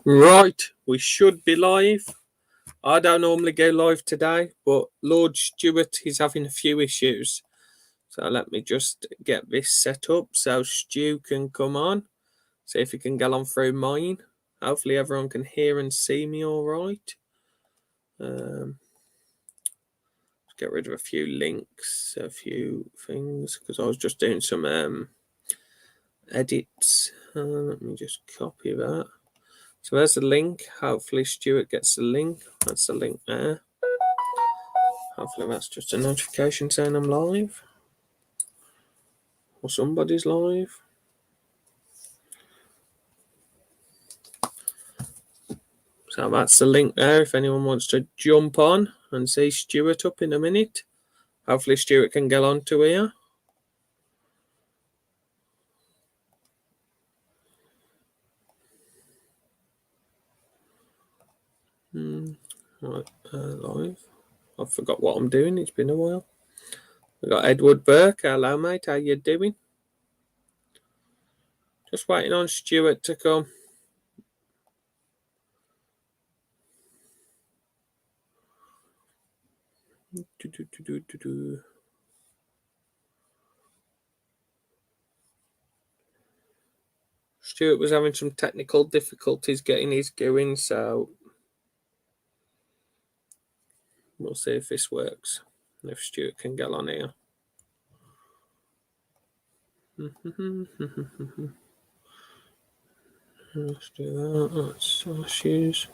Right, we should be live. I don't normally go live today, but Lord Stuart is having a few issues. So let me just get this set up so Stu can come on. See if he can get on through mine. Hopefully everyone can hear and see me all right. Get rid of a few links, a few things, because I was just doing some edits. Let me just copy that. So there's the link. Hopefully Stuart gets the link. That's the link there. Hopefully that's just a notification saying I'm live. Or somebody's live. So that's the link there if anyone wants to jump on and see Stuart up in a minute. Hopefully Stuart can get on to here. Right, live. I forgot what I'm doing. It's been a while. We've got Edward Burke. Hello, mate. How you doing? Just waiting on Stuart to come. Stuart was having some technical difficulties getting his going, so we'll see if this works. If Stuart can get on here. Let's do that. That's issues.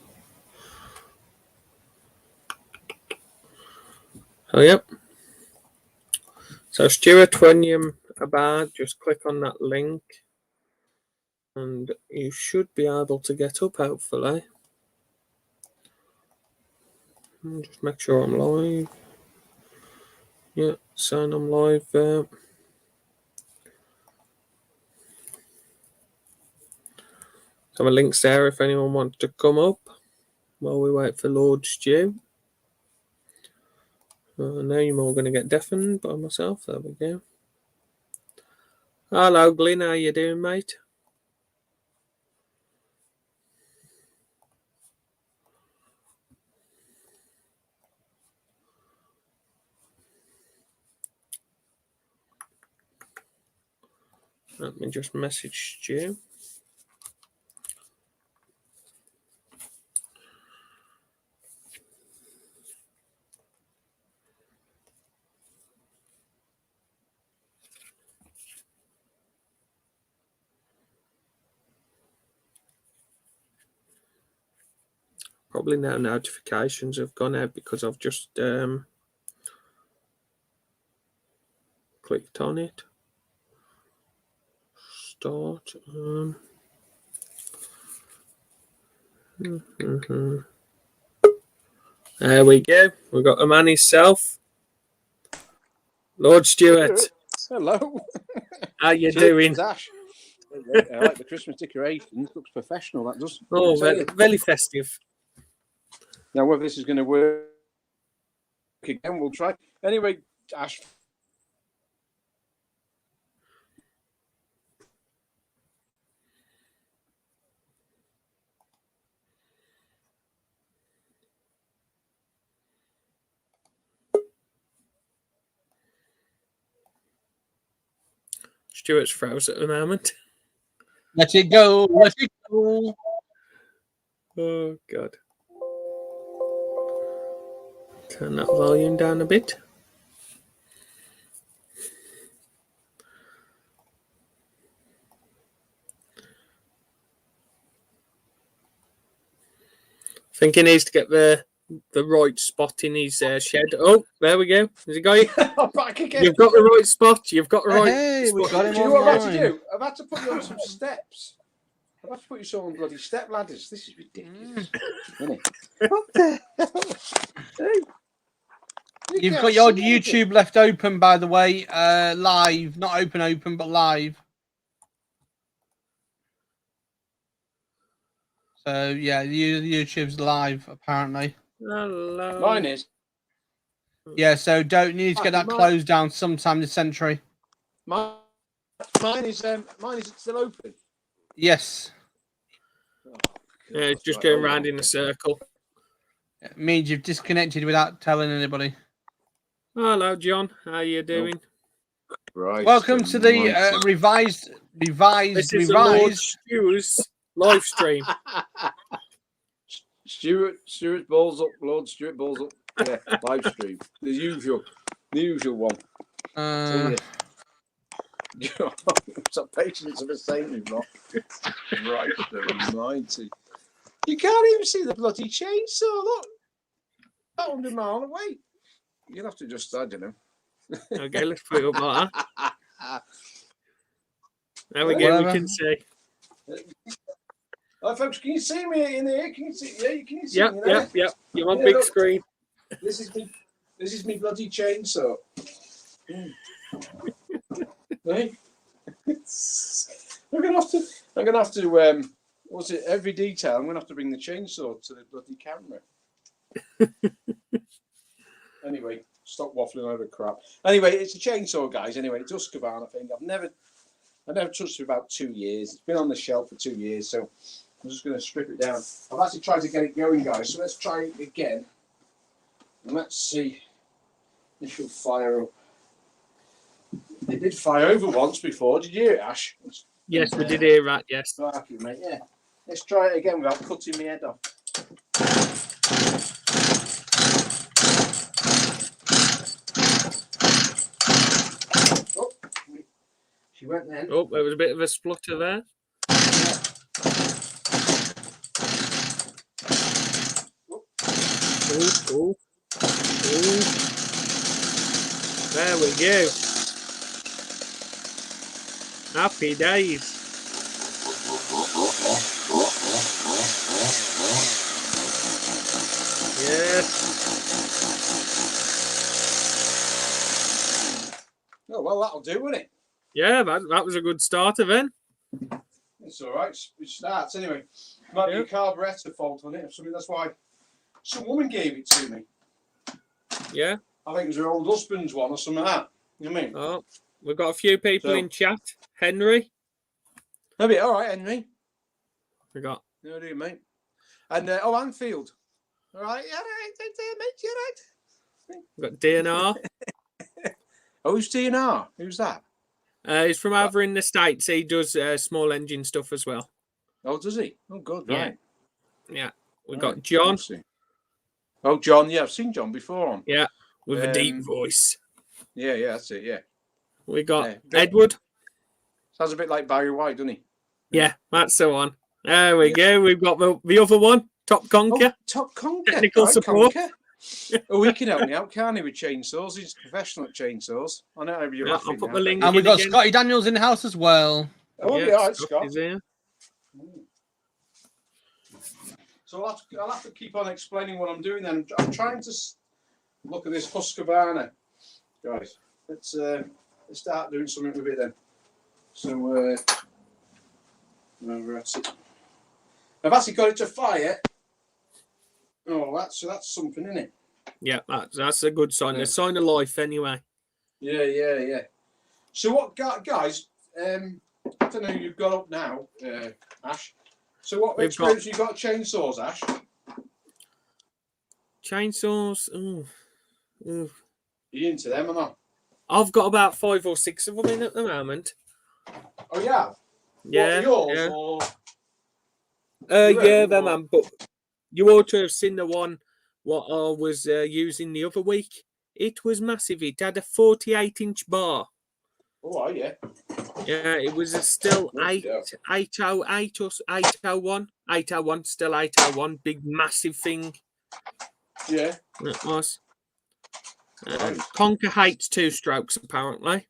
Oh, yep. So, Stuart, when you're about, just click on that link and you should be able to get up, hopefully. Just make sure I'm live. Yeah, saying I'm live there. So, my link's there if anyone wants to come up while we wait for Lord Stu. Now you're all going to get deafened by myself. There we go. Hello, Glyn. How you doing, mate? Let me just message Stu. Probably now notifications have gone out because I've just clicked on it. Start. There we go. We've got the man himself, Lord Stuart. Hello. How you doing? Dash. I like the Christmas decorations. Looks professional. That does. Oh, very festive. Now, whether this is going to work again, we'll try. Anyway, Ash. Stuart's froze at the moment. Let it go. Let it go. Oh, God. Turn that volume down a bit. Think he needs to get the right spot in his shed. Oh, there we go. Has he got you? I'm back again. You've got the right spot. You've got the right Hey, spot. we got him Do you know what I've had online. to do? I've had to put you on some steps. I've had to put you on bloody step ladders. This is ridiculous. Isn't it? What the hell? Hey. You've got your YouTube left open, by the way. Live. Not open, but live. So, yeah, YouTube's live, apparently. Hello. Mine is. Yeah, so don't need to get that closed down sometime this century. Mine is still open. Yes. Oh, Yeah, it's just going round in a circle. It means you've disconnected without telling anybody. Hello, John. How you doing? Right. Welcome to the revised. This is the Lord Stew's live stream. Stuart balls up, Lord Stuart balls up. Yeah, live stream. The usual one. Some patience of a saint, not right. Almighty. You can't even see the bloody chainsaw. Look, 100 miles away. You'll have to just, I don't know. Okay, let's put it up like that. There we go. We can see. Oh, folks, can you see me in here? Can you see? Yeah, you can see me. Yep. You're on big look, screen. This is me bloody chainsaw. Right? I'm gonna have to. What's it? Every detail. I'm gonna have to bring the chainsaw to the bloody camera. Anyway, stop waffling over crap. Anyway, it's a chainsaw, guys. Anyway, it's Husqvarna thing. I've never touched it for about 2 years. It's been on the shelf for 2 years, so I'm just going to strip it down. I've actually tried to get it going, guys. So let's try it again, and let's see. This should fire up. It did fire over once before. Did you hear it, Ash? Yes, we did hear that. Yes. Barky, mate. Yeah. Let's try it again without cutting my head off. Oh, she went then. Oh, there was a bit of a splutter there. Oh. There we go. Happy days. Yes. Oh, well, that'll do, won't it? Yeah, that was a good starter then. It's all right. It starts anyway. Might be a carburetor fault on it or something. That's why some woman gave it to me. Yeah. I think it was her old husband's one or something like that. You know what I mean? Oh, we've got a few people in chat. Henry. Maybe all right, Henry. We got. No, do you, mate? And Anfield. All right, yeah, right, mate, you're right. We got DNR. Oh, who's DNR? Who's that? He's from over in the States. He does small engine stuff as well. Oh, does he? Oh, good. Right. Yeah. We got John. Oh, John. Yeah, I've seen John before on. Yeah, with a deep voice. Yeah, that's it. Yeah. We got Edward. Sounds a bit like Barry White, doesn't he? Yeah, that's the one. There we go. We've got the other one, Top Conker. Oh, Top Conker. Technical support. Oh, he can help me out, can't he, with chainsaws? He's professional at chainsaws. I know you're I'll put the link. And we've got Scotty Daniels in the house as well. Oh, yeah, all right, Scott. Here. So I'll have to keep on explaining what I'm doing then. I'm trying to look at this Husqvarna. Guys, let's start doing something with it then. So, that's it. I've actually got it to fire. Oh, that's something, isn't it? Yeah, that's a good sign. A sign of life, anyway. Yeah. So what, guys? I don't know. You've got up now, Ash. So what experience you got chainsaws, Ash? Chainsaws. Ooh. Are you into them or not? I've got about 5 or 6 of them in at the moment. Oh yeah. Yeah. What, yours yeah. or? Yeah, them, man. But you ought to have seen the one what I was using the other week. It was massive. It had a 48-inch bar. Oh, yeah. Yeah, it was still 808 or 801. 801, still 801. Big, massive thing. Yeah. It was. Conker hates 2 strokes, apparently.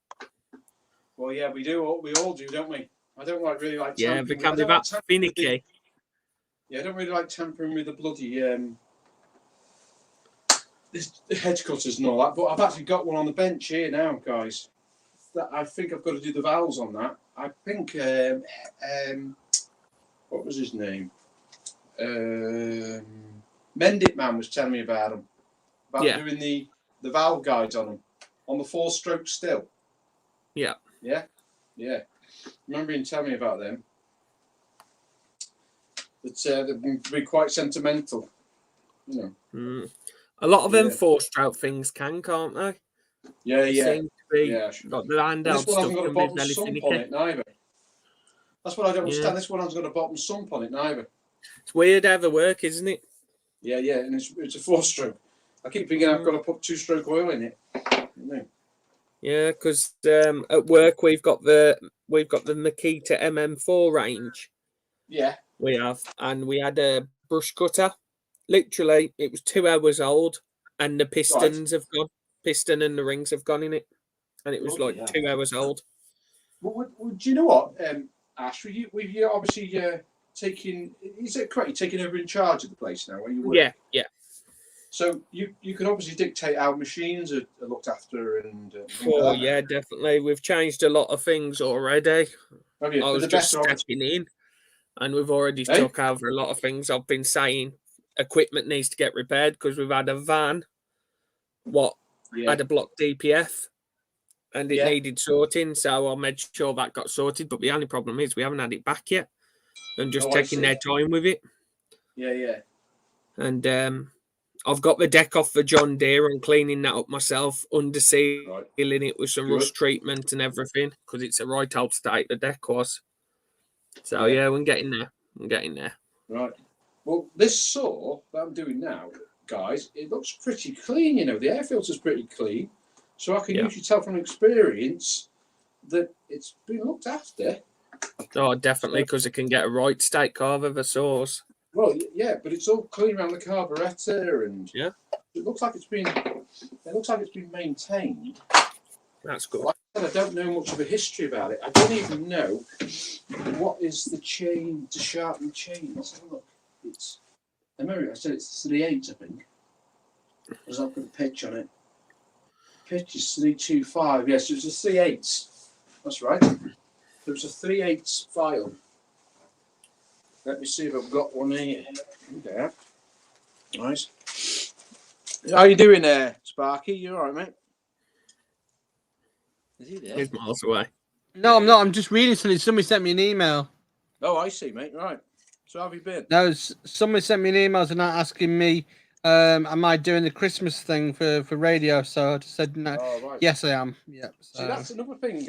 Well, yeah, we do. We all do, don't we? I don't really like. Yeah, because they're that finicky. Yeah, I don't really like tampering with the bloody the hedge cutters and all that. But I've actually got one on the bench here now, guys. I think I've got to do the valves on that. I think what was his name? Mendit Man was telling me about them. About doing the valve guides on them on the 4-stroke still. Yeah. Yeah. Remember him telling me about them. they've been quite sentimental. You know. Mm. A lot of them Yeah. 4-stroke things can't they? Yeah, They yeah. seem to be Yeah. like the And handheld this one stuff hasn't got a can be bottom very sump finicky. on it neither. That's what I don't Yeah. understand. This one hasn't got a bottom sump on it neither. It's weird how they work, isn't it? Yeah, yeah, and it's a 4-stroke. I keep thinking I've got to put 2-stroke oil in it. Yeah, because at work we've got the Makita MM4 range. Yeah. We have, and we had a brush cutter. Literally, it was 2 hours old, and the pistons have gone. Piston and the rings have gone in it, and it was Bloody like hell. 2 hours old. Well, do you know what, Ash? We've obviously taking. Is it correct? You're taking over in charge of the place now, where you work. Yeah, yeah. So you can obviously dictate how machines are looked after and. Oh yeah, definitely. We've changed a lot of things already. Have you? I was just stepping in, and we've already took over a lot of things. I've been saying equipment needs to get repaired because we've had a van, had a block DPF, and it needed sorting. So I made sure that got sorted. But the only problem is we haven't had it back yet, and just taking their time with it. Yeah, yeah. And I've got the deck off for John Deere and cleaning that up myself, undersealing it with some rust treatment and everything because it's a right old state the deck was. So yeah, we're getting there. I'm getting there. Right. Well, this saw that I'm doing now, guys, it looks pretty clean. You know, the air filter's pretty clean, so I can usually tell from experience that it's been looked after. Oh, definitely, because it can get a right state carve of a saws. Well, yeah, but it's all clean around the carburettor, and it looks like it's been maintained. That's good. Like I said, I don't know much of a history about it. I don't even know what is the chain to sharpen chain. Let's have a look. It's American. I said it's 3/8, I think. There's not got a pitch on it. Pitch is 325. Yes, it was a 3/8. That's right. There was a 3/8 file. Let me see if I've got one here. Okay. Nice. How you doing there, Sparky? You all right, mate? Is he there? He's miles away. No, I'm not. I'm just reading something. Somebody sent me an email. Oh, I see, mate. Right. So how have you been? No, somebody sent me an email tonight asking me, am I doing the Christmas thing for radio? So I just said, no. Oh, right. Yes, I am. Yeah. So. See, that's another thing,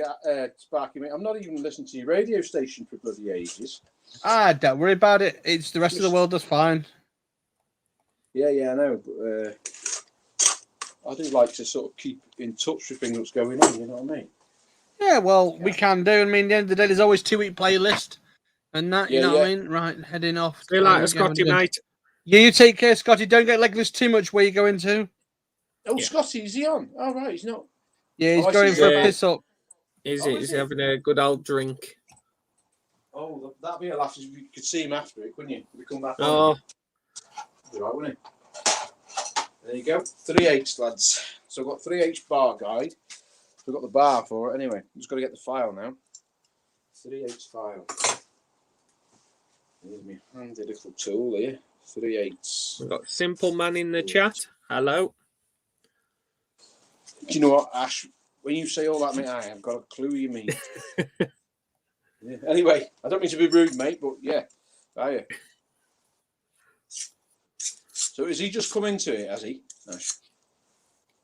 Sparky, mate. I'm not even listening to your radio station for bloody ages. Don't worry about it. It's the rest of the world does fine. Yeah, I know. But I do like to sort of keep in touch with things that's going on, you know what I mean? Yeah, well, we can do. I mean, at the end of the day, there's always 2-week playlist and that, you know what I mean? Right, heading off. See you later, Scotty, mate. Yeah, you take care, Scotty. Don't get legless too much where you going to. Oh, Scotty, is he on? Oh, right, he's not. Yeah, he's going for a piss up. He's having a good old drink. Oh, that'd be a laugh if you could see him after it, couldn't you? If we come back on. Be right, wouldn't he? There you go. 3/8, lads. So I've got 3/8 bar guide. We've got the bar for it anyway. Just got to get the file now. 3/8 file. Here's my handy little tool here. 3/8. We've got Simple Man in the chat. Hello. Do you know what, Ash? When you say all that, mate, I have got a clue you mean. Yeah. Anyway, I don't mean to be rude, mate, but yeah, are you? So has he just come into it, has he? Ash?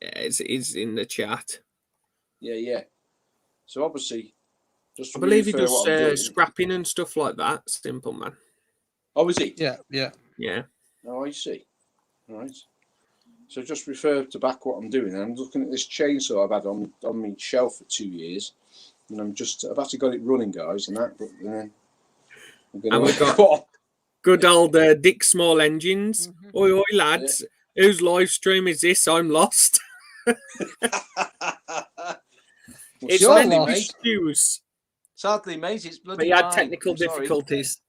Yeah, it's in the chat. Yeah. So obviously, just I believe he does scrapping and stuff like that. Simple Man. Oh, is he? Yeah. Oh, I see. All right. So just refer to back what I'm doing. I'm looking at this chainsaw I've had on my shelf for 2 years, and I've actually got it running, guys, and that. But then and we've got good old Dick Small Engines. Mm-hmm. Oi, lads! Yeah. Whose live stream is this? I'm lost. It's many excuse. Sadly, mate, it's bloody. We had technical difficulties.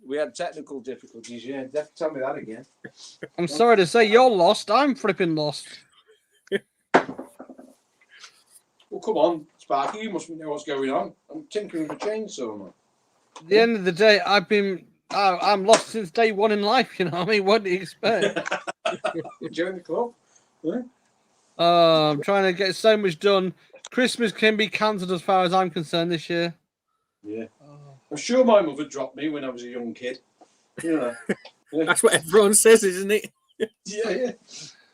We had technical difficulties, yeah. Tell me that again. I'm sorry to say you're lost. I'm flipping lost. Well, come on, Sparky. You must know what's going on. I'm tinkering with a chainsaw, man. At the end of the day, I'm lost since day one in life, you know what I mean? What do you expect? Join the club. Yeah. I'm trying to get so much done. Christmas can be cancelled as far as I'm concerned this year. Yeah. I'm sure my mother dropped me when I was a young kid. You know. That's what everyone says, isn't it? Yeah.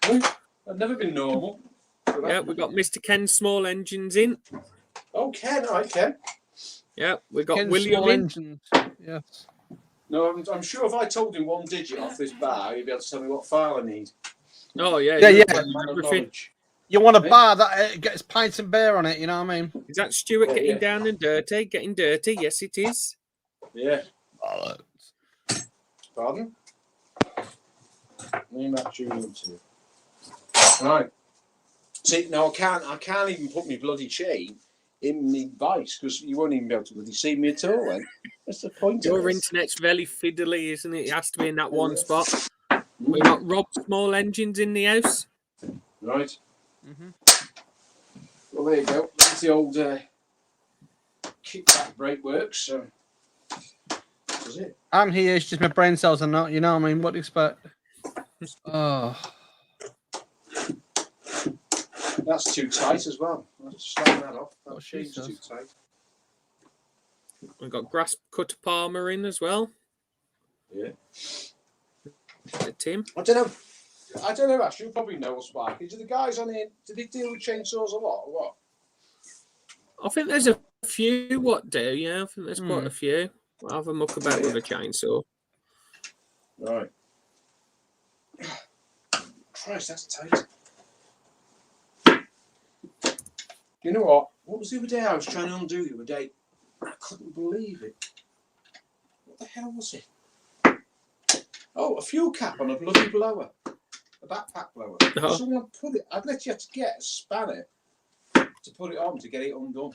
I've never been normal. Yeah, we've got Mr. Ken's small engines in. Oh, Ken, all right, Ken. Yeah, we've got Ken's William small in. engines. Yes. No, I'm sure if I told him one digit off this bar, he'd be able to tell me what file I need. Oh, yeah. Yeah, he'll yeah. tell you Man of everything. knowledge. You want a Hey? bar that gets pints and beer on it, you know what I mean? Is that Stuart Yeah, getting yeah. down and dirty? Getting dirty? Yes, it is. Yeah. Pardon? Name that tune into. Right. See, no, I can't even put my bloody chain in my vice because you won't even be able to bloody see me at all. Then what's the point of Your this? internet's very fiddly, isn't it? It has to be in that one spot. We've got Rob's small engines in the house. Right. Mm-hmm. Well, there you go. That's the old kickback brake works. So that's it. I'm here, it's just my brain cells are not, you know what I mean? What do you expect? Oh. That's too tight as well. I'll just slap that off. That What she chain's says. too tight. We've got Grass Cutter Palmer in as well. Yeah. Tim. I don't know, Ash. You probably know, Sparky. Do the guys on here, do they deal with chainsaws a lot or what? I think there's a few what do, yeah. I think there's quite a few. I'll have a muck about with a chainsaw. Right. Christ, that's tight. You know what? What was the other day I was trying to undo the other day? I couldn't believe it. What the hell was it? Oh, a fuel cap on a bloody blower. A backpack blower. Oh. Someone put it, I'd let you have to get a spanner to put it on to get it undone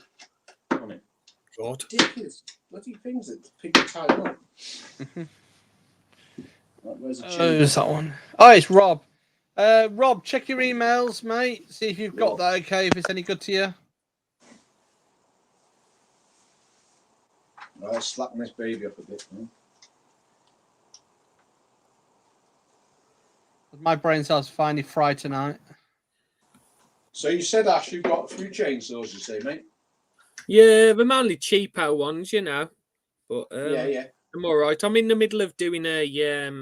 on it. God. Ridiculous. Bloody things that people tie up. Right, where's the chain? Who's that one? Oh, it's Rob. Rob, check your emails, mate. See if you've got Rob. that okay, if it's any good to you. Right, slapping this baby up a bit. My brain cells finally fried tonight. So you said, Ash, you've got a few chainsaws, you say, mate? Yeah, they're mainly cheapo ones, you know. But Yeah. I'm all right. I'm in the middle of doing a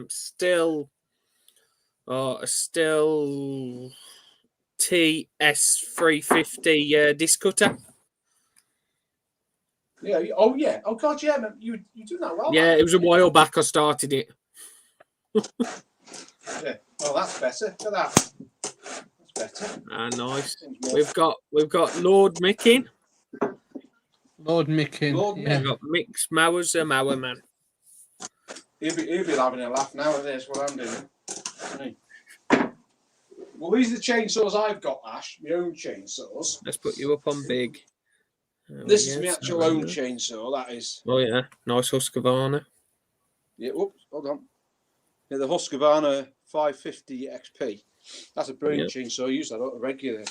still TS350 disc cutter. Yeah. Oh, yeah. Oh, God, yeah. Man. You do that well. Yeah, man. it was a while back I started it. Yeah. Oh, that's better. Look at that. That's better. Ah, nice. Seems more- We've got Lord Mick in. Lord Mickin. Lord Yeah. We've got Mick's Mowers a Mower Man. He'll be having a laugh now at this, what I'm doing. Hey. Well, these are the chainsaws I've got, Ash. My own chainsaws. Let's put you up on big. This is my actual own chainsaw, that is. Oh yeah, nice Husqvarna. Yeah, oops, hold on. Yeah, the Husqvarna 550 XP. That's a brilliant chainsaw. I use that regularly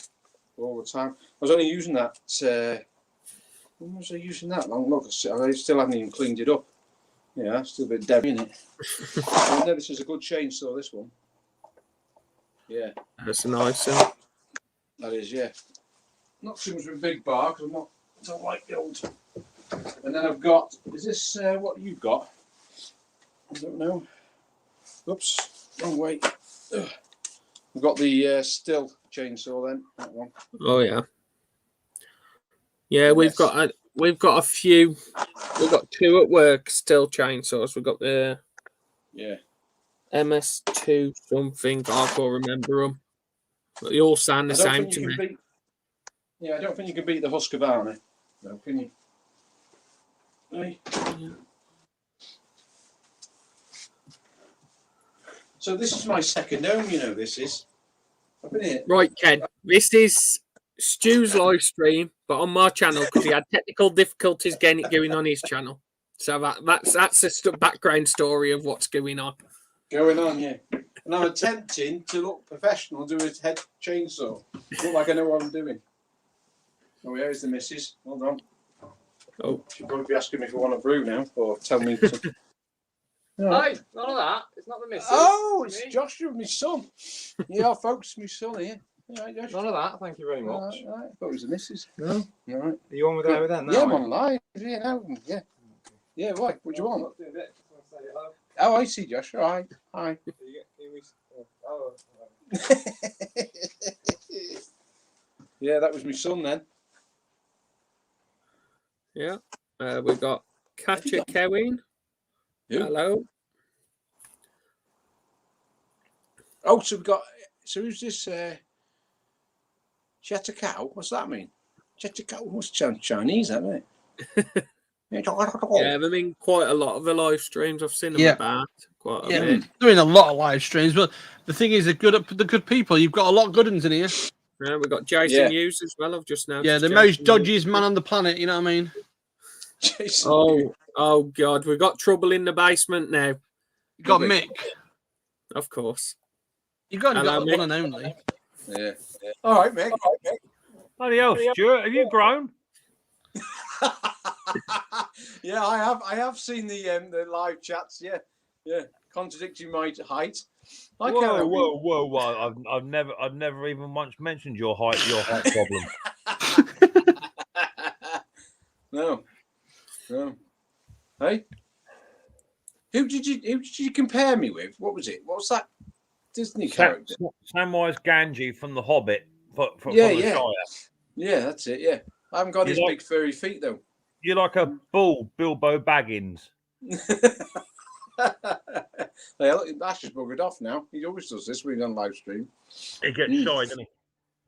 all the time. I was only using that. When was I using that long? Look, I still haven't even cleaned it up. Yeah, still a bit dead in it. No, this is a good chainsaw, this one. Yeah, That's a nice one. that is, yeah. Not too much of a big bar because I don't like the old. And then I've got, is this what you've got? I don't know. Oops, wrong way. Ugh. We've got the Still chainsaw then, that one. Oh yeah. Yeah, we've got a few. We've got two at work still chainsaws. We've got the MS2 something. I can't remember them. But they all sound the same to me. I don't think you can beat the Husqvarna. No, can you? Hey. So this is my second home, you know, this is. I've been here. Right, Ken. This is Stu's live stream, but on my channel because he had technical difficulties getting it going on his channell. So that's a background story of what's going on. Yeah. And I'm attempting to look professional, do a head chainsaw. Look like I know what I'm doing. Oh, here's the missus. Hold on. Oh. She'll probably be asking me if I want a brew now, or tell me to. Hi, none of that. It's not the missus. Oh, it's me. Joshua, my son. Yeah, folks, my son here. Yeah, Josh. None of that. Thank you very much. Right. I thought it was the missus. No. All right. Are you on with her then? Yeah, I'm on live. Yeah, now. Yeah. Yeah, right. What do you want? Oh, I see, Josh. All right. Hi. Oh, Yeah, that was my son then. Yeah. We got Catcher Kewin. Who? Hello. Oh, so we got. So who's this? Cheta cow? What's that mean? Cheta cow must sound Chinese, that isn't it? Yeah, I mean, quite a lot of the live streams I've seen them Yeah. about quite a Yeah, bit. doing a lot of live streams, but the thing is, the good people. You've got a lot of good ones in here. Yeah, we got Jason Hughes as well. I've just noticed. Yeah, the Jason most dodgiest Hughes. man on the planet. You know what I mean? Jason Hughes. Oh God, we've got trouble in the basement now. You got Lovely. Mick. Of course. You've got Hello, the Mick. one and only. Yeah. All right, Mick. Bloody hell, Stuart, have you grown? Yeah, I have seen the live chats. Yeah, contradicting my height. I can't help it. Whoa! I've never even once mentioned your height problem. No. Hey, who did you compare me with? What was it? What's that Disney character? Samwise Gamgee from The Hobbit. From Yeah. the Shire. Yeah, that's it. Yeah, I haven't got You his like- big furry feet though. You're like a bull, Bilbo Baggins. Hey, look, Ash is buggered off now. He always does this when he's on live stream. He gets shy, doesn't he?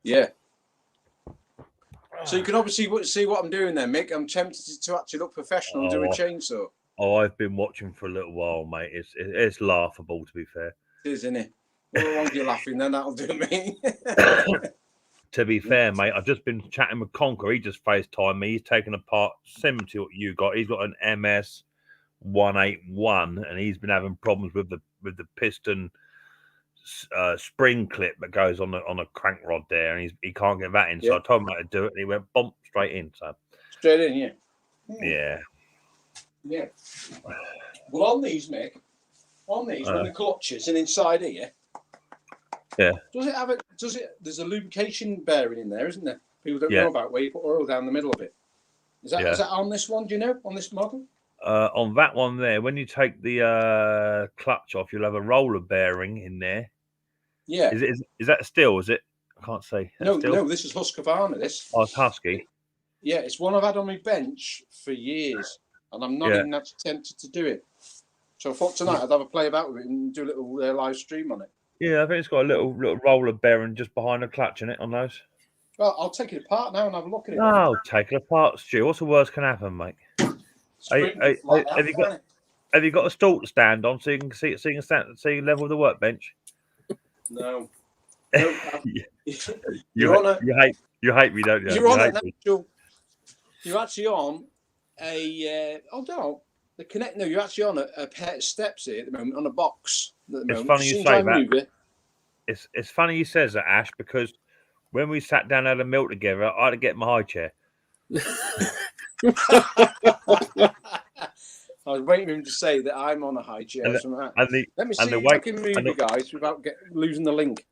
Yeah. So you can obviously see what I'm doing there, Mick. I'm tempted to actually look professional and do a chainsaw. Oh, I've been watching for a little while, mate. It's laughable, to be fair. It is, isn't it? Well, as long as you're laughing, then that'll do me. To be fair, mate, I've just been chatting with Conker. He just FaceTimed me. He's taken apart similar to what you got. He's got an MS 181, and he's been having problems with the piston spring clip that goes on a crank rod there, and he can't get that in. So I told him how to do it, and he went bump straight in. So Straight in, yeah. Yeah. Well, on these, Mick, when the clutches and inside here. Yeah. There's a lubrication bearing in there, isn't there? People don't Yeah. know about where you put oil down the middle of it. Is that Yeah. is that on this one? Do you know, on this model? On that one there, when you take the clutch off, you'll have a roller bearing in there. Yeah. Is that steel? Is it? I can't see. No, steel? this is Husqvarna. This. Oh, it's Husky. Yeah, it's one I've had on my bench for years, and I'm not even that tempted to do it. So I thought tonight I'd have a play about with it and do a little live stream on it. Yeah, I think it's got a little roller bearing just behind the clutch in it on those. Well, I'll take it apart now and have a look at it. Oh, take it apart, Stu. What's the worst can happen, mate? Have you got a stool to stand on so you can see level with the workbench? No. You hate me, don't you? You're on an actual. You're actually on a. The connect. No, you're actually on a pair of steps here at the moment on a box. It's funny you say that. It's funny you says that, Ash, because when we sat down and had a meal together, I had to get my high chair. I was waiting for him to say that I'm on a high chair. Let me see if I can move you guys without losing the link.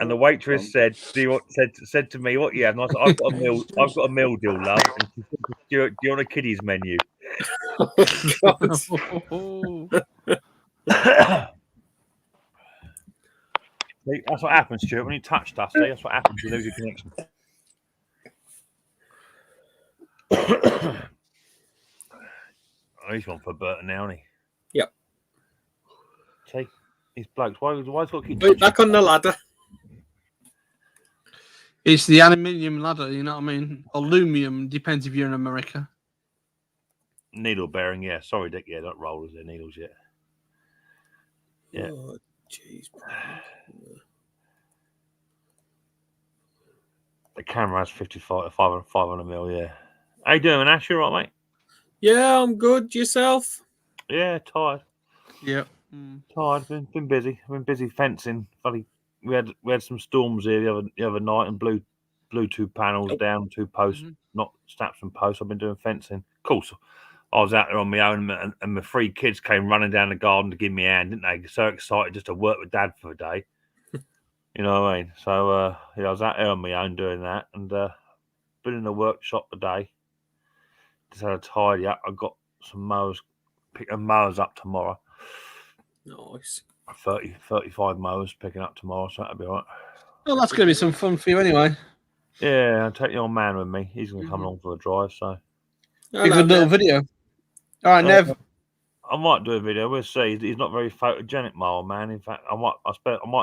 And the waitress said to me, "What you have?" And I said, "I've got a meal deal, love." And she said, "Do you want a kiddies menu?" See, that's what happens, Stuart. When you touch stuff, see, that's what happens. You lose your connection. He's gone for Burton now, isn't he? Yep. See, these blokes. Why's got to keep back on the ladder? It's the aluminium ladder, you know what I mean? Aluminum, depends if you're in America. Needle bearing, yeah. Sorry, Dick. Yeah, not rollers, they're needles yet. Yeah. Oh, jeez. The camera has 500 mil, yeah. How you doing, Ash? You all right, mate? Yeah, I'm good. Yourself? Yeah, tired. Yeah. Tired. Been busy. Been busy fencing. Funny, we had some storms here the other night and blew 2 panels down, 2 posts, not snaps and posts. I've been doing fencing. Of course, I was out there on my own, and my 3 kids came running down the garden to give me a hand, didn't they? So excited just to work with Dad for a day. You know what I mean? So I was out there on my own doing that, and been in the workshop today. Just had a tidy up. I got some mowers, picking mowers up tomorrow. Nice. 35 mowers picking up tomorrow, so that'll be all right. Well, that's going to be some fun for you anyway. Yeah, I'll take the old man with me. He's going to come Mhm. along for a drive, so Be a good little video. All right, Nev. I might do a video. We'll see. He's not very photogenic, my old man. In fact, I might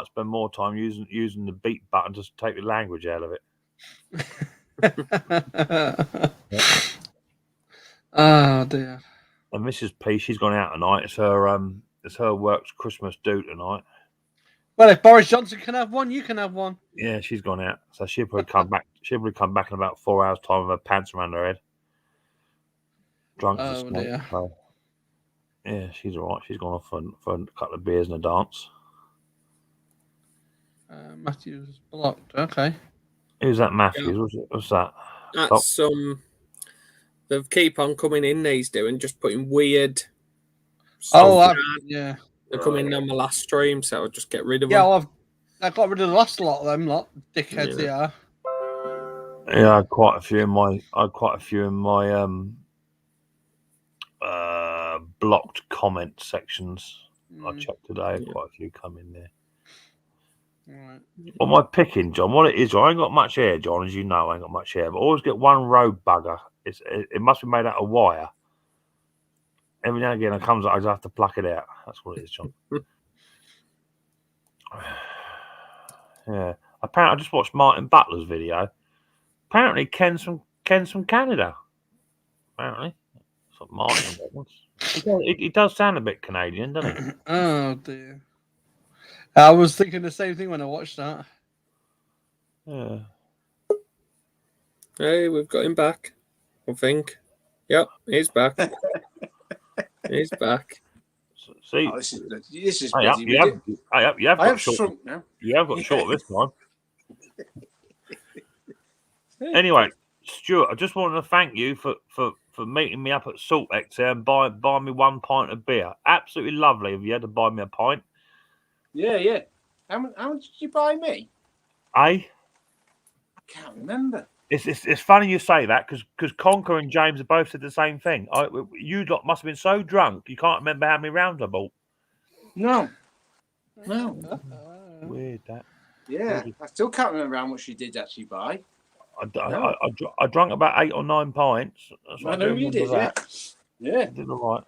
spend more time using the beat button just to take the language out of it. Oh dear. And Mrs. P, she's gone out tonight. It's her work's Christmas do tonight. Well, if Boris Johnson can have one, you can have one. Yeah, she's gone out, so she'll probably come back. She'll probably come back in about 4 hours' time with her pants around her head, drunk as a Oh snake. dear. So, yeah, she's all right. She's gone off for a couple of beers and a dance. Matthew's blocked. Okay. Who's that, Matthews? What's that? That's they keep on coming in. These doing just putting weird. Oh, stuff. yeah. They're coming in on my last stream, so I'll just get rid of Yeah, them. well, I got rid of the last lot of them lot. Dickheads they are. Yeah, I had quite a few in my blocked comment sections. I checked today. Quite a few come in there. Right. What am I picking, John? What it is, I ain't got much hair, John, as you know. I ain't got much hair, but I always get one road bugger. It must be made out of wire. Every now and again, it comes out. I just have to pluck it out. That's what it is, John. Yeah. Apparently, I just watched Martin Butler's video. Apparently, Ken's from Canada. Apparently, that's what Martin was. He does sound a bit Canadian, doesn't he? Oh dear. I was thinking the same thing when I watched that. Yeah. Hey, we've got him back. I think. Yep, he's back. He's back. See, Oh, this is you have I got have short. shrunk now. You have got short this time. Anyway, Stuart, I just wanted to thank you for meeting me up at Saltex there and buy me 1 pint of beer. Absolutely lovely of you to buy me a pint. Yeah. How much did you buy me? Eh? I can't remember. It's funny you say that because Conker and James have both said the same thing. You lot must have been so drunk you can't remember how many rounds I bought. No. Weird that. Yeah, I still can't remember how much you did actually buy. I drank about 8 or 9 pints. That's what I know you did. Yeah. I did all right.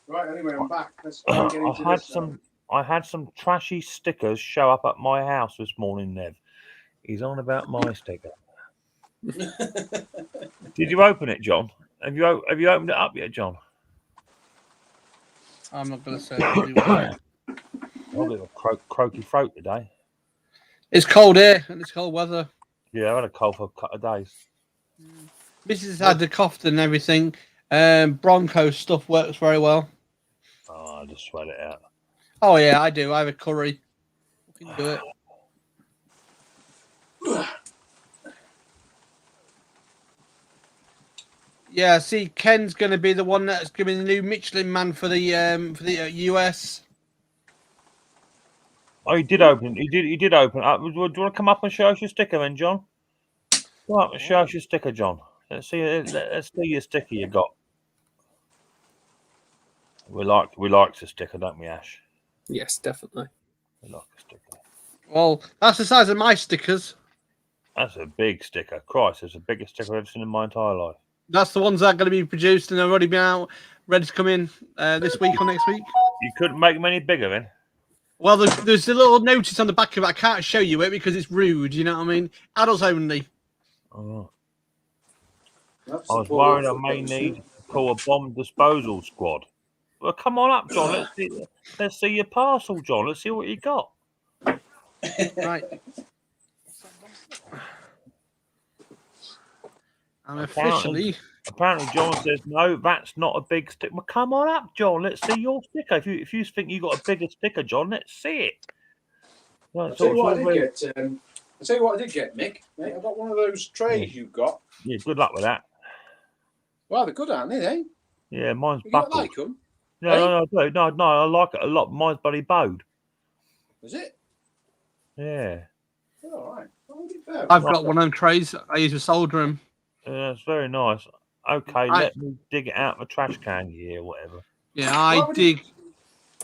Right. Anyway, I'm back. Let's try and get into I had some trashy stickers show up at my house this morning, Nev. He's on about my sticker. Did you open it, John? Have you opened it up yet, John? I'm not going to say. I've got a croaky throat today. It's cold here and it's cold weather. Yeah, I've had a cold for a couple of days. Mrs. had the cough and everything. Bronco stuff works very well. Oh, I just sweat it out. Oh yeah, I do. I have a curry. We can do it. Yeah, see, Ken's going to be the one that's giving the new Michelin Man for the US. Oh, he did open. He did open. Do you want to come up and show us your sticker, then, John? Come up and show us your sticker, John. Let's see your sticker you got. We like the sticker, don't we, Ash? Yes, definitely. We like a sticker. Well, that's the size of my stickers. That's a big sticker. Christ, it's the biggest sticker I've ever seen in my entire life. That's the ones that are going to be produced and they've already been out, ready to come in this week or next week. You couldn't make them any bigger, then? Well, there's a little notice on the back of it. I can't show you it because it's rude. You know what I mean? Adults only. Oh. I was worried I may need to call a bomb disposal squad. Well, come on up, John. Let's see your parcel, John. Let's see what you got. Right. And officially. Apparently, John says, no, that's not a big sticker. Well, come on up, John. Let's see your sticker. If you think you got a bigger sticker, John, let's see it. Right, I'll tell you what I did get, Mick. Mate, I got one of those trays you've got. Yeah, good luck with that. Well, they're good, aren't they? Yeah, mine's You don't buckled. like them? No, I like it a lot. Mine's bloody bowed. Is it? Yeah. All right. Well, fair. I've got one of them trays. I use to solder them. It's very nice. Okay, let me dig it out of a trash can here, whatever. Yeah, Why I would dig.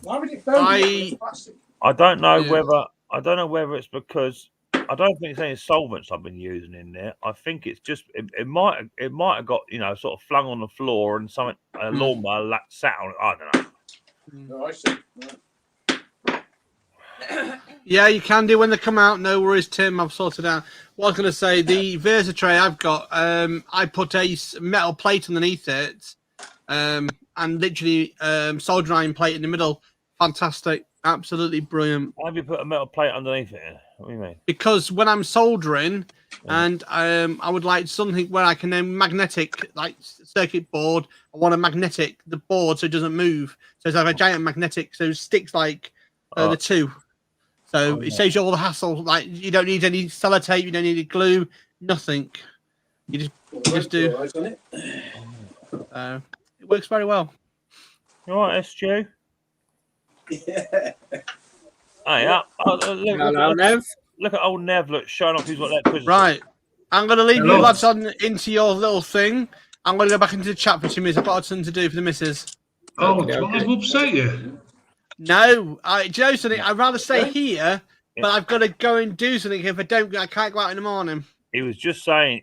Why would it burn? It's plastic. I don't know Yeah. whether it's because I don't think it's any solvents I've been using in there. I think it's just it might have got sort of flung on the floor and something a lawnmower sat on it. I don't know. Oh, I see. Right. Yeah, you can do when they come out. No worries, Tim. I've sorted out. What I was going to say, the Versa tray I've got, I put a metal plate underneath it, and literally soldering iron plate in the middle. Fantastic, absolutely brilliant. Why have you put a metal plate underneath it? What do you mean? Because when I'm soldering, and I would like something where I can then magnetic, like circuit board. I want to magnetic the board so it doesn't move. So it's like a giant magnetic, so it sticks like the two. So it saves you all the hassle. Like you don't need any sellotape, you don't need any glue, nothing. You just do. Right, doesn't it? It works very well. You all right, Stu? Yeah. Hey, Hello, Nev. look at old Nev. Look, showing off he's got electricity. Right. I'm going to leave Hello. you lads on into your little thing. I'm going to go back into the chat for 2 minutes. I've got something to do for the missus. Oh, Okay, I've upset you. No, do you know something? I'd rather stay here, but I've got to go and do something. If I don't, I can't go out in the morning. He was just saying,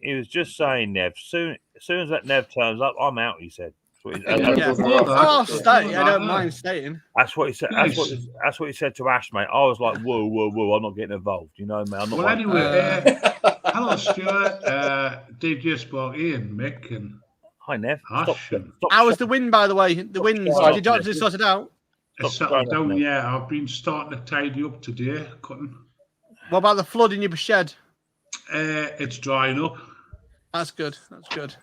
Nev. Soon as that Nev turns up, I'm out. He said. Yeah. Well, Oh, I'll that's- stay. I don't that. mind staying. That's what he said. Nice. That's what he said to Ash, mate. I was like, whoa, I'm not getting involved. You know, man. I'm not Well, like, anyway, hello, Stuart. DJ Sport, Ian, Mick, and hi, Nev. Ash. And How was the wind, by the way? The winds. Stop. Did you actually sort it out? it's Stop settled trying down. that, Yeah, I've been starting to tidy up today. Cutting. What about the flood in your shed? It's drying up. That's good. That's good.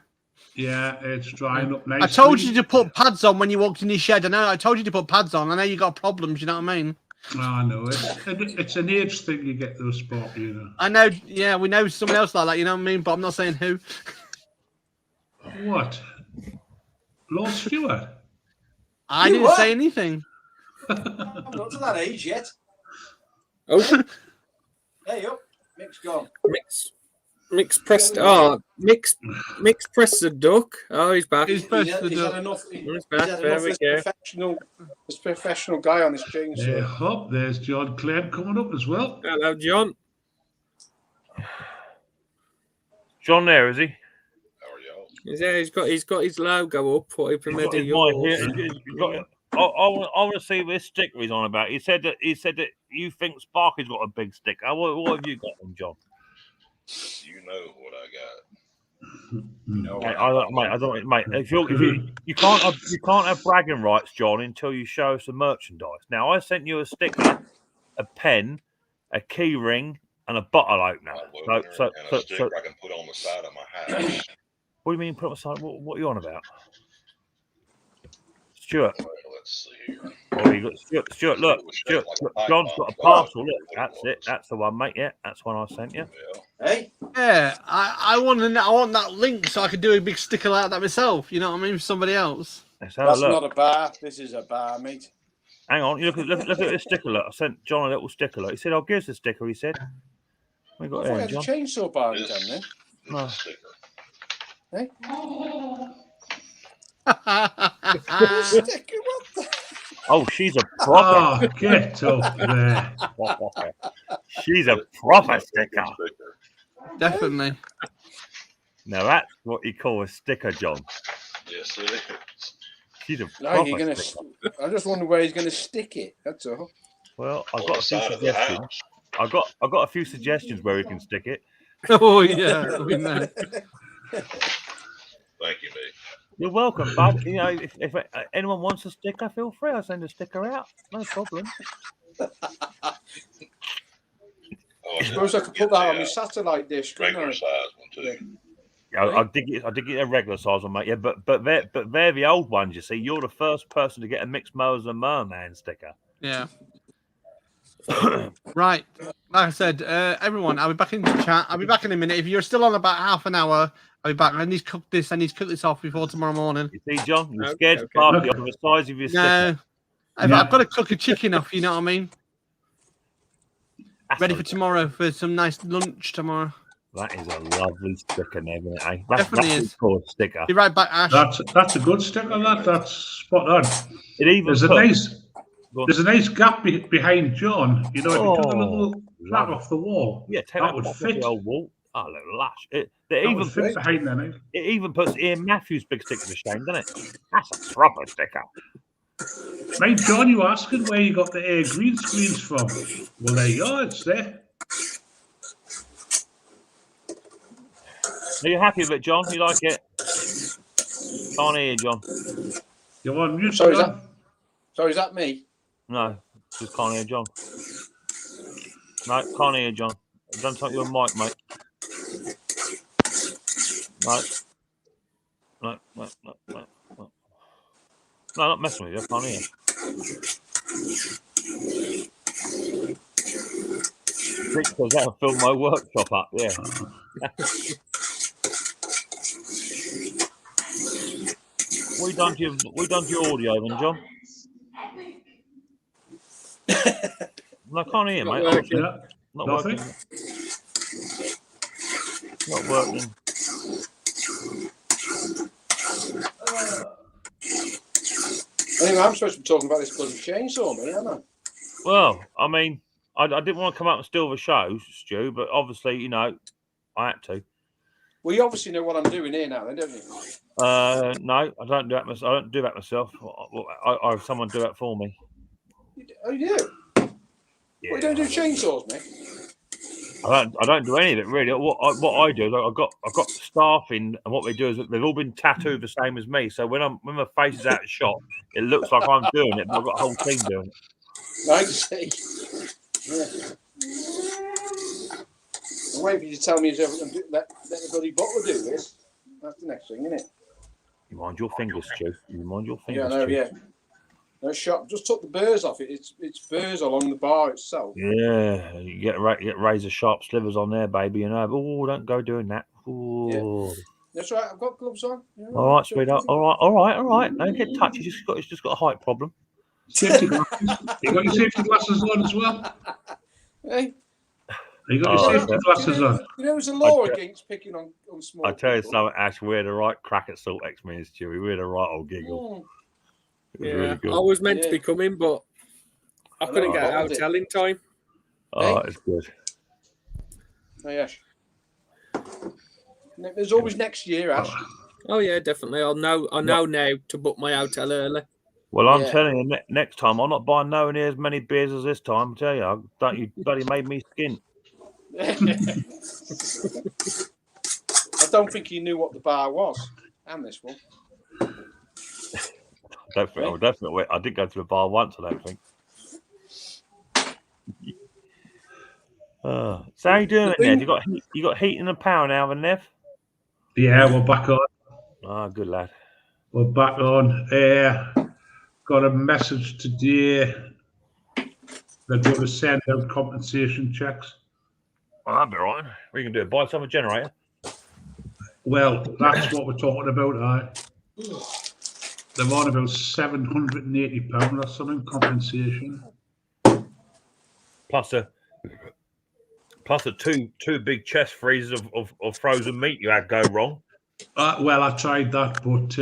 Yeah, it's drying up nicely. I told you to put pads on when you walked in your shed. I know. I told you to put pads on. I know you got problems. You know what I mean? I know it's an age thing. You get those sport, you know. I know. Yeah, we know someone else like that. You know what I mean? But I'm not saying who. What? Lord Stuart? I You didn't what? say anything. I'm not to that age yet. Oh, Hey, up. Mick's gone. Mix pressed. Mix pressed the duck. Oh, he's back. He's He's pressed had, the he's duck. had enough. He's He's back. had There enough we of go. this professional guy on this chainsaw. Up there's John Clem coming up as well. Hello, John. John there, is he? He's there. He's got his logo up. What he He's got permitted his mic here. yours. He's got it. I want to see this sticker he's on about. He said that you think Sparky's got a big sticker. What have you got then, John? You know what I got. You know, Mate, if you can't have bragging rights, John, until you show us the merchandise. Now, I sent you a sticker, a pen, a key ring, and a bottle opener. And a sticker I can put on the side of my house. What do you mean put on the side? What are you on about? Stuart. Well, let's see here. Oh, you got Stuart, look, John's got a parcel. Look, that's it. That's the one, mate. Yeah, that's the one I sent you. Yeah. Hey, Yeah, I want that link so I could do a big sticker like that myself. You know what I mean? For somebody else. Let's have that's a look. not a bar. This is a bar, mate. Hang on, you look at this sticker. Look, I sent John a little sticker. Look, he said, "I'll give us the sticker." He said, "We I got thought here, we had a John." chainsaw bar in This town then. is No. a sticker. Hey? Sticker, what the? Oh, she's a proper. oh, get up there. She's a proper sticker. Sticker. Definitely. Now that's what you call a sticker, John. Yes, it is. She's a No, proper you're gonna. sticker. I just wonder where he's gonna stick it. That's all. Well, I've On got the a few side of the suggestions. house. I've got a few suggestions where we can stick it. Oh yeah, we know. Thank you, mate. You're welcome, bud. You know, if anyone wants a sticker, feel free. I'll send a sticker out. No problem. Oh, I suppose I could put that on my satellite dish, couldn't regular I? size one too. I dig it a regular size one, mate. Yeah, but they're the old ones. You see, you're the first person to get a Mixed Mowers and Merman sticker. Yeah. Right. Like I said, everyone, I'll be back in the chat. I'll be back in a minute. If you're still on about half an hour, I'll be back. I need to cook this. I need to cook this off before tomorrow morning. You see, John, you're Okay, scared to okay. party off the size of your sticker. No. I've got to cook a chicken off, you know what I mean? That's Ready all for right. tomorrow for some nice lunch tomorrow. That is a lovely sticker, isn't it? Eh? That's Definitely a is. cool sticker. Be right back, Ash. That's a good sticker. That's spot on. It even There's a put- nice gap behind John. You know, if you took a little flat lovely. off the wall, Yeah, take that that would off fit. the old wall. Oh, look, lush. It That even would fit behind there. it even puts Ian Matthews' big sticker to shame, doesn't it? That's a proper sticker. Right, John, you were asking where you got the green screens from. Well, there you go. It's there. Are you happy with it, John? You like it? Can't hear you, John. You're on mute. Sorry, John. is that me? No, just can't hear John. No, can't hear you, John. Don't touch your mic, mate. No. No. No, not messing with you. I can't hear you. Rick says that'll fill my workshop up, yeah. We done to your audio then, John? No, I can't hear you, mate. working. Yeah. Not Nothing? working. Not working. Anyway, I'm supposed to be talking about this bloody chainsaw, me, aren't I? Well, I mean, I didn't want to come out and steal the show, Stu, but obviously, you know, I had to. Well, you obviously know what I'm doing here now, then, don't you? No, I don't do that. I don't do that myself. I have someone do that for me. Oh, you do? Yeah. Well, you don't do chainsaws, mate? I don't do any of it really. What I do is I've got staff in, and what they do is they've all been tattooed the same as me. So when my face is out of shot, it looks like I'm doing it, but I've got a whole team doing it. I see. Yeah. I'm waiting for you to tell me let the bloody butler do this. That's the next thing, isn't it? You mind your fingers, Stu. You mind your Yeah, fingers. no, Stu. yeah. No shot. Just took the burrs off it. It's burrs along the bar itself. Yeah, you get razor sharp slivers on there, baby. You know. Oh, don't go doing that. Oh. That's right. I've got gloves on. Yeah, All right, sweetheart. All right. Don't get touched. It's just got a height problem. Safety glasses. You got your safety glasses on as well? Hey, You got your safety glasses on? you know, there's a law against picking on small I tell you people. something, Ash. We had a right crack at Salt X, me and Stewie. We had a right old giggle. Mm. It was Yeah, really good. I was meant to Yeah. be coming, but I I couldn't know, get I a loved it. hotel in time. Oh, it's good. Oh, yes. There's always next year, Ash. Oh yeah, definitely. I know now to book my hotel early. Well, I'm Yeah. telling you, next time I'm not buying nowhere near as many beers as this time. I tell you, don't you bloody made me skint. I don't think he knew what the bar was. And this one. Definitely. I did go to the bar once. I don't think. So how you doing, Nev? You got heat in the power now, then, Nev? Yeah, we're back on. Ah, good lad. We're back on. Got a message today. They're going to send out compensation checks. Well, that'd be all right. We can do it. Buy some a generator. Well, that's what we're talking about. They're on about £780 or something compensation. Plus the two big chest freezers of frozen meat you had go wrong. Well, I tried that, but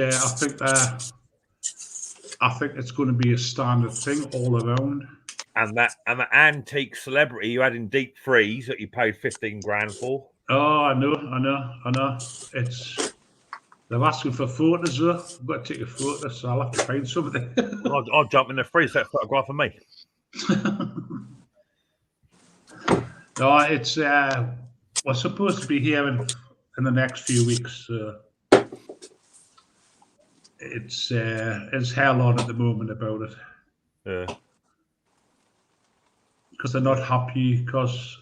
I think it's going to be a standard thing all around. And the antique celebrity you had in deep freeze that you paid 15 grand for. Oh, I know. They're asking for photos though. I've got to take a photo, so I'll have to find something. I'll jump in the freeze, take a photograph of me. No, it's we're supposed to be here in the next few weeks. It's hell on at the moment about it. Yeah. Because they're not happy, because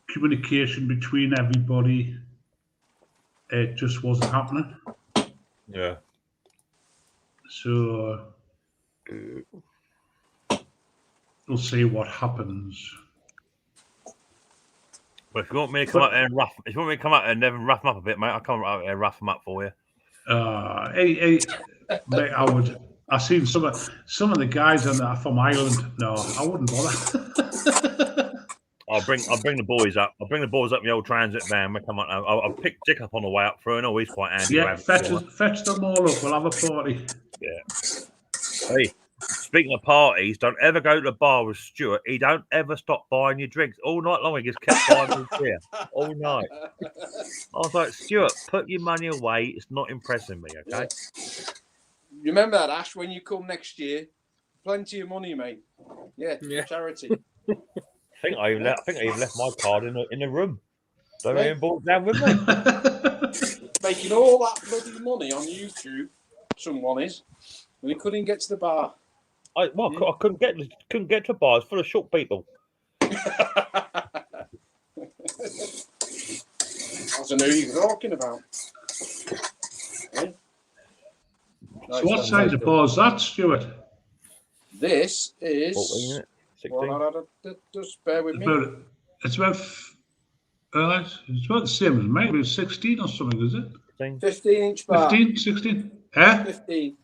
communication between everybody, it just wasn't happening. Yeah. So we'll see what happens. Well, if you want me to come out there and rough them up a bit, mate, I'll come out there and rough them up for you. Mate, I've seen some of the guys on that from Ireland. No, I wouldn't bother. I'll bring the boys up. I'll bring the boys up in the old transit van. We come on. I'll pick Dick up on the way up through, and he's quite handy. Yeah, fetch them all up. We'll have a party. Yeah. Hey, speaking of parties, don't ever go to the bar with Stuart. He don't ever stop buying you drinks all night long. He just kept buying me beer all night. I was like, Stuart, put your money away. It's not impressing me, okay? Remember that, Ash, when you come next year. Plenty of money, mate. Yeah, Yeah. charity. I think I even left my card in the room. Don't even brought it down with me. Making all that bloody money on YouTube, someone is, when he couldn't get to the bar. I couldn't get to a bar. It's full of short people. I don't know who you're talking about. Eh? So what size of bar is that, Stuart? This is. 14, 16. Well, just bear with me. It's about the same as mine. It's 16 or something, is it? 15-inch bar. 15, 16? Eh? 15.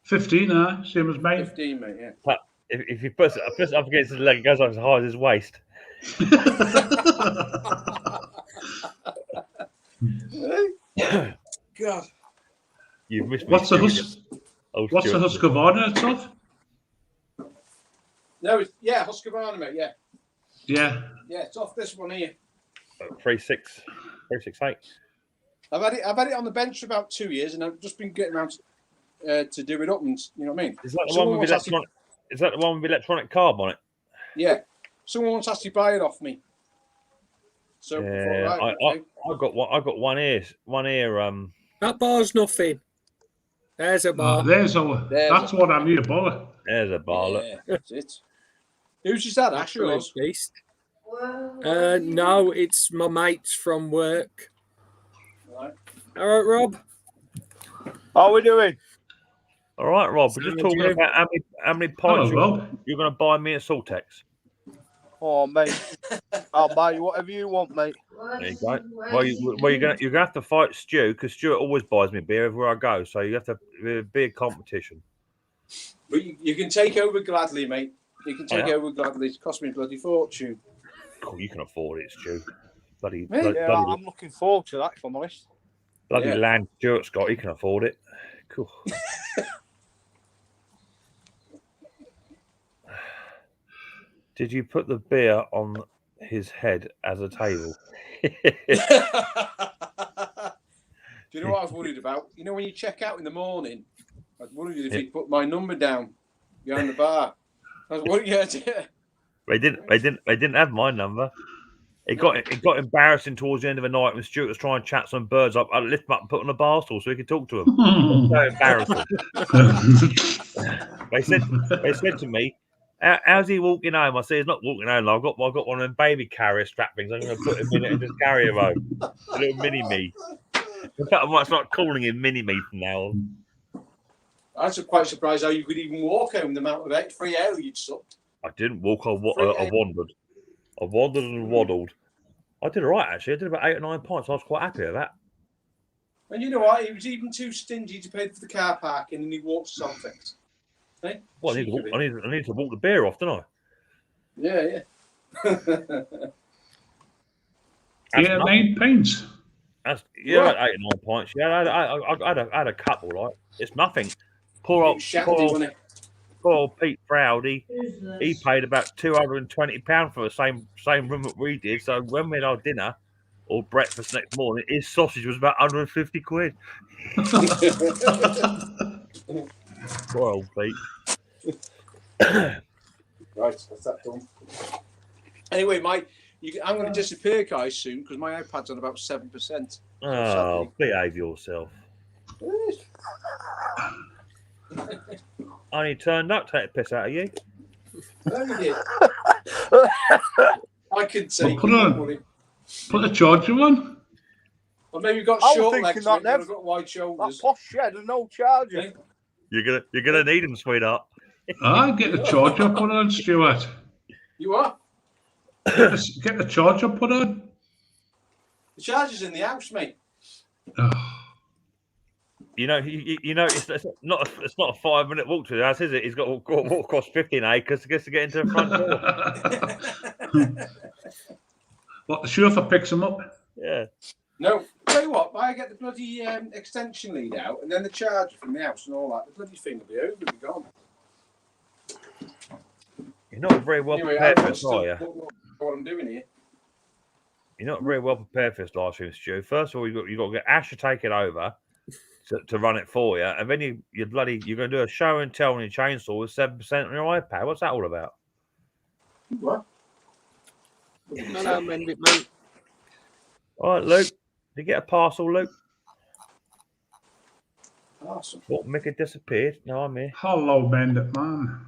15, same as mine. 15, mate, yeah. If you push it up against his leg, it goes up as high as his waist. God. You've missed me. What's the Stuart. Husqvarna it's of? No, it's, yeah, Husqvarna, mate, yeah. Yeah. Yeah, it's off this one here. 368. I've had it on the bench for about 2 years, and I've just been getting around to do it up, and you know what I mean? Is that the one with electronic? Is that the one with electronic carb on it? Yeah. Someone wants to actually buy it off me. So Yeah, right, okay. I got one here. That bar's nothing. There's a bar. That's what I need a bar. There's a bar. Look. Yeah, that's it. Who's just that? Ash or Absolute us? beast. No, it's my mates from work. Right. All right, Rob. How are we doing? All right, Rob. We're just Sound talking you. about how many pints Hello, Rob. you're going to buy me at Saltex. Oh, mate. I'll buy you whatever you want, mate. There you go. Well, you're gonna have to fight Stu because Stuart always buys me beer everywhere I go. So you have to be a competition. But you can take over gladly, mate. You can take yeah? over gladly. It's cost me a bloody fortune. Oh, you can afford it, Stu. Bloody, Mate, bloody, Yeah, bloody, I'm looking forward to that, if I'm honest. bloody Yeah. land Stuart's got. He can afford it. Cool. Did you put the beer on his head as a table? Do you know what I was worried about? You know when you check out in the morning, I was worried if he'd put my number down behind the bar. I was worried. Yeah. They didn't have my number. It got embarrassing towards the end of the night when Stuart was trying to chat some birds up. I lift them up and put them on the bar stool so he could talk to them. So embarrassing. They said to me, "How's he walking home?" I said, "He's not walking home. I've got one of them baby carrier strap things. I'm going to put him in it and just carry him home. A little mini me." In fact, I might start calling him mini me from now on. I was quite surprised how you could even walk home the amount of free air you'd sucked. I didn't walk. I wandered. I wandered and waddled. I did all right actually. I did about 8 or 9 pints. I was quite happy with that. And you know what? He was even too stingy to pay for the car parking, and he walked something. Hey? Well, I need to walk the beer off, don't I? Yeah. Yeah, 9 pints. About 8 or 9 pints. Yeah, I had a couple. Like it's nothing. Poor Shandy, old Pete Proudy. He paid about £220 for the same room that we did. So when we had our dinner or breakfast next morning, his sausage was about 150 quid. Poor old Pete. Right, that's that done. Anyway, I'm going to disappear, guys, soon because my iPad's on about 7%. Oh, behave yourself. I only turned up to take a piss out of you. No, you did. I can take Put the charger on. Or maybe you've got I was short thinking legs, that, mate, Nev. you've got wide That shoulders. posh shed and no charger. Yeah. You're gonna need him, sweetheart. Get the charger put on, Stuart. You are? Get the charger put on. The charger's in the house, mate. Oh. You know, it's not a 5-minute walk to the house, is it? He's got to walk across 15 acres to get into the front door. What, the chauffeur picks them up? Yeah. No, tell you what, I get the bloody extension lead out and then the charger from the house and all that, the bloody thing will be over and be gone. You're not very well Anyway, prepared I've for got this, are you? what I'm doing here. You're not very well prepared for this live stream, Stu. First of all, you've got to get Ash to take it over to run it for you, and then you're going to do a show and tell on your chainsaw with 7% on your iPad. What's that all about? What? Hello, mend it, mate. All right, Luke. Did you get a parcel, Luke? Awesome. Thought Mick had disappeared. No, I'm here. Hello, Bandit Man.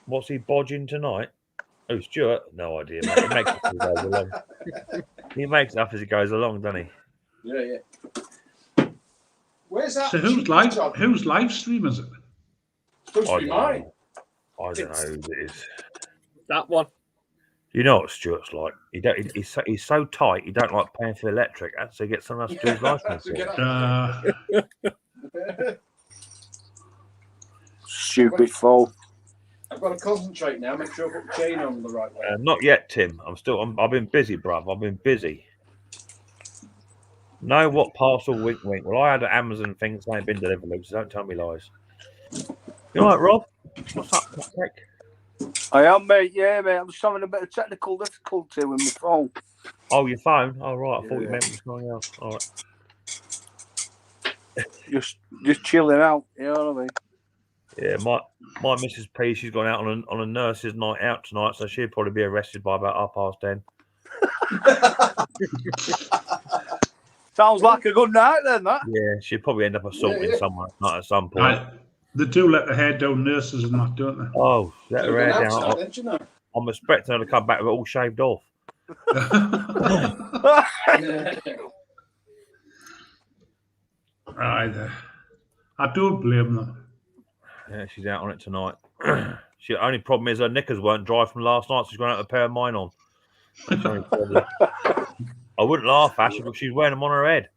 What's he bodging tonight? Oh, Stuart? No idea, mate. He makes it as he goes along. He makes it up as he goes along, doesn't he? Yeah. Where's that? So whose live stream is it? It's supposed to be mine. I don't know who it is. That one. You know what Stuart's like. He's so tight. He don't like paying for the electric, so he gets someone else to do his license. To get for. Stupid fool. I've got to concentrate now, make sure I put the chain on the right way. Not yet, Tim. I've been busy, bruv. I've been busy. Know what parcel? Wink, wink. Well, I had an Amazon thing saying been delivered, Luke, so don't tell me lies. You all right, Rob? What's up, Patrick? I am, mate. Yeah, mate. I'm just having a bit of technical difficulty with my phone. Oh, your phone? Oh, right. I thought you Yeah. meant something else. All right. Just chilling out. You know what I mean? Yeah, my Mrs. P, she's gone out on a nurse's night out tonight, so she'll probably be arrested by about 10:30. Sounds like a good night then, that. Yeah, she'll probably end up assaulting someone at some point. Right. They do let the hair down nurses and that, don't they? Oh, let her hair down. Outside, didn't you know? I'm expecting her to come back with it all shaved off. Right. I don't blame them. Yeah, she's out on it tonight. The only problem is her knickers weren't dry from last night, so she's going to have a pair of mine on. That's the only problem. I wouldn't laugh, Ash, but she's wearing them on her head.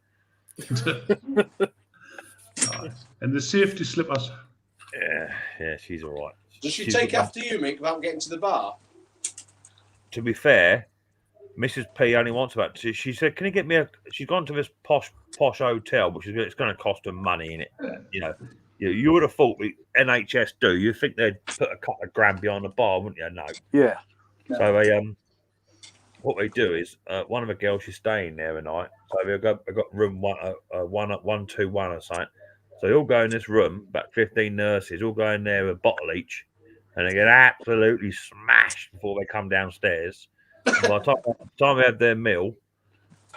Right. And the safety slippers. Yeah, she's all right. Does she She's take got- after you, Mick, without getting to the bar? To be fair, Mrs. P only wants about. She said, "Can you get me a?" She's gone to this posh hotel, which it's going to cost her money in it. You know, you would have thought the NHS do. You think they'd put a couple of grand behind the bar, wouldn't you? No. Yeah. So they what they do is one of the girls she's staying there a night. So they've got room 121 or something. So they all go in this room, about 15 nurses, all go in there with a bottle each, and they get absolutely smashed before they come downstairs. And by the time they have their meal,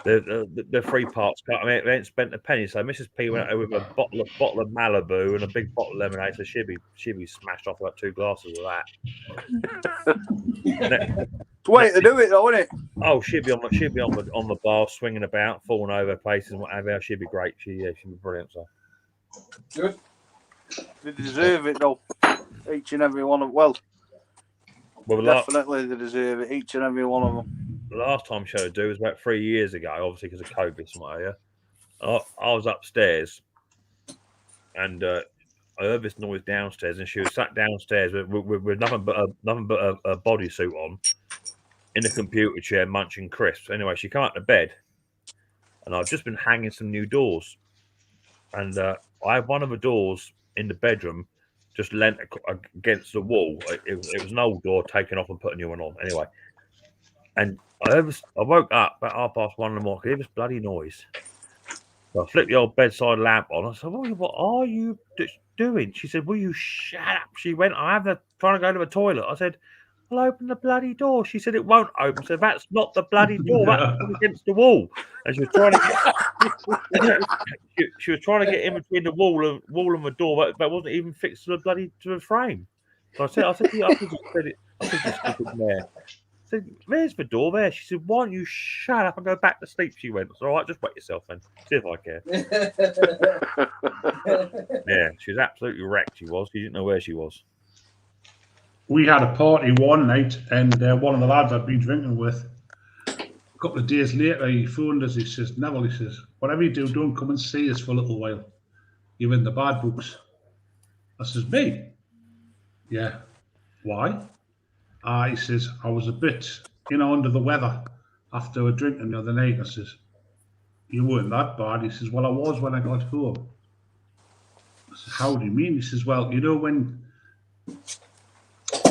the three parts cut. I mean, they ain't spent a penny. So Mrs. P went out with a bottle of Malibu and a big bottle of lemonade. So she'd be smashed off about 2 glasses of that. It's a way to do it, though, isn't it? Oh, she'd be on the bar, swinging about, falling over places and whatever. She'd be great. She'd be brilliant. So Good. They deserve it, though. Each and every one of them. Well, definitely they deserve it. Each and every one of them. The last time she had to do was about 3 years ago, obviously because of COVID. Somewhere, yeah. I was upstairs, and I heard this noise downstairs, and she was sat downstairs with nothing but a bodysuit on, in a computer chair, munching crisps. Anyway, she came out to bed, and I've just been hanging some new doors, and I had one of the doors in the bedroom just leant against the wall. It was an old door taken off and put a new one on. Anyway, and I woke up about 1:30 in the morning. I could hear this bloody noise. So I flipped the old bedside lamp on. I said, "What are you doing?" She said, "Will you shut up?" She went, "I'm trying to go to the toilet." I said, "I'll open the bloody door." She said, "It won't open." I said, "That's not the bloody door. That's against the wall." And she was trying to get she was trying to get in between the wall and the door, but wasn't even fixed to the frame. So I said, "Yeah, I think you said it. I think you stupid mare." I said, "There's the door there." She said, "Why don't you shut up and go back to sleep?" She went, "All right, just wait yourself then. See if I care." Yeah, she was absolutely wrecked. She was. She didn't know where she was. We had a party one night, and one of the lads I'd been drinking with, a couple of days later, he phoned us. He says, "Neville," he says, "whatever you do, don't come and see us for a little while. You're in the bad books." I says, "Me?" "Yeah." "Why?" He says, I was a bit, under the weather after a drinking the other night. I says, you weren't that bad. He says, well, I was when I got home. I said, how do you mean? He says, well, when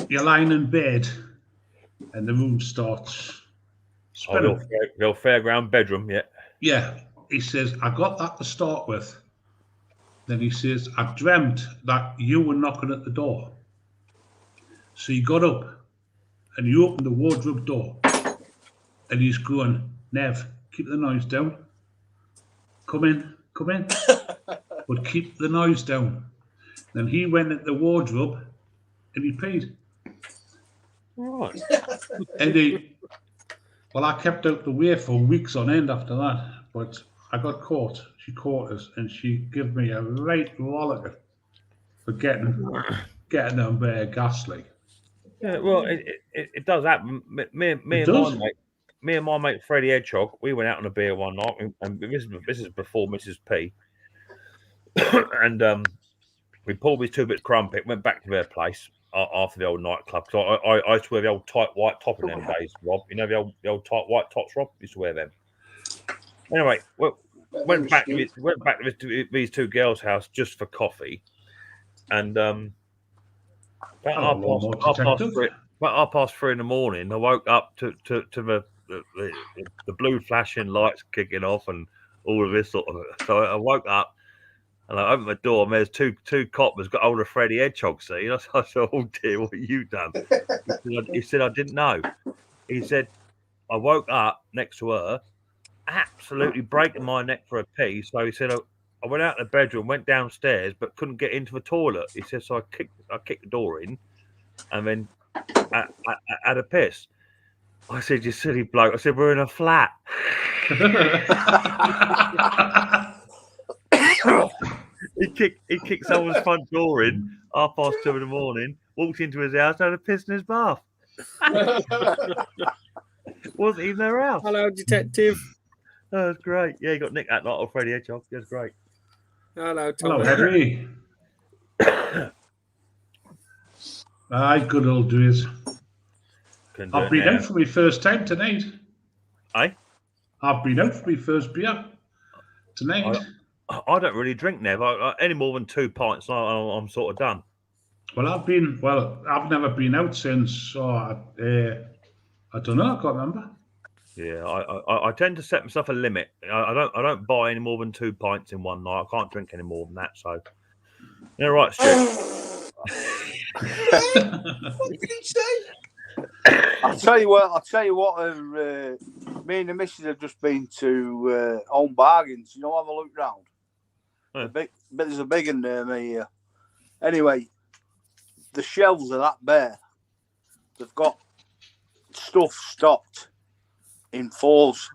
you're lying in bed and the room starts spinning. The old fairground bedroom, yeah. Yeah. He says, I got that to start with. Then he says, I dreamt that you were knocking at the door. So he got up and he opened the wardrobe door and he's going, Nev, keep the noise down. Come in. But keep the noise down. Then he went at the wardrobe and he peed. Right. And I kept out the way for weeks on end after that, but I got caught. She caught us and she gave me a right rollicker for getting them ghastly. Yeah, well, it does happen. Me and my mate Freddie Hedgehog, we went out on a beer one night, and this is before Mrs. P. And we pulled these 2 bits crumpet, went back to their place after the old nightclub. So I used to wear the old tight white top in them days, Rob. You know the old tight white tops, Rob? Used to wear them. Anyway, went back to these 2 girls' house just for coffee, and about 3:30 in the morning, I woke up to the blue flashing lights kicking off and all of this sort of. So I woke up and I opened the door and there's two coppers got hold of Freddie Hedgehog. See, and I said, "Oh dear, what have you done?" He said, "I didn't know." He said, "I woke up next to her, absolutely breaking my neck for a pee." So he said, "I went out of the bedroom, went downstairs, but couldn't get into the toilet." He said, "So I kicked the door in, and then I had a piss." I said, "You silly bloke." I said, "We're in a flat." He kicked someone's front door in 2:30 in the morning, walked into his house, and had a piss in his bath. Wasn't even their house. Hello, detective. That was great. Yeah, he got nicked that night off Freddie Hedgehog. It was great. Hello, Tom. Hello, Henry. Aye, good old days. I've been out for my first time tonight. Aye? I've been out for my first beer tonight. I don't really drink, Nev. Any more than 2 pints, I'm sort of done. Well, I've never been out since, I don't know, I can't remember. Yeah, I tend to set myself a limit. I don't buy any more than 2 pints in one night. I can't drink any more than that. So, yeah, right, Stu. What did he say? I'll tell you what. Me and the missus have just been to Home Bargains. You know, have a look round. Yeah. But there's a big one near me here. Anyway, the shelves are that bare. They've got stuff stocked in fours,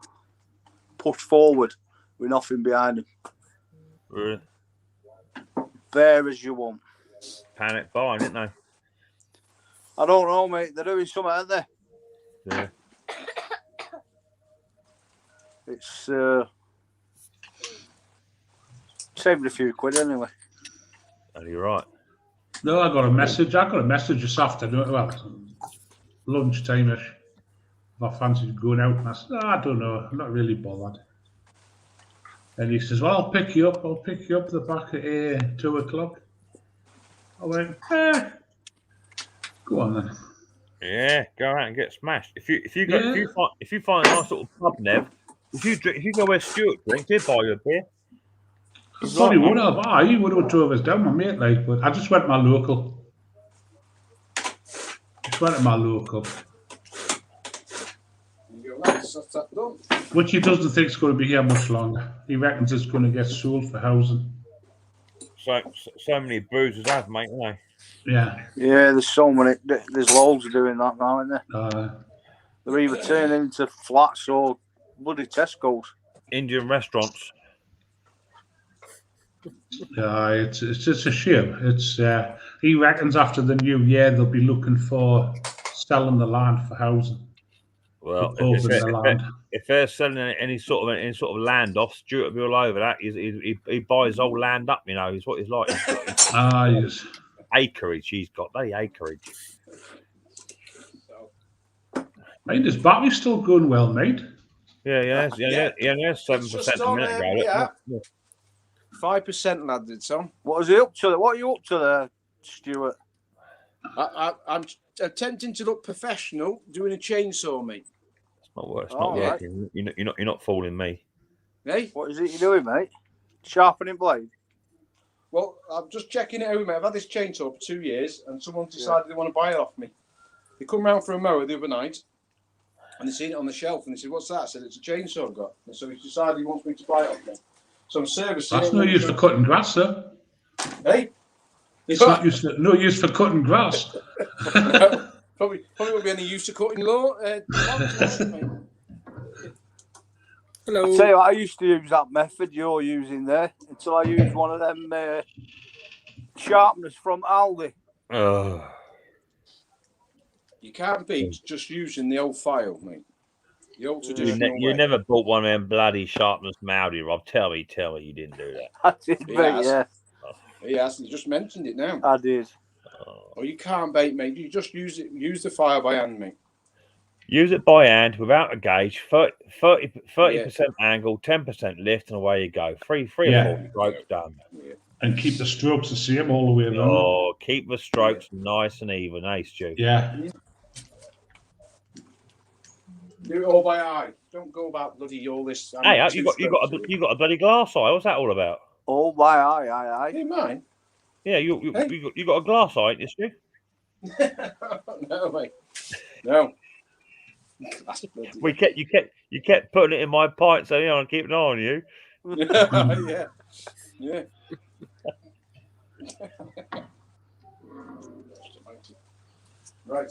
pushed forward with nothing behind them. Really? Bare as you want. Panic buying, didn't they? I don't know, mate. They're doing something, aren't they? Yeah. It's saved a few quid anyway. Oh, you're right. No, I got a message this afternoon, well, lunchtime-ish. I fancied going out, and I said, I don't know, I'm not really bothered. And he says, well, I'll pick you up at the back at 2 o'clock. I went, go on then. Yeah, go out and get smashed. If you find a nice little pub, Nev, if you go where Stuart drinks, he'll buy you a beer. Sorry, would have. He would have drove us down, my mate, like, but I just went to my local. That's that done. Which he doesn't think is going to be here much longer. He reckons it's going to get sold for housing. So many bruises have, mate, aren't they? Yeah. Yeah, there's so many. There's loads of doing that now, isn't there? They're either turning into flats or bloody Tesco's. Indian restaurants. Yeah, it's a shame. It's he reckons after the new year they'll be looking for selling the land for housing. Well, if they're selling any sort of land off, Stuart will be all over that. He buys his whole land up, you know. He's what he's like. Yes. Acreage he's got. They acreage. Mate, his battery's still going well, mate. Yeah, 7% It's just a on, minute ago. yeah. Look. 5%, lad, did Tom. What is he up to? What are you up to there, Stuart? I'm attempting to look professional doing a chainsaw, mate. It's not All right. working. You're not fooling me. Hey? What is it you're doing, mate? Sharpening blade? Well, I'm just checking it out, mate. I've had this chainsaw for 2 years, and someone decided they want to buy it off me. They come round for a mower the other night, and they seen it on the shelf, and they said, "What's that?" I said, "It's a chainsaw I've got." And so he decided he wants me to buy it off me. So I'm servicing That's it. no use for cutting grass, sir. Hey? It's not no use for cutting grass. Probably won't be any use to cutting logs, mate. Hello. I tell you what, I used to use that method you're using there until I used one of them sharpeners from Aldi. You can't beat just using the old file, mate. The old traditional You way. never bought one of them bloody sharpness Maudi, Rob. Tell me you didn't do that. I did, mate, yeah. Yes, you just mentioned it now. I did. Oh, you can't bait, mate. You just use the file by hand, mate. Use it by hand without a gauge, 30% angle, 10% lift, and away you go. Three Yeah. or 4 strokes done. Yeah. And keep the strokes the same all the way around. Oh, keep the strokes nice and even, eh, Stu? Yeah. Do it all by eye. Don't go about bloody all this. Hey, you got a bloody glass eye. What's that all about? All by eye. Hey, mine? Yeah, you got a glass eye, ain't you, Stu? No, mate. No. You kept putting it in my pint, so I'm keeping an eye on you. Yeah. Right.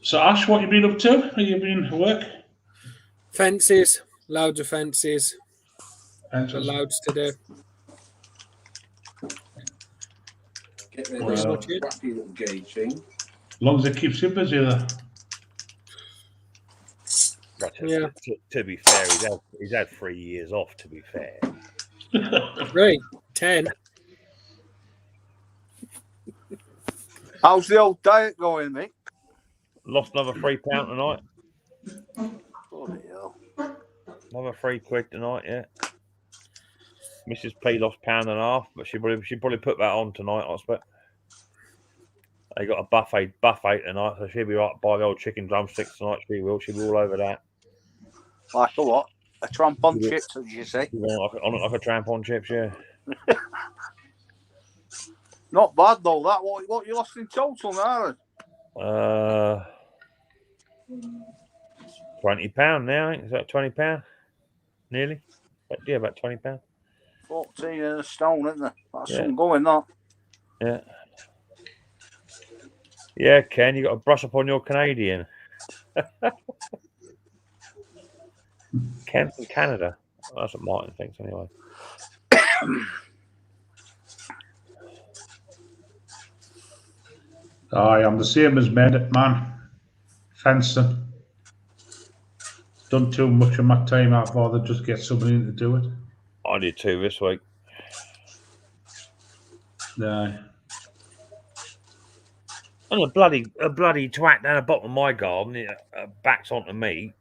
So Ash, what you been up to? Have you been to work? Fences. Loads of fences. Fences. Loads to do. Get rid of Well, this crappy little gauge thing. As long as it keeps you busy there. Yeah. To be fair, he's had 3 years off. To be fair, Right. 10. How's the old diet going, mate? lost another £3 tonight. Bloody hell. Another £3 tonight. Yeah. Mrs. P lost £1.50, but she probably put that on tonight. I expect. They got a buffet tonight, so she'll be right by the old chicken drumsticks tonight. She'll be all over that. Like a what? A tramp on chips, did you say? Like a tramp on chips, yeah. Not bad though. That what you lost in total now? £20 now. I think. Is that £20? Nearly. Yeah, about £20. 14 in a stone, isn't there? That's Yeah. some going, that. Yeah. Yeah, Ken, you got to brush up on your Canadian. Ken from Canada. Well, that's what Martin thinks, anyway. I'm the same as man. Fencing. Done too much of my time. I'd rather just get somebody in to do it. I did too this week. No. And a bloody twat down the bottom of my garden backs onto me.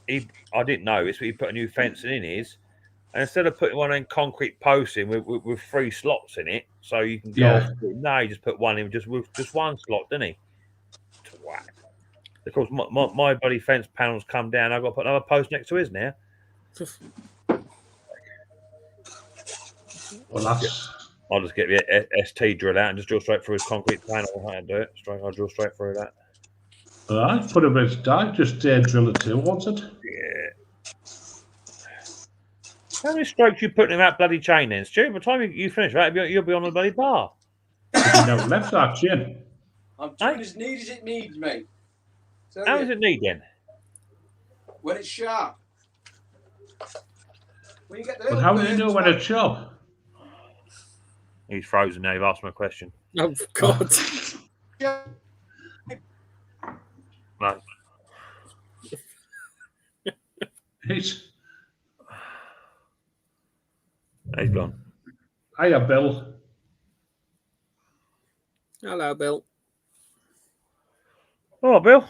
I didn't know this, but he put a new fencing in his. And instead of putting one of them concrete posts in with 3 slots in it, so you can go off, no, he just put one in with just one slot, didn't he? Twat. Of course, my bloody fence panels come down. I've got to put another post next to his now. Well, that's. I'll just get the ST drill out and just drill straight through his concrete panel. How to do it? I'll drill straight through that. I put a bit. I just drill it towards it. Yeah. How many strokes you putting in that bloody chain then, Stu? By the time you finish that, you'll be on the bloody bar. You never left that chain. I'm doing as neat as it needs, mate. How does it need then? When it's sharp. When you get the But little how do you burns know when back- it's sharp? He's frozen now. You've asked him a question. Oh, God. Yeah. No. He's Gone. Hiya, Bill. Hello, Bill. Oh, Bill.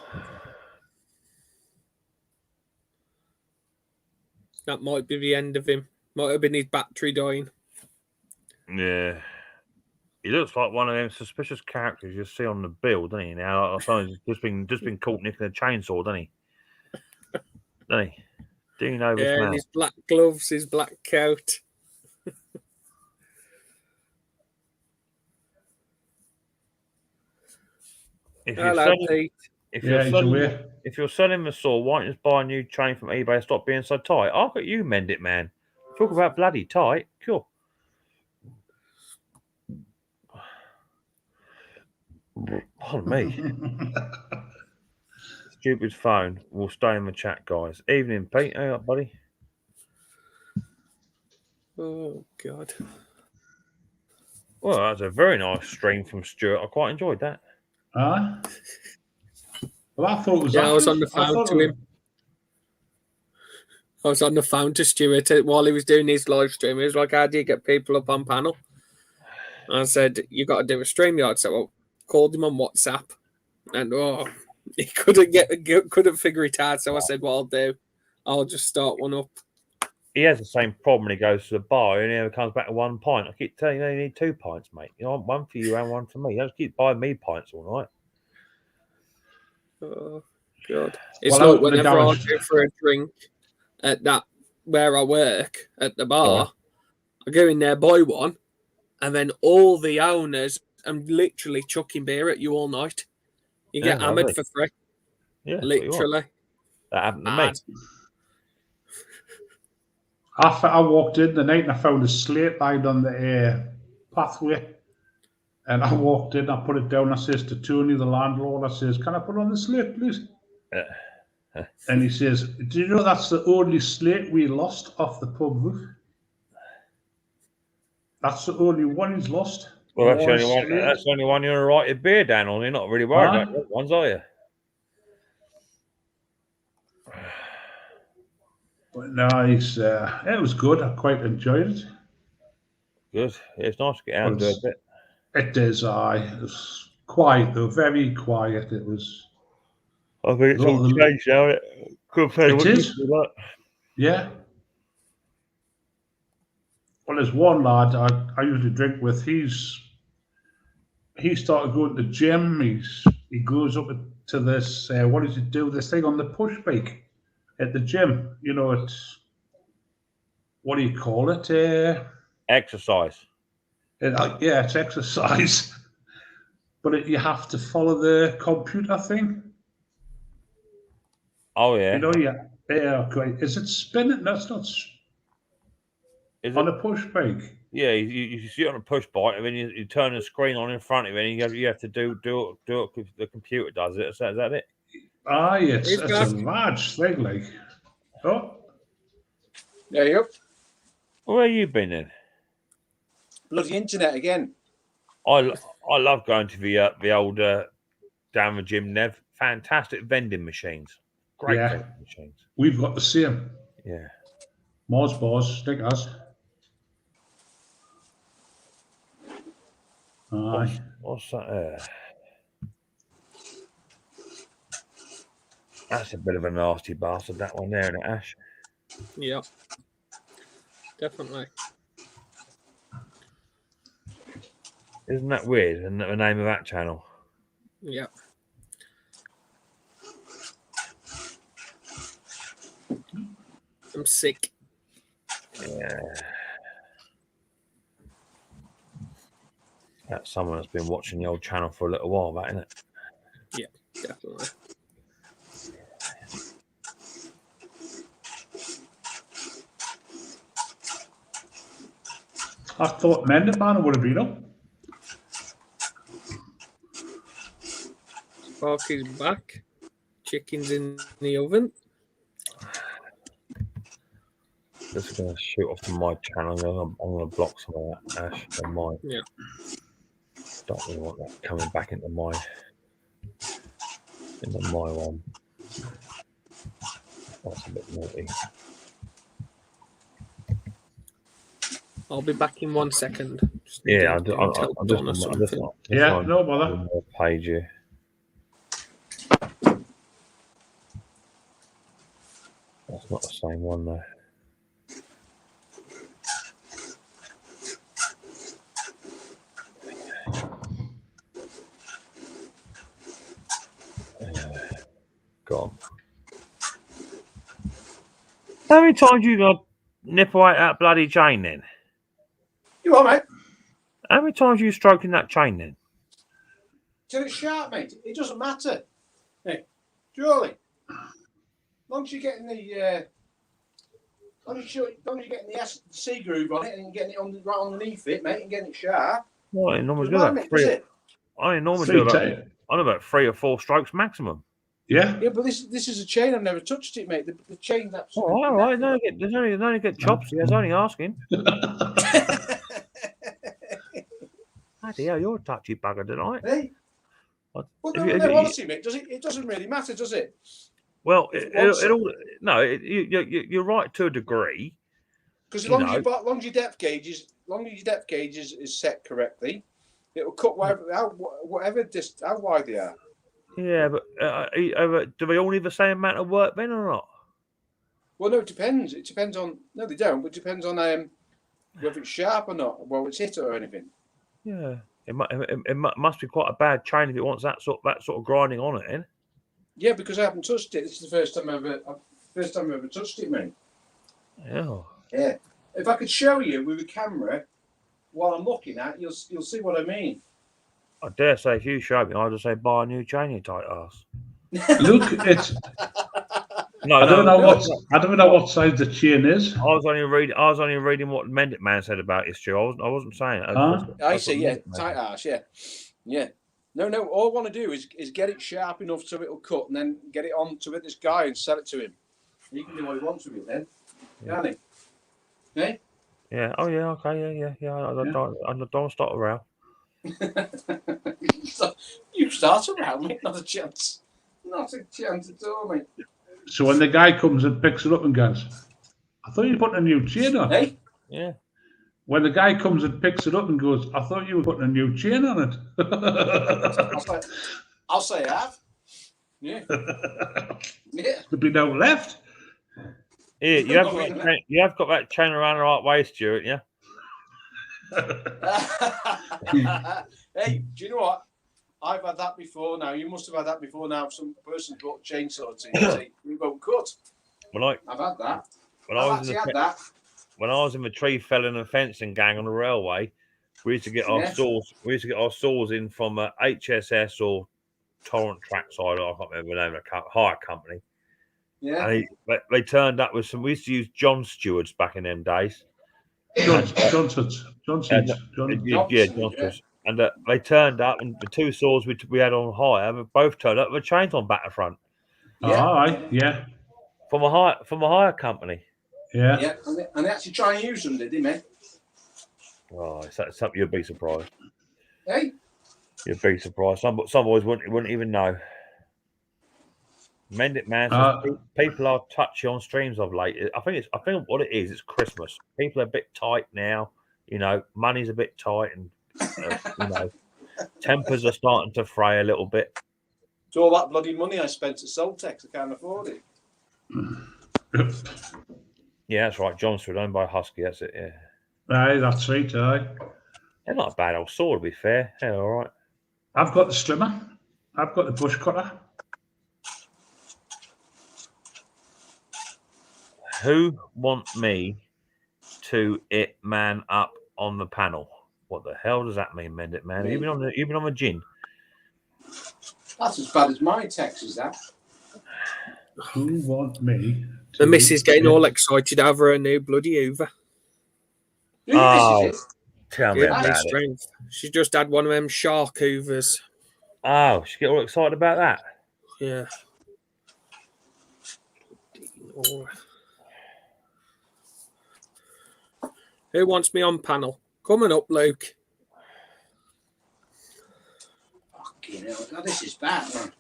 That might be the end of him. Might have been his battery dying. Yeah. He looks like one of them suspicious characters you see on the bill, doesn't he? Now, I suppose he's just been caught nicking a chainsaw, doesn't he? Doesn't he? Do you know this Yeah, man? and his black gloves, his black coat. If Hello, you're selling, Pete. if Yeah, you're he's selling, away. if you're selling the saw, why don't you just buy a new chain from eBay and stop being so tight? I'll get you mend it, man. Talk about bloody tight. Cool. Pardon me. Stupid phone. We'll stay in the chat, guys. Evening, Pete. Hey up, buddy. Oh, God. Well, that's a very nice stream from Stuart. I quite enjoyed that. Huh? Well, I thought it was. Yeah, I was on the active. I phone thought to it him. I was on the phone to Stuart while he was doing his live stream. He was like, how do you get people up on panel? I said, you got to do a StreamYard. So I called him on WhatsApp. And he couldn't figure it out. So I said, what I'll do, I'll just start one up. He has the same problem when he goes to the bar and he never comes back to 1 pint. I keep telling you, you need 2 pints, mate. You know, one for you and one for me. You don't keep buying me pints all night. Oh, God. It's Well, like whenever I garage- go for a drink at that where I work at the bar, I go in there, buy one, and then all the owners are literally chucking beer at you all night. You get Yeah, hammered lovely. for free. Yeah, that's what you want. Literally. That happened to Mad. me. I walked in the night and I found a slate lying on the pathway. And I walked in, I put it down. I says to Tony, the landlord, I says, can I put on the slate, please? And he says, do you know that's the only slate we lost off the pub roof? That's the only one he's lost. Well, that's the One only one. slate. That's the only one you're going to write your beer down on. You're not really worried Huh? about the other ones, are you? But no, it was good. I quite enjoyed it. Good. It's nice to get out and do a bit. It is, it was quiet though, very quiet. It was, I think it's A lot all of them- changed now. Compared to It what it is. used to be like. yeah. Well, there's one lad I usually drink with. He started going to the gym. He goes up to this. What does he do? This thing on the push bike at the gym. You know, it's what do you call it? Exercise. Yeah, it's exercise, but you have to follow the computer thing. Oh, yeah. You know, yeah, great. Is it spinning? That's not Is on it? a push bike. Yeah, you see it on a push bike, and then you turn the screen on in front of you, and you have to do it. The computer does it. Is that it? Aye, it's He's a got- large thing, like. Oh, There you go. Where you been in? Bloody internet again. I love going to the old down the gym, Nev. Fantastic vending machines. Great Yeah. vending machines. we've got the same. Yeah. Mars bars, like us. Aye. What's that there? That's a bit of a nasty bastard, that one there, isn't it, Ash? Yeah. Definitely. Isn't that weird? Isn't that the name of that channel? Yeah. I'm sick. Yeah. That's someone that's been watching the old channel for a little while, that, isn't it? Definitely. I thought Mendeban would have been up. Sparky's back. Chicken's in the oven. Just going to shoot off to my channel. I'm going to block some of that Ash on mine. Yeah. Don't really want that coming back into my one. That's a bit naughty. I'll be back in 1 second. Just Yeah, need to I tell just Donna want something. Yeah, no bother. one more page here. That's not the same one though. God. How many times you got to nip away that bloody chain then? You all right? How many times you stroking that chain then? Till it's sharp, mate. It doesn't matter. Hey, Julie. As long as you're getting the long as you're getting the C groove on it and getting it on right underneath it, mate, and getting it sharp. Well, I normally do doesn't that. matter, does it? I normally Three do times. about 3 or 4 strokes maximum. Yeah. Yeah, but this is a chain. I've never touched it, mate. The chain that's Oh, all right. No, no, get chops. I was only asking. Bloody hell, you're a touchy bugger tonight. Hey. What- Well, if no, you- no, if you- honestly, mate, it doesn't really matter, does it? Well, If it once- all no. You're right to a degree. Because as You long as, know. as long as your depth gauge is set correctly, it'll cut whatever how wide they are. Yeah, but do they all need the same amount of work then or not? Well, no, it depends. It depends on no, they don't. But it depends on whether it's sharp or not, whether it's hit or anything. Yeah, it must be quite a bad chain if it wants that sort of grinding on it. Then. Yeah, because I haven't touched it. This is the first time I've ever touched it, mate. Yeah. Yeah. If I could show you with a camera while I'm looking at, you'll see what I mean. I dare say if you showed me, I'd just say buy a new chain, you tight ass. Look, it's. No, I don't know no, what size the chain is. I was only reading what Mendit Man said about his shoe. I wasn't saying it. Huh? I see, yeah, tight ass, yeah. No. All I want to do is get it sharp enough so it'll cut, and then get it on to this guy and sell it to him. He can do what he wants with it then, can't he? Hey? Yeah. Oh yeah. Okay. Yeah. I don't start around. You start around, mate. Not a chance. Not a chance at all, mate. So when the guy comes and picks it up and goes, I thought you put a new chain on. Hey? Yeah. When the guy comes and picks it up and goes, I thought you were putting a new chain on it. I'll say I have. Yeah. Yeah. There'd be no left. Yeah, you have got that chain around the right way, Stuart. Yeah. Hey, do you know what? I've had that before now. You must have had that before now. Some person brought a chainsaw to you and say, we won't cut. I've had that. I've actually had that. When I was in the tree felling and fencing gang on the railway, we used to get our saws. We used to get our saws in from HSS or Torrent Trackside. I can't remember the name of the hire company. Yeah. And they turned up with some. We used to use John Stewards back in them days. Johnson's. Johnson's. And they turned up, and the 2 saws we had on hire, both turned up with chains on back and front. Yeah. From a hire company. Yeah. Yeah. And they actually try and use them, did they, mate? Oh, it's something you'd be surprised. Hey? You'd be surprised. Some boys wouldn't even know. Mend it, man. People are touchy on streams of late. I think what it is. It's Christmas. People are a bit tight now. You know, money's a bit tight, and tempers are starting to fray a little bit. It's all that bloody money I spent at Soltex. I can't afford it. Yeah, that's right. Johnson owned by Husky. That's it. Yeah. Aye, that's right. Aye. They're not a bad old saw, to be fair. Yeah, all right. I've got the strimmer. I've got the bush cutter. Who want me to it man up on the panel? What the hell does that mean, Mend it, man? Have you been on the gin? That's as bad as my text, is that? Who want me? The missus getting all excited over her new bloody Hoover. Oh, This is it. tell me Good new about it. strength. She just had one of them shark Hoovers. Oh, she get all excited about that. Yeah. Who wants me on panel? Coming up, Luke. Fucking hell. Now, this is bad, man.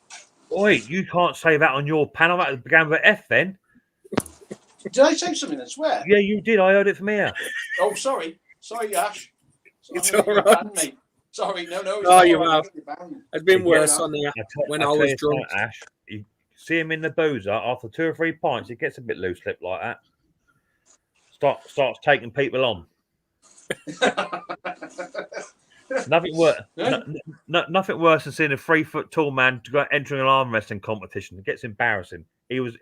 Oi, you can't say that on your panel. That began with F then. Did I say something and swear? Yeah, you did. I heard it from here. Oh, sorry. Sorry, Ash. It's Sorry, all you right. banned me. Sorry, no. It's Oh, you all right. have. You're banned. It's been worse Yeah. on there when I tell was you drunk. something, Ash, you see him in the boozer after 2 or 3 pints, it gets a bit loose lip like that. Starts taking people on. Nothing worse. Eh? Nothing worse than seeing a 3 foot tall man to go entering an arm wrestling competition. It gets embarrassing. He was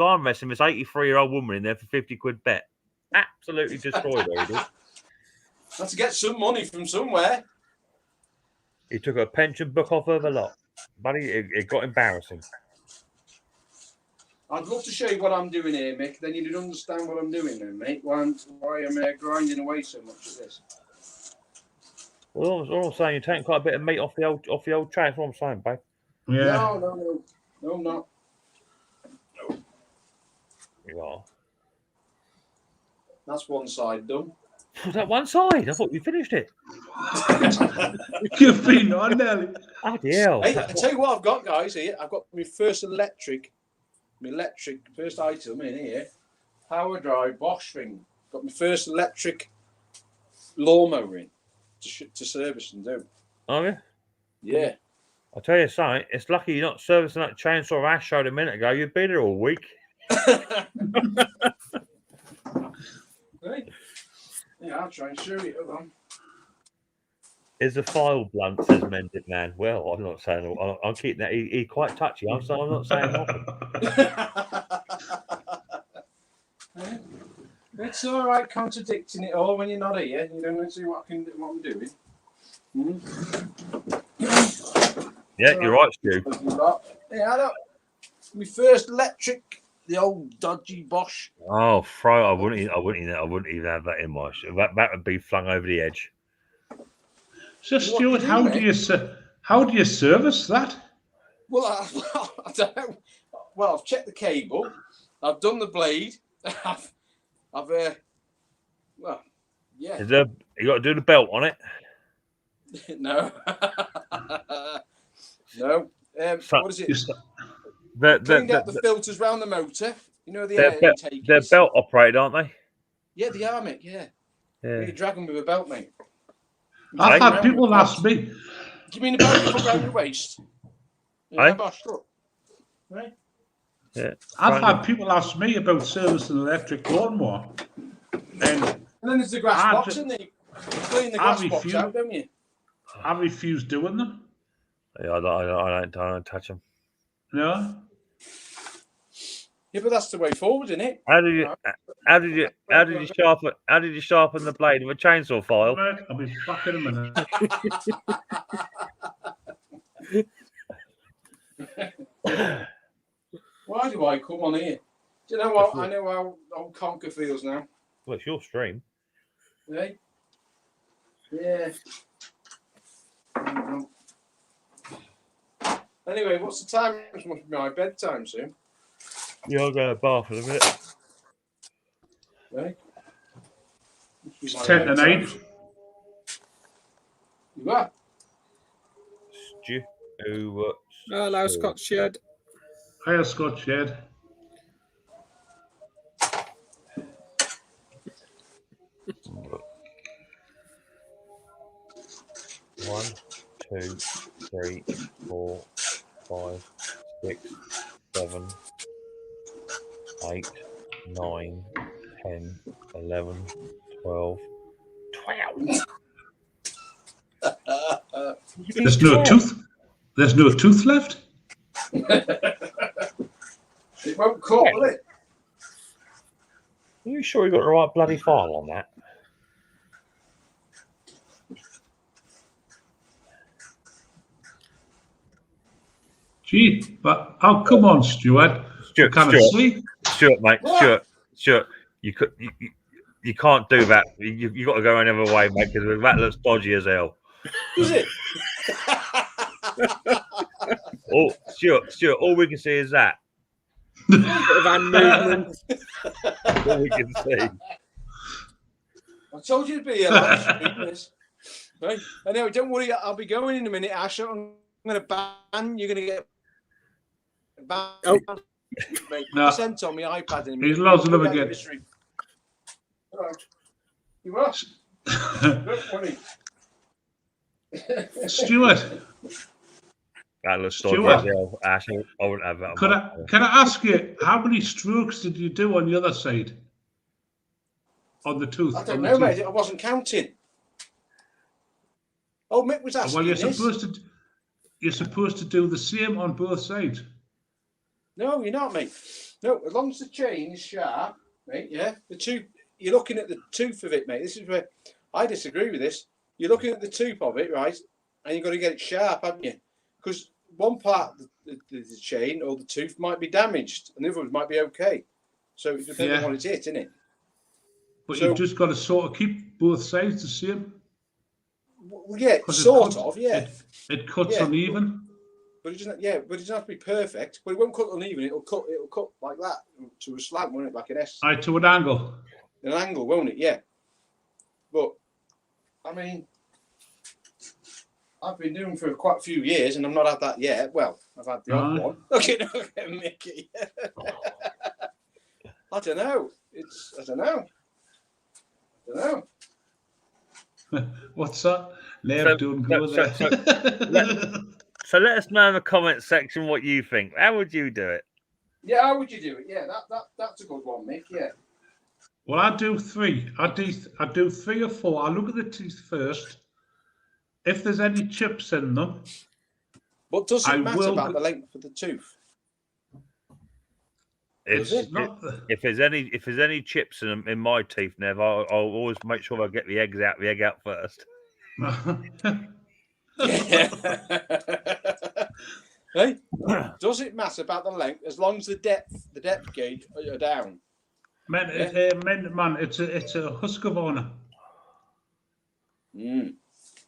arm wrestling this 83-year-old woman in there for 50 quid bet. Absolutely destroyed her. He did. Had to get some money from somewhere. He took a pension book off of a lot. Buddy, it got embarrassing. I'd love to show you what I'm doing here, Mick. Then you'd understand what I'm doing then, mate. Why I'm grinding away so much at this. Well, all I'm saying, you're taking quite a bit of meat off the old tray. That's what I'm saying, babe. Yeah. No, I'm not. You are. That's one side done. Was that one side? I thought you finished it. You've been on, Nelly. Bloody hell. Hey, I tell you what I've got, guys. Here, I've got my first first item in here. Power drive Bosch thing. Got my first electric lawnmower in to service and do. Oh, yeah? Yeah. I'll tell you something. It's lucky you're not servicing that chainsaw Ash showed a minute ago. You'd been there all week. Hey. Yeah, I'll try and show you. Hold on. Is the file blunt, says Mended Man. Well, I'm not saying. I'm keeping that. He quite touchy. I'm not saying nothing. It's all right contradicting it all when you're not here. You don't see what I'm doing. Yeah, you're right, Stu. Yeah, I don't. My first electric, the old dodgy Bosch. Oh, I wouldn't even have that in my. That would be flung over the edge. So, What Stuart, do you how do, do you service that? Well, I don't know. Well, I've checked the cable. I've done the blade. I've well, yeah. Is there? You got to do the belt on it. No. No. So- What is it? Cleaned out the filters round the motor. You know the air intake. They're belt operated, aren't they? Yeah, they are, mate. Yeah. You drag them with a belt, mate. I've had people ask me. Do you mean a belt you put around your waist? Aye. Bosch, look. Right? Yeah. I've had people ask me about servicing an electric lawnmower, and And then there's the grass I box, ju- isn't there? You clean the grass box out, don't you? I refuse doing them. Yeah, I don't touch them. No. Yeah, but that's the way forward, isn't it? How did you sharpen the blade of a chainsaw file? Right, I'll be back in a minute. Why do I come on here? Do you know what? I know how old Conker feels now. Well, it's your stream. Hey? Yeah. Anyway, what's the time? It must be my bedtime soon. Yeah, I'll go to the bath in a minute. Right? It's 10 to 9. You are? Stu. Hello, Scott Shed. Hiya, Scott Shed. One, 2, 3, 4, 5, 6, 7, 8, 9, 10, 11, 12, 12. There's no tooth. There's no tooth left. It won't cut, will it? Are you sure you got the right bloody file on that? Gee, but oh, come on, Stuart. Stuart, Kind of sleep. Stuart, mate, What? Stuart, you can't do that. You got to go another way, mate, because that looks dodgy as hell. Is it? Oh, Stuart, all we can see is that. Bit of hand movement. All we can see. I told you to be here, lads. Right? Anyway, don't worry. I'll be going in a minute, Ash. I'm going to ban. You're going to get banned. Oh. Mate, No. sent on my iPad in a minute. He's loads of them Put that again. in history. Hello. You are? Don't worry. Stuart, That looks dodgy Stuart. as hell. Ash, I wouldn't have that. on can my I phone. can I ask you how many strokes did you do on the other side? On the tooth. I on don't the know, teeth? mate. I wasn't counting. Oh, Mick was asking Well, this. you're supposed to do the same on both sides. No, you're not, mate. No, as long as the chain is sharp, mate. Yeah, the tooth. You're looking at the tooth of it, mate. This is where I disagree with this. You're looking at the tooth of it, right? And you've got to get it sharp, haven't you? Because one part of the chain or the tooth might be damaged, and the other one might be okay. So it depends on what it's hit, isn't it? But So- you've just got to sort of keep both sides the same. Well, yeah, 'Cause sort of, yeah. It cuts Yeah. uneven. But it doesn't. Yeah, but it doesn't have to be perfect. But it won't cut uneven. It'll cut like that to a slant, won't it? Like an S, Aye, to an angle. an angle, won't it? Yeah. But I mean, I've been doing for quite a few years, and I've not had that yet. Well, I've had the odd Aye. one. Look at Mickey. I don't know. I don't know. What's that? Nev So- don't so- go there. So let us know in the comment section what you think. How would you do it? Yeah, how would you do it? Yeah, that's a good one, Mick. Yeah. Well, I do 3. I do 3 or 4. I look at the teeth first. If there's any chips in them, But does it I matter will- about the length of the tooth? it's it? not. If there's any chips in my teeth, Nev, I'll always make sure I get the egg out first. Hey, does it matter about the length as long as the depth gauge are down? man, it's a Husqvarna.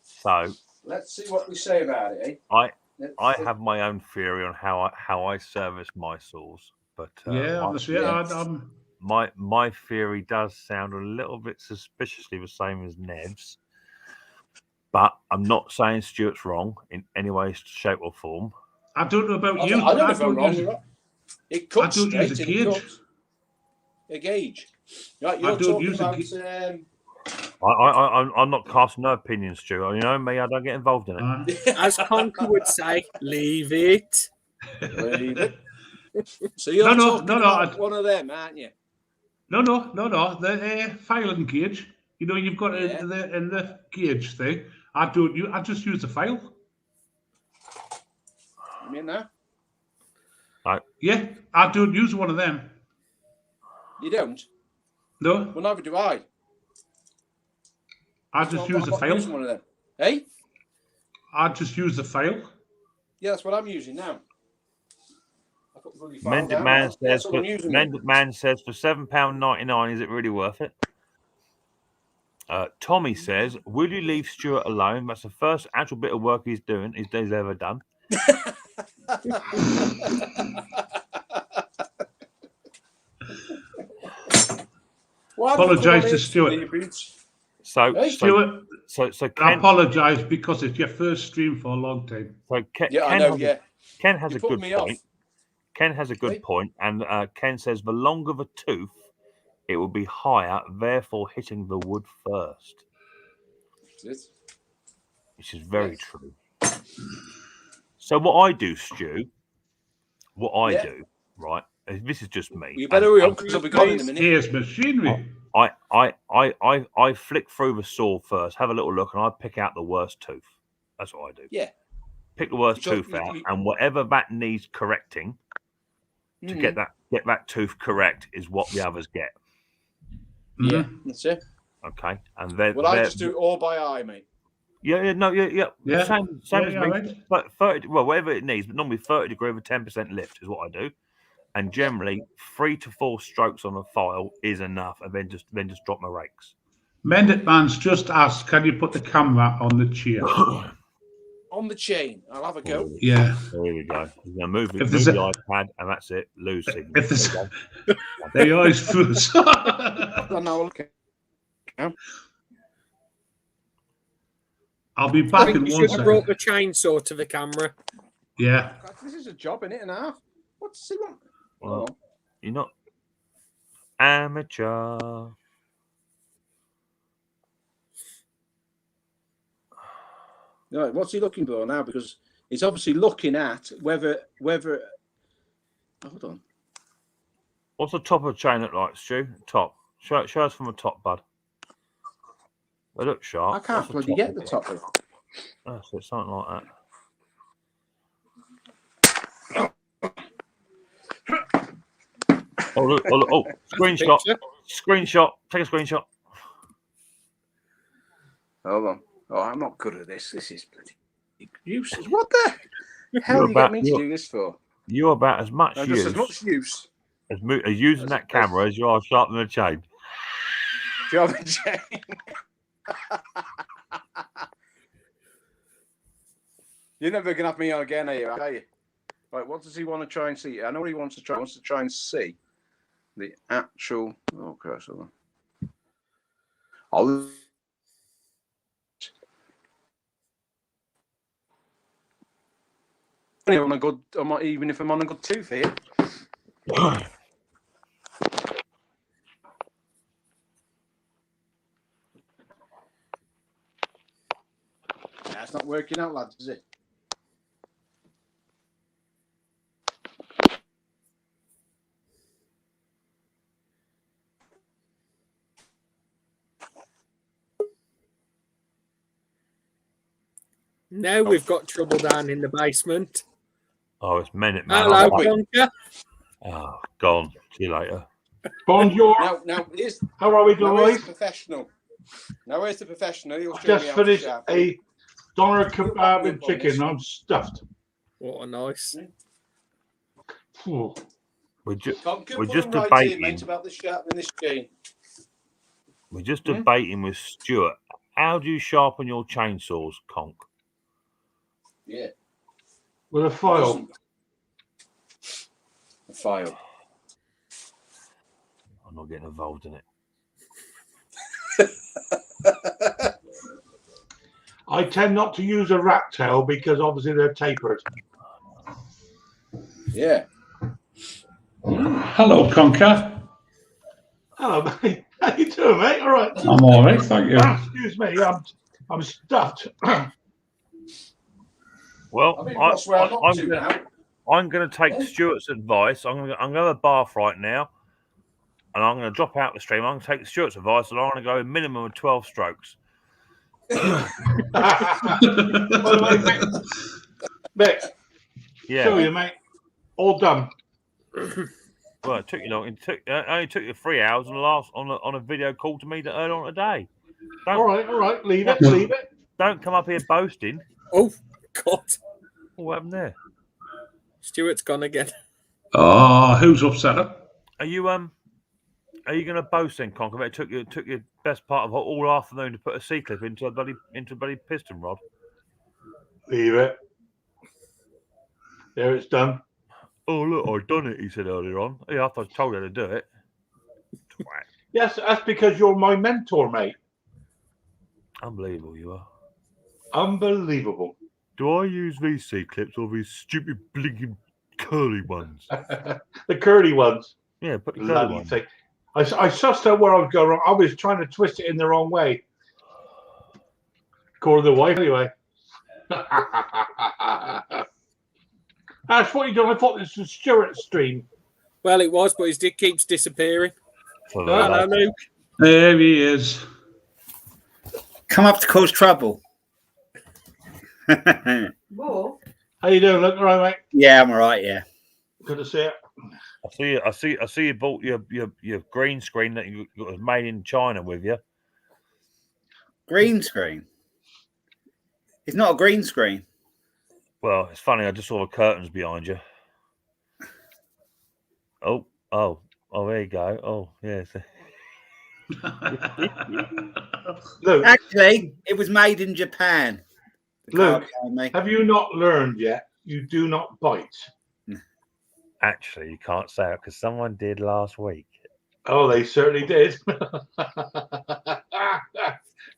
So Let's see what we say about it. Eh? I Let's see. have my own theory on how I service my saws, but Yeah, obviously. I'm my theory does sound a little bit suspiciously the same as Nev's. But I'm not saying Stuart's wrong in any way, shape, or form. I don't know about I you. don't know but if I'm wrong. or not. It cuts I don't straight use a and it gauge. cuts. A gauge. Right, I you're don't talking use a about. I'm not casting no opinions, Stuart. You know me, I don't get involved in it. As Conker would say, leave it. Leave it. So you're No, talking about one of them, aren't you? No. The filing gauge. You know, you've got Yeah. in the gauge thing. I just use the file. You mean that? Yeah, I don't use one of them. You don't? No, Well, neither do I. I So just I'm use the not file. using one of them. Hey? I just use the file. Yeah, that's what I'm using now. I put the bloody file Mended down. Man That's says, what I'm using. Mended Man says for £7.99, is it really worth it? Tommy says, will you leave Stuart alone? That's the first actual bit of work he's ever done. Why have you Apologise come to on here, Stuart. Lee Boots? So, Hey, Stuart, so I Ken, apologise because it's your first stream for a long time. so Ken, Yeah, I Ken know, has, yeah. Ken has You a put good me off. point. Ken has a good Hey. point, and Ken says the longer the tooth, it will be higher, therefore hitting the wood first, That's it. which is very Yes. true. So what I do, Stu, Yeah. do, right? This is just me. You better and- hurry and up because I'll be gone in a minute. Here's machinery. I flick through the saw first, have a little look, and I pick out the worst tooth. That's what I do. Yeah. Pick the worst You got- tooth out, you- and whatever that needs correcting to Mhm. get that tooth correct is what the others get. Yeah, Mm-hmm. that's it. Okay, and then Well, I just do it all by eye, mate. yeah. Yeah. Same Yeah, as yeah, me. right. But 30, well, whatever it needs, but normally 30 degree with 10% lift is what I do. And generally, 3 to 4 strokes on a file is enough, and then just drop my rakes. Mended Man's just asked, can you put the camera on the chair? On the chain. I'll have a go. Yeah. There we go. He's going to move If the there's a- iPad, and that's it. Lose signal. If there's, There you go. they always fools. I'll now look at I'll be I back think in you 1 should have brought second. the chainsaw to the camera. Yeah. God, this is a job in it and a half. What's he want? Well, Oh, you're not amateur. right, what's he looking for now? Because he's obviously looking at whether. Hold on. What's the top of the chain look like, Stu? Top. Show us from the top, bud. They look sharp. I can't What's bloody get the of it? top of it. That's it, something like that. Oh, look, screenshot. Picture. Screenshot. Take a screenshot. Hold on. Oh, I'm not good at this. This is bloody useless. What the hell You're do you get about- me to you're- do this for? You're about as much No, use just as much use. as using As- that camera as you are sharpening a chain. Job and chain. You're never gonna have me on again, are you? Right, what does he want to try and see? I know what he wants to try. He wants to try and see the actual. Oh, gosh, hold on. I'll. On a good, even if I'm on a good tooth here. That's not working out, lads, is it? Now we've got trouble down in the basement. Oh, it's men at man. Hello, I'm wait. Conker. Oh, gone. See you later. Bonjour. Now, here's, How are we now doing, where's boys? the professional? Now, where's the professional? He'll I've show just me how to finished sharp. a doner kebab and chicken. I'm stuffed. What a nice. Ooh. We're just Conker, we're put just him right here, debating. mate, about the sharpening this chain. We're just Hmm? debating with Stuart. How do you sharpen your chainsaws, Conk? Yeah. With a file. A file. I'm not getting involved in it. I tend not to use a rat tail because obviously they're tapered. Yeah. Hello, Conker. Hello, mate. How you doing, mate? All right. I'm all right, thank you. Excuse me. I'm stuffed. Well, I mean, that's where I'm up to now. I'm going to take Stuart's advice. I'm going to go to the bath right now, and I'm going to drop out the stream. I'm going to take Stuart's advice, and I'm going to go a minimum of 12 strokes. By the way, Mick, Yeah. show you, mate. All done. Well, it took you long. It only took you 3 hours on a video call to me earlier on today. All right. Leave it. Don't come up here boasting. Oh, God. What happened there? Stuart's gone again. Oh, who's upset her? Are you going to boast then, Conker? It took you best part of all afternoon to put a C clip into a bloody piston rod. Leave it. There, it's done. Oh look, I've done it. He said earlier on. Yeah, after I told her to do it. Twat. Yes, that's because you're my mentor, mate. Unbelievable, you are. Unbelievable. Do I use these C clips or these stupid blinking curly ones? The curly ones. Yeah, put the curly Bloody ones. thing. I sussed out where I was going wrong. I was trying to twist it in the wrong way. According to the wife, anyway. That's what you done. I thought this was Stuart's stream. Well, it was, but his dick keeps disappearing. So Hello, Luke. There he is. Come up to cause trouble. How you doing? Look, all right, mate. Yeah, I'm all right. Yeah. Good to see you. I see you bought your green screen that you was made in China with you. Green screen. It's not a green screen. Well, it's funny. I just saw the curtains behind you. Oh, there you go. Oh, yes. Luke, Actually, it was made in Japan. The car Luke, behind me. have you not learned yet? You do not bite. Actually, you can't say it because someone did last week. Oh, they certainly did.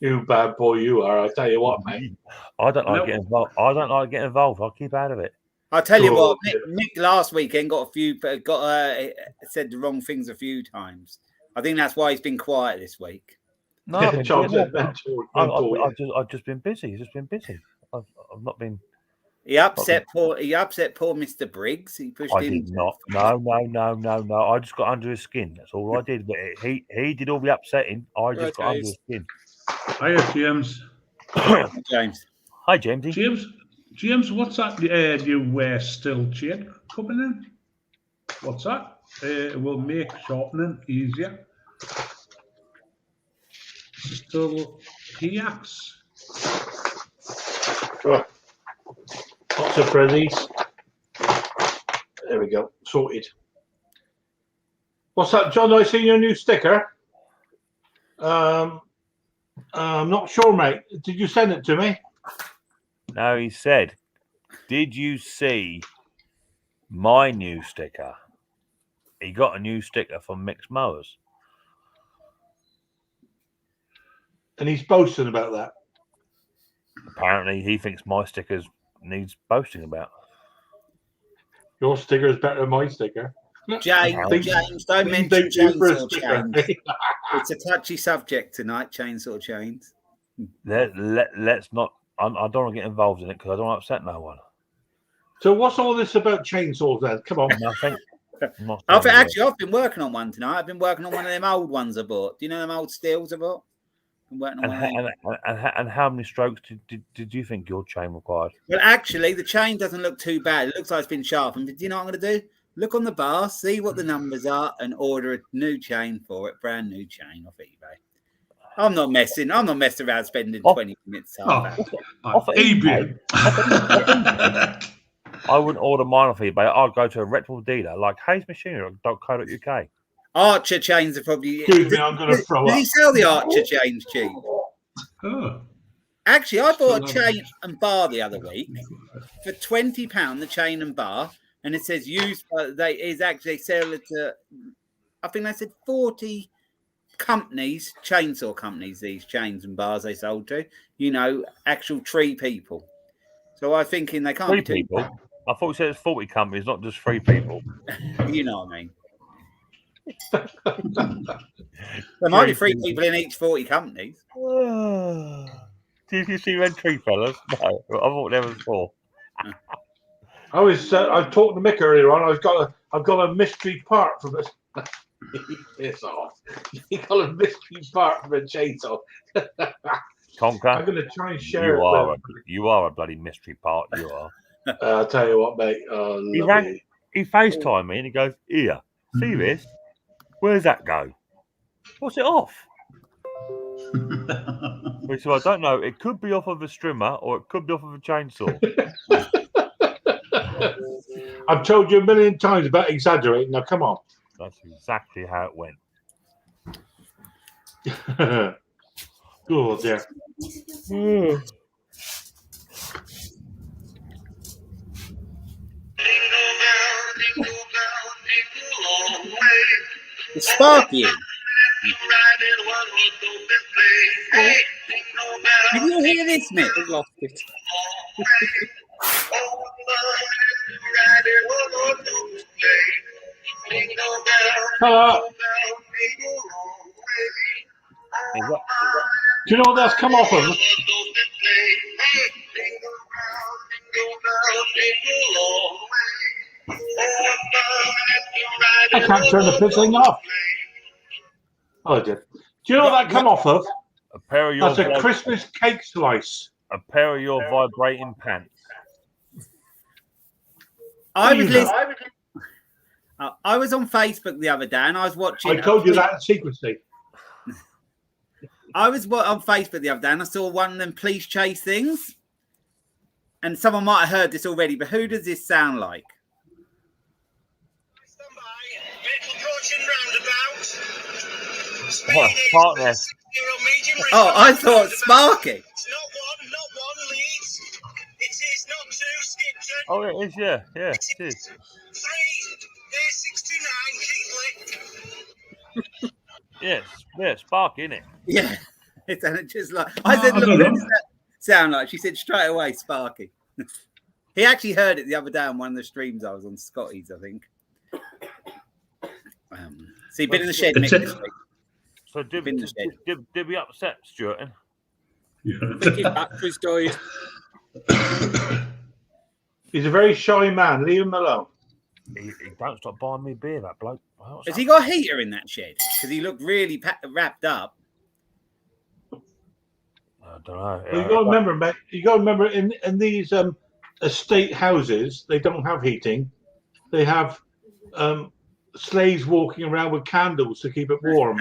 You bad boy, you are. I tell you what, mate. I don't like Nope. getting involved. I don't like getting involved. I'll keep out of it. I'll tell you Oh, what. Nick last weekend got said the wrong things a few times. I think that's why he's been quiet this week. No, I've been Charles busy. said mentor, I've just been busy. Just been busy. I've not been. He upset poor Mr. Briggs. He pushed I him. did not. No. I just got under his skin. That's all I did. But he did all the upsetting. I just got under his skin. Hiya, James. James. Hi, Jamesy. James, what's that new still chain coming in? What's that? It will make sharpening easier. Still PX. Right. Lots of prezzies. There we go. Sorted. What's that, John? I see your new sticker. I'm not sure, mate. Did you send it to me? No, he said, did you see my new sticker? He got a new sticker from Mixed Mowers. And he's boasting about that. Apparently, he thinks my stickers needs boasting about. Your sticker is better than my sticker. James, don't mention chainsaw chains. It's a touchy subject tonight, chainsaw chains. Let's not. I don't want to get involved in it because I don't want to upset no one. So what's all this about chainsaws then? Come on. Nothing. I've been working on one tonight. I've been working on one of them old ones I bought. Do you know them old steels I bought? Been working on and how many strokes did you think your chain required? Well, actually, the chain doesn't look too bad. It looks like it's been sharpened. But do you know what I'm going to do? Look on the bar, see what the numbers are, and order a new chain for it. Brand new chain off eBay. I'm not messing around spending 20 minutes. Off eBay. I wouldn't order mine off eBay. I'd go to a reputable dealer like Hayes Machinery.co.uk. Archer chains are probably. Excuse me, I'm going to throw up. Did he sell the Archer chains cheap? Oh. Actually, I bought a chain and bar the other week for £20. The chain and bar, and it says used. They sell it to. I think they said 40 companies, chainsaw companies. These chains and bars they sold to, actual tree people. So I'm thinking they can't Three be too people. bad. I thought you said it's 40 companies, not just 3 people. You know what I mean? There might be 3 people in each 40 companies. Did you see Red Tree Fellas? No, I thought there was 4. I talked to Mick earlier on. I've got a mystery part from it. It's off. You got a mystery part from a chainsaw. Conker, I'm going to try and share it. You are a bloody mystery part. You are. I'll tell you what, mate. He FaceTimed me and he goes, "Here, see this? Where's that go? What's it off?" He said, "I don't know. It could be off of a strimmer or it could be off of a chainsaw." I've told you a million times about exaggerating. Now, come on. That's exactly how it went. Oh, dear. It's Sparky. Did you hear this, Mick? I've lost it. Hello. Do you know what that's come off of? I can't turn the thing off. Oh, I did. Do you know what that come off of? A pair of your That's a Christmas cake slice. A pair of your vibrating pants. I was on Facebook the other day and I was watching. I told you that in secrecy. I was on Facebook the other day and I saw one of them police chase things. And someone might have heard this already, but who does this sound like? Oh, partner. Oh, I thought Sparky. Oh, it is, yeah, it is. Yes, Sparky, innit? Yeah, it sounded just like I said. Look, what does that sound like? She said straight away, Sparky. He actually heard it the other day on one of the streams I was on, Scotty's, I think. So you've been in the shed, Mick, this week. So did we upset Stuart? His battery's died. He's a very shy man. Leave him alone. He don't stop buying me beer, that bloke. Has he got a heater in that shed? Because he looked really wrapped up. I don't know. Well, you got to remember, mate. You got to remember, in these estate houses, they don't have heating. They have slaves walking around with candles to keep it warm.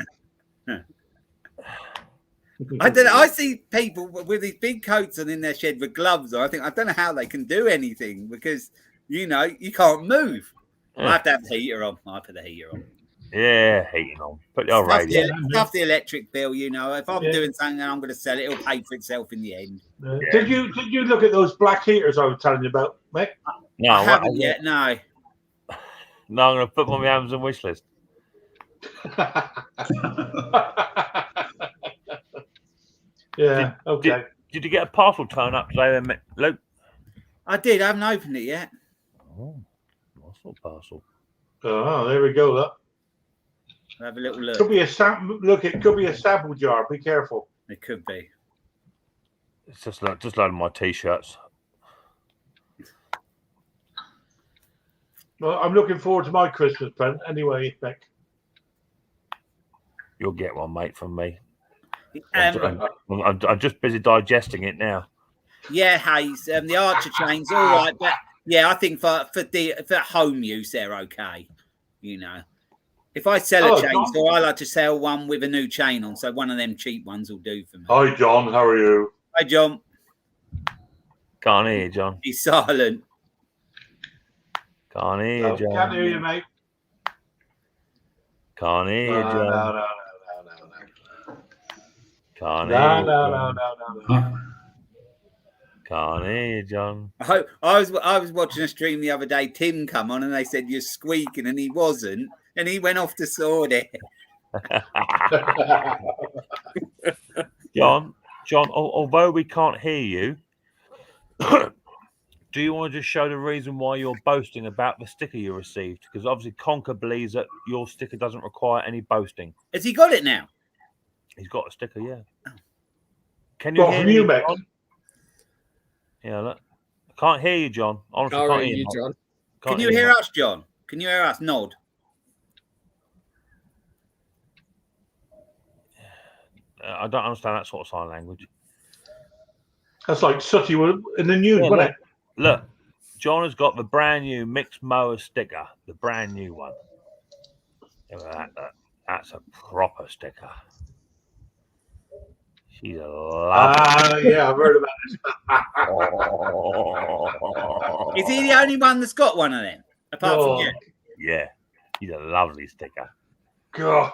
I don't know. I see people with these big coats on in their shed with gloves on. I don't know how they can do anything because you can't move. I have to have the heater on. I put the heater on. Yeah, heating on. Put the old radio. Stuff the electric bill. If I'm doing something and I'm going to sell it, it'll pay for itself in the end. Did you look at those black heaters I was telling you about, mate? No, I haven't yet. No. No, I'm going to put them on my Amazon wish list. Yeah. Okay. Did you get a parcel turn up today, then, Luke? I did. I haven't opened it yet. Oh, nice little parcel. Oh, there we go. Look. I'll have a little look. Could be a sample. Look, it could be a sample jar. Be careful. It could be. It's just load of my t-shirts. Well, I'm looking forward to my Christmas present. Anyway, Beck. You'll get one, mate, from me. I'm just busy digesting it now. Yeah, Hayes. The Archer chain's all right, but yeah, I think for home use they're okay. If I sell a chainsaw, I like to sell one with a new chain on, so one of them cheap ones will do for me. Hi, John. How are you? Hi, John. Can't hear you, John. He's silent. Can't hear you, John. Can't hear you, mate. Can't hear you, John. No. Can't hear you, No. Can't hear you, John. I was watching a stream the other day. Tim come on and they said you're squeaking, and he wasn't, and he went off to sort it. John, although we can't hear you, do you want to just show the reason why you're boasting about the sticker you received? Because obviously Conker believes that your sticker doesn't require any boasting. Has he got it now? He's got a sticker, yeah. Can you hear me, mate? John? Yeah, look. I can't hear you, John. Honestly, I'll can't hear hear you, you, John. Can you hear us, John? Can you hear us? Nod. I don't understand that sort of sign language. That's like Sooty in the news, wasn't it? Look, John has got the brand new mixed mower sticker, the brand new one. Look at that. That's a proper sticker. She's a lovely. Yeah, I've heard about Is he the only one that's got one of them? Apart from you? Yeah, she's a lovely sticker. God.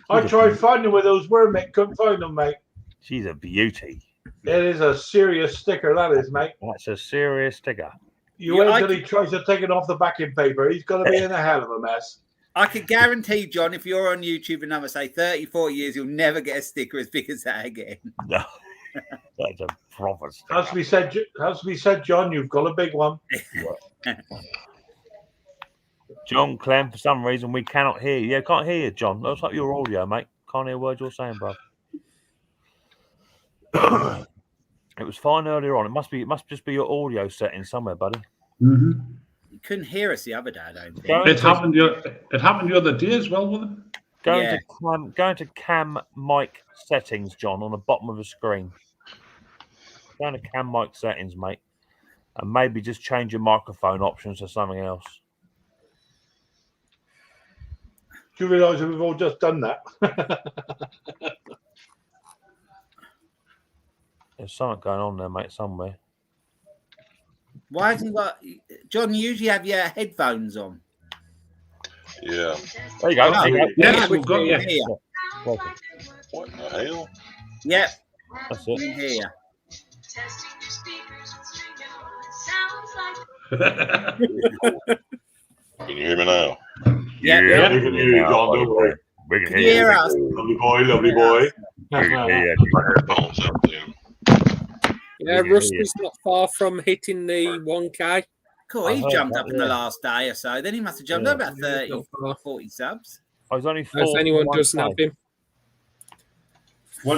I tried finding where those were, mate. Couldn't find them, mate. She's a beauty. It is a serious sticker, that is, mate. That's a serious sticker. You wait until he tries to take it off the backing paper. He's going to be in a hell of a mess. I can guarantee, John, if you're on YouTube another, say, 30, 40 years, you'll never get a sticker as big as that again. No, that's a proper sticker. As we said, John, you've got a big one. John Clem, for some reason, we cannot hear you. Yeah, can't hear you, John. Looks like your audio, mate. Can't hear a word you're saying, bro. It was fine earlier on. It must just be your audio setting somewhere, buddy. Mm-hmm. You couldn't hear us the other day, I don't think. It happened the other day as well, wasn't it? Going to cam mic settings, John, on the bottom of the screen. Go to cam mic settings, mate, and maybe just change your microphone options to something else. Do you realise that we've all just done that? There's something going on there, mate, somewhere. Why hasn't he got... John, you usually have your headphones on. Yeah. There you go. Oh, Yes, we've got you. Here. What in the hell? Yep. That's In it. here. Can you hear me now? Yeah. We can hear you, John. Don't worry. We can Can you hear us? Lovely boy, lovely boy. We can hear you. My headphones out then. Yeah, Rusty's not far from hitting the 1K. Cool. I He heard jumped that, up in the last day or so. Then he must have jumped up about 30, 40 subs. I was only If 4. anyone doesn't have him. Well,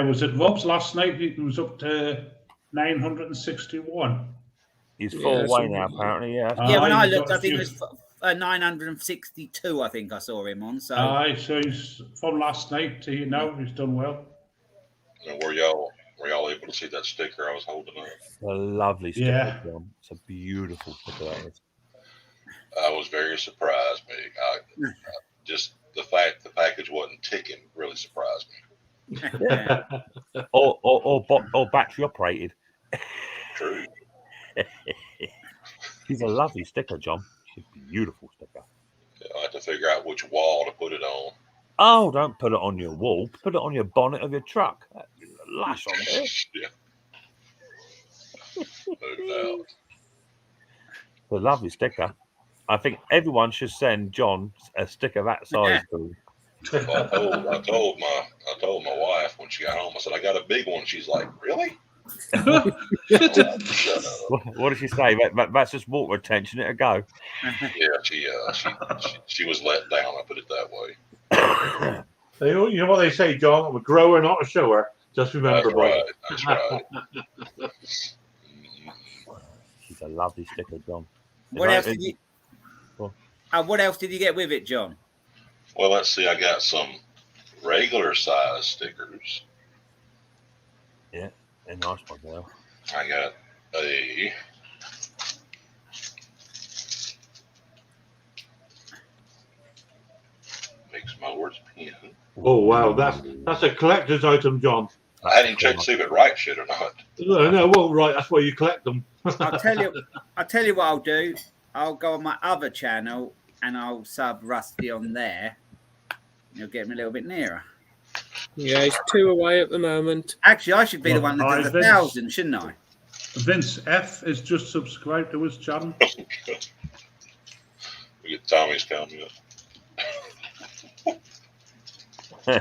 was it Rob's last night? It was up to 961. He's full away now, apparently. Yeah. Yeah, when I he's looked, got I a think it few. was 962, I think I saw him on. So So he's from last night to now. He's done well. And were y'all able to see that sticker I was holding up? A lovely sticker, Yeah. John. It's a beautiful sticker. That is. I was very surprised, Meg. Just the fact the package wasn't ticking really surprised me. or battery operated. True. She's a lovely sticker, John. She's a beautiful sticker. I have to figure out which wall to put it on. Oh, don't put it on your wall. Put it on your bonnet of your truck. Lush on there. Yeah. No doubt. It's a lovely sticker. I think everyone should send John a sticker that size. Well, I told my wife when she got home. I said I got a big one. She's like, "Really?" Shut up. What did she say? That's just water retention. It'll go. Yeah, she was let down. I put it that way. You know what they say, John? I'm a grower, not a shower. Just remember, boy. That's right. She's a lovely sticker, John. What else did you? What else did you get with it, John? Well, let's see. I got some regular size stickers. Yeah, they're nice ones, well. I got a Mix Mowers pen. Oh wow, that's a collector's item, John. I hadn't checked to see if it right shit or not. No, well, right. That's why you collect them. I'll tell you what I'll do. I'll go on my other channel and I'll sub Rusty on there. You'll get him a little bit nearer. Yeah, he's 2 away at the moment. Actually, I should be the one that does 1,000, shouldn't I? Vince F is just subscribed to his channel. We get Tommy's comment.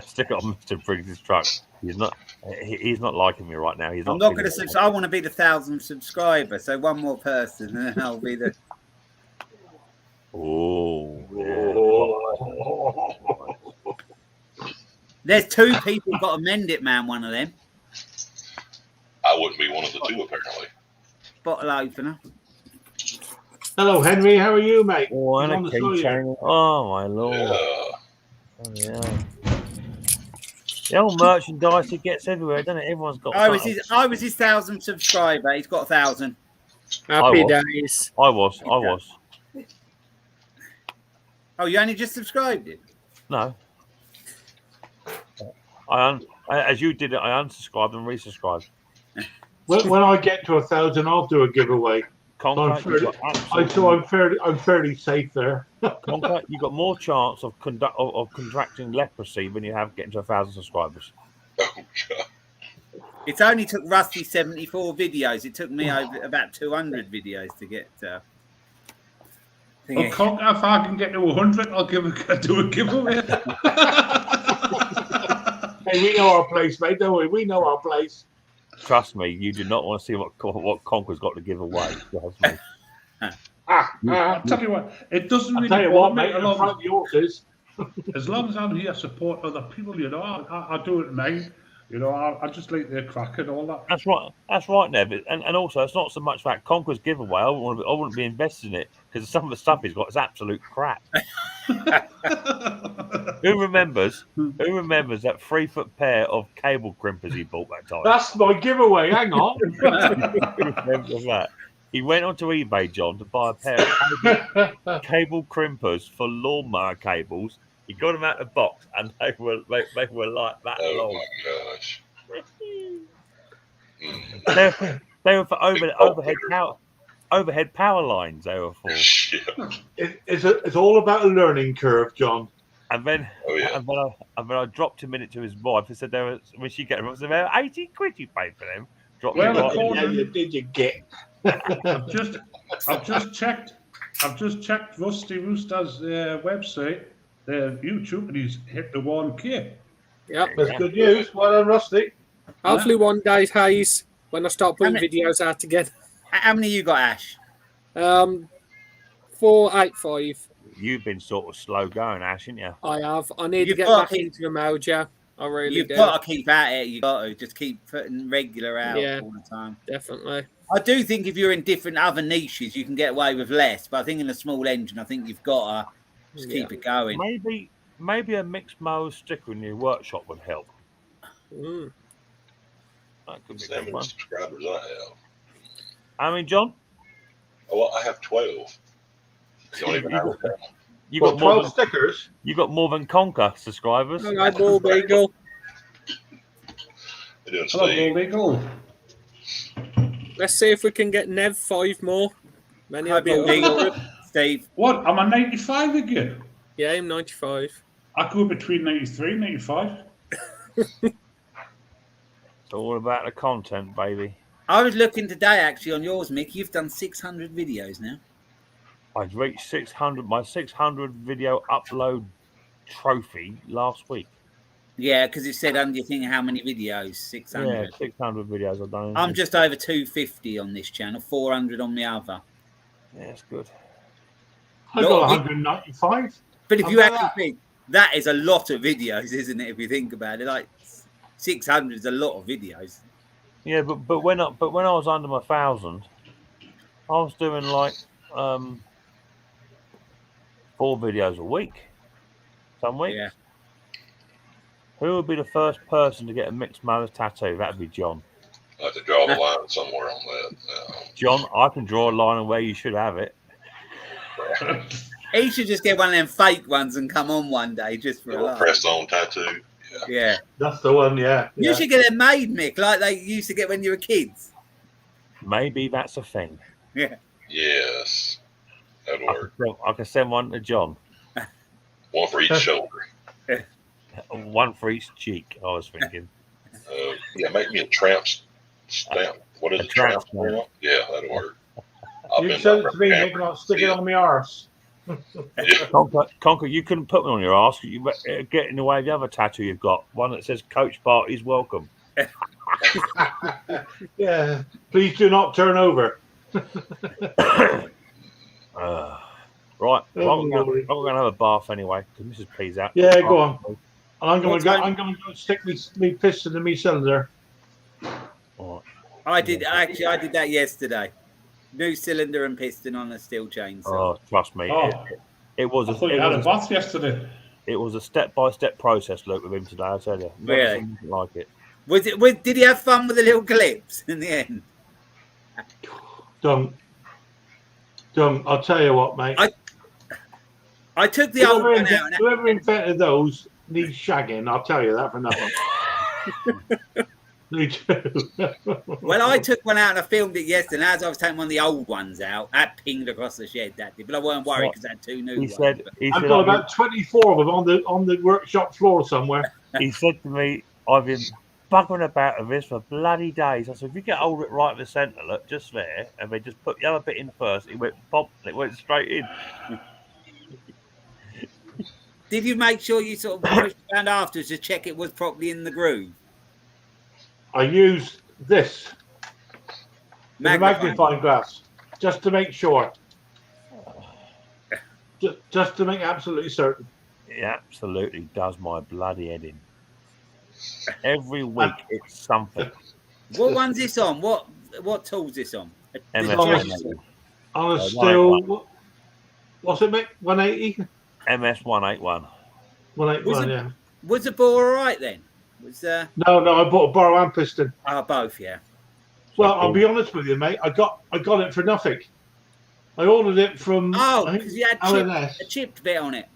Stick it on Mr. Briggs' truck. He's not liking me right now. I'm not going to subscribe. I want to be the 1,000th subscriber. So one more person, and then I'll be the. Oh. There's 2 people got to mend it, man. One of them. I wouldn't be one of the 2, apparently. Bottle opener. Hello, Henry. How are you, mate? Oh, and a keychain. Oh, my lord. Yeah. Oh, yeah. The old merchandise it gets everywhere, doesn't it? Everyone's got. I was his 1,000th subscriber. He's got 1,000. Happy days. I was. Oh, you only just subscribed it? No. As you did it, I unsubscribed and resubscribed. When I get to 1,000, I'll do a giveaway. I'm fairly safe there. Conker, you got more chance of contracting leprosy when you have getting to 1,000 subscribers. Oh, God. It's only took Rusty 74 videos. It took me over about 200 videos to get. Well, Conker, if I can get to 100, I'll do a giveaway. Hey, we know our place, mate, don't we? We know our place. Trust me, you do not want to see what Conker's got to give away. Trust me. I'll tell you what, it doesn't really tell you bother what, me mate, as long front yours. as long as I'm here to support other people, you know, I do it, mate. You know, I just like their crack and all that. That's right, Nev. And also, it's not so much about Conker's giveaway. I wouldn't be invested in it because some of the stuff he's got is absolute crap. Who remembers that 3-foot pair of cable crimpers he bought that time? That's my giveaway. Hang on. Who remembers that? He went onto eBay, John, to buy a pair of cable crimpers for lawnmower cables. He got them out of the box, and they were like that long. Oh my gosh! They were for overhead power lines. They were for. It's all about a learning curve, John. And then, and then I dropped him in it to his wife and said, when she get them, it was about 80 quid you paid for them. Did you get? I've just checked Rusty Rooster's website, their YouTube, and he's hit the 1K. Yep. That's good news. Well done, Rusty. Hopefully one day, Hayes, when I start putting videos out again. How many you got, Ash? 485. You've been sort of slow going, Ash, haven't you? I have. I need to get back into the mojo. I really do. You've got to keep at it. You've got to just keep putting regular out all the time. Definitely. I do think if you're in different other niches, you can get away with less. But I think in a small engine, I think you've got to just keep it going. Maybe a mixed mower sticker in your workshop would help. That could be That's how good many fun. subscribers I have. How many, John? Oh, well, I have 12. Don't even have that. You Well, got more 12 than stickers. you got more than Conker subscribers. Hello, Ball Beagle. They're doing Hello, Steve. Bald Eagle. Let's see if we can get Nev 5 more. Many Hi, will be Bald Eagle. 100. Steve. What? I'm a 95 again. Yeah, I'm 95. I go between 93 and 95. It's all about the content, baby. I was looking today actually on yours, Mick. You've done 600 videos now. I'd reached 600, my 600 video upload trophy last week. Yeah, because it said under your thing how many videos? 600. Yeah, 600 videos I've done. I'm just over 250 on this channel, 400 on the other. Yeah, it's good. I got 195. But if How you about actually think, that is a lot of videos, isn't it? If you think about it, like 600 is a lot of videos. Yeah, but when I was under my 1,000, I was doing like 4 videos a week. Some weeks. Yeah. Who would be the first person to get a mixed mother's tattoo? That'd be John. I have to draw the line somewhere on that. John, I can draw a line on where you should have it. He should just get one of them fake ones and come on one day just for a Little laugh. press-on tattoo. Yeah. That's the one, yeah. You should get them made, Mick, like they used to get when you were kids. Maybe that's a thing. Yeah. Yes. That'd work. I can send one to John. One for each shoulder. One for each cheek, I was thinking. Yeah, make me a tramp stamp. What is A it? Tramp tramp stamp. stamp? Yeah, that'll work. You send it to me, Nick, and I'll stick it on my arse. Conker, you couldn't put me on your arse. You get in the way of the other tattoo you've got. One that says Coach Party's welcome. Yeah. Please do not turn over. Right. Oh, Well, I'm Lordy. going to have a bath anyway because Mrs. P's out. Yeah, go on. I'm going What to go. time- I'm going to go stick me piston in me cylinder. Right. I did that yesterday. New cylinder and piston on a steel chainsaw. Oh, trust me. Oh, It was I thought you had a bath yesterday. it was a step-by-step process, Luke, with him today, I tell you. Never Really? seen anything like it. Did he have fun with the little clips in the end? Don't. I'll tell you what, mate. I took the old one out. Whoever invented those needs shagging. I'll tell you that for nothing. Me too. Well, I took one out and I filmed it yesterday. And as I was taking one of the old ones out, that pinged across the shed. That did, but I weren't worried because I had two new He ones. said, I've got about 24 of them on the workshop floor somewhere. he said to me, I've been bugging about with this for bloody days. I said, if you get hold of it right in the centre, look, just there, and they just put the other bit in first, it went pop, and it went straight in. Did you make sure you sort of pushed around afterwards to check it was properly in the groove? I used this, the Magnifying. magnifying glass, just to make sure. Just to make absolutely certain. It absolutely does my bloody head in. Every week it's something. What one's this on? What tool's this on? MS180. On a steel, what's it, Mick? 180? MS181. 181, yeah. Was the bore all right then? Was No, I bought a borrow and piston. both, yeah. Well, I'll be honest with you, mate. I got it for nothing. I ordered it from Because you had LNS. a chipped bit on it.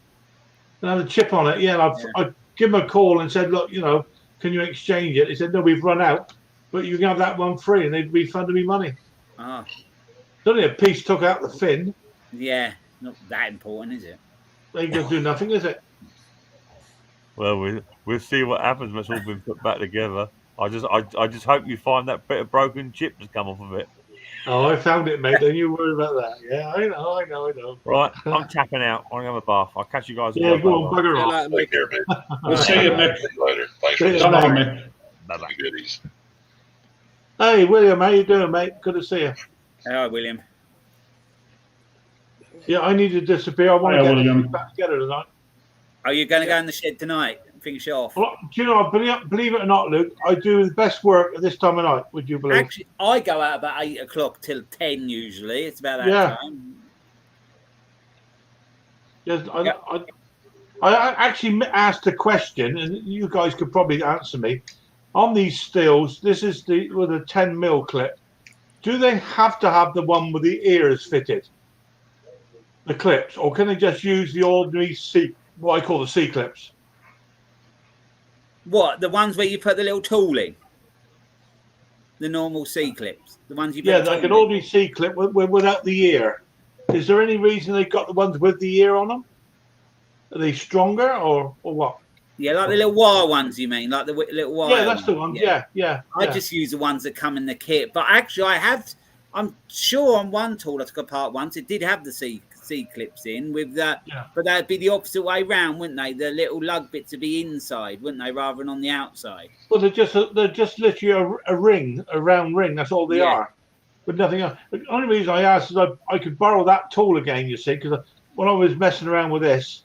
And I had a chip on it. Yeah, and I give them a call and said, look, can you exchange it? They said, no, we've run out, but you can have that one free, and they'd refunded me money. Ah, It's only a piece took out the fin. yeah. Not that important, is it? They just do nothing, is it? Well, we'll see what happens when it's all been put back together. I just hope you find that bit of broken chip that's come off of it. Oh, I found it, mate. Don't you worry about that. Yeah, I know. Right, I'm tapping out. I'm going to have a bath. I'll catch you guys. Yeah, go on, bugger off. Take care, mate. We'll see you, Mick. See you later. Thanks for See you listening. later. Mick. Bye-bye. Goodies. Hey, William, how you doing, mate? Good to see you. Hello, William. Yeah, I need to disappear. I want Hiya, to get William. back together tonight. Are you going to go in the shed tonight and finish it off? Well, do you know, believe it or not, Luke, I do the best work at this time of night, would you believe? Actually, I go out about 8 o'clock till 10 usually. It's about that Yeah. time. Yes, I actually asked a question, and you guys could probably answer me. on these steels, this is with a 10mm clip. Do they have to have the one with the ears fitted? The clips, or can they just use the ordinary what I call the C clips? What, the ones where you put the little tool in? The normal C clips, the ones you put Yeah, the like tool an in? ordinary C clip without the ear. Is there any reason they got the ones with the ear on them? Are they stronger or what? Yeah, like the little wire ones, you mean? Like the little wire Yeah, that's the one. Yeah. I just use the ones that come in the kit. But actually, I'm sure on one tool I took apart once, it did have the C clips in with that. Yeah. But that'd be the opposite way round, wouldn't they? The little lug bits would be inside, wouldn't they, rather than on the outside? Well, they're just literally a ring, a round ring. That's all they are, but nothing else. The only reason I asked is I could borrow that tool again. You see, because when I was messing around with this,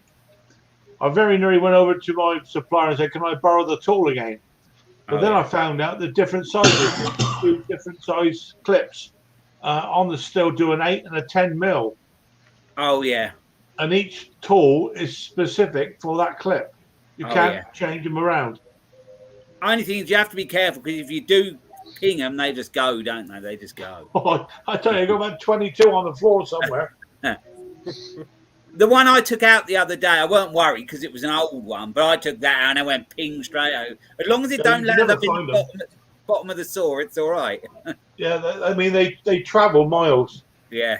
I very nearly went over to my supplier and said, "Can I borrow the tool again?" But then I found out the different sizes, 2 different size clips on the steel, do an 8 and a 10mm. Oh yeah. And each tool is specific for that clip. You can't change them around. Only thing is you have to be careful because if you do ping them, they just go, don't they? They just go. Oh, I tell you, I got about 22 on the floor somewhere. The one I took out the other day, I weren't worried because it was an old one, but I took that out and I went ping straight out. As long as it don't land up in the bottom of the saw, it's all right. Yeah, I mean, they travel miles. Yeah.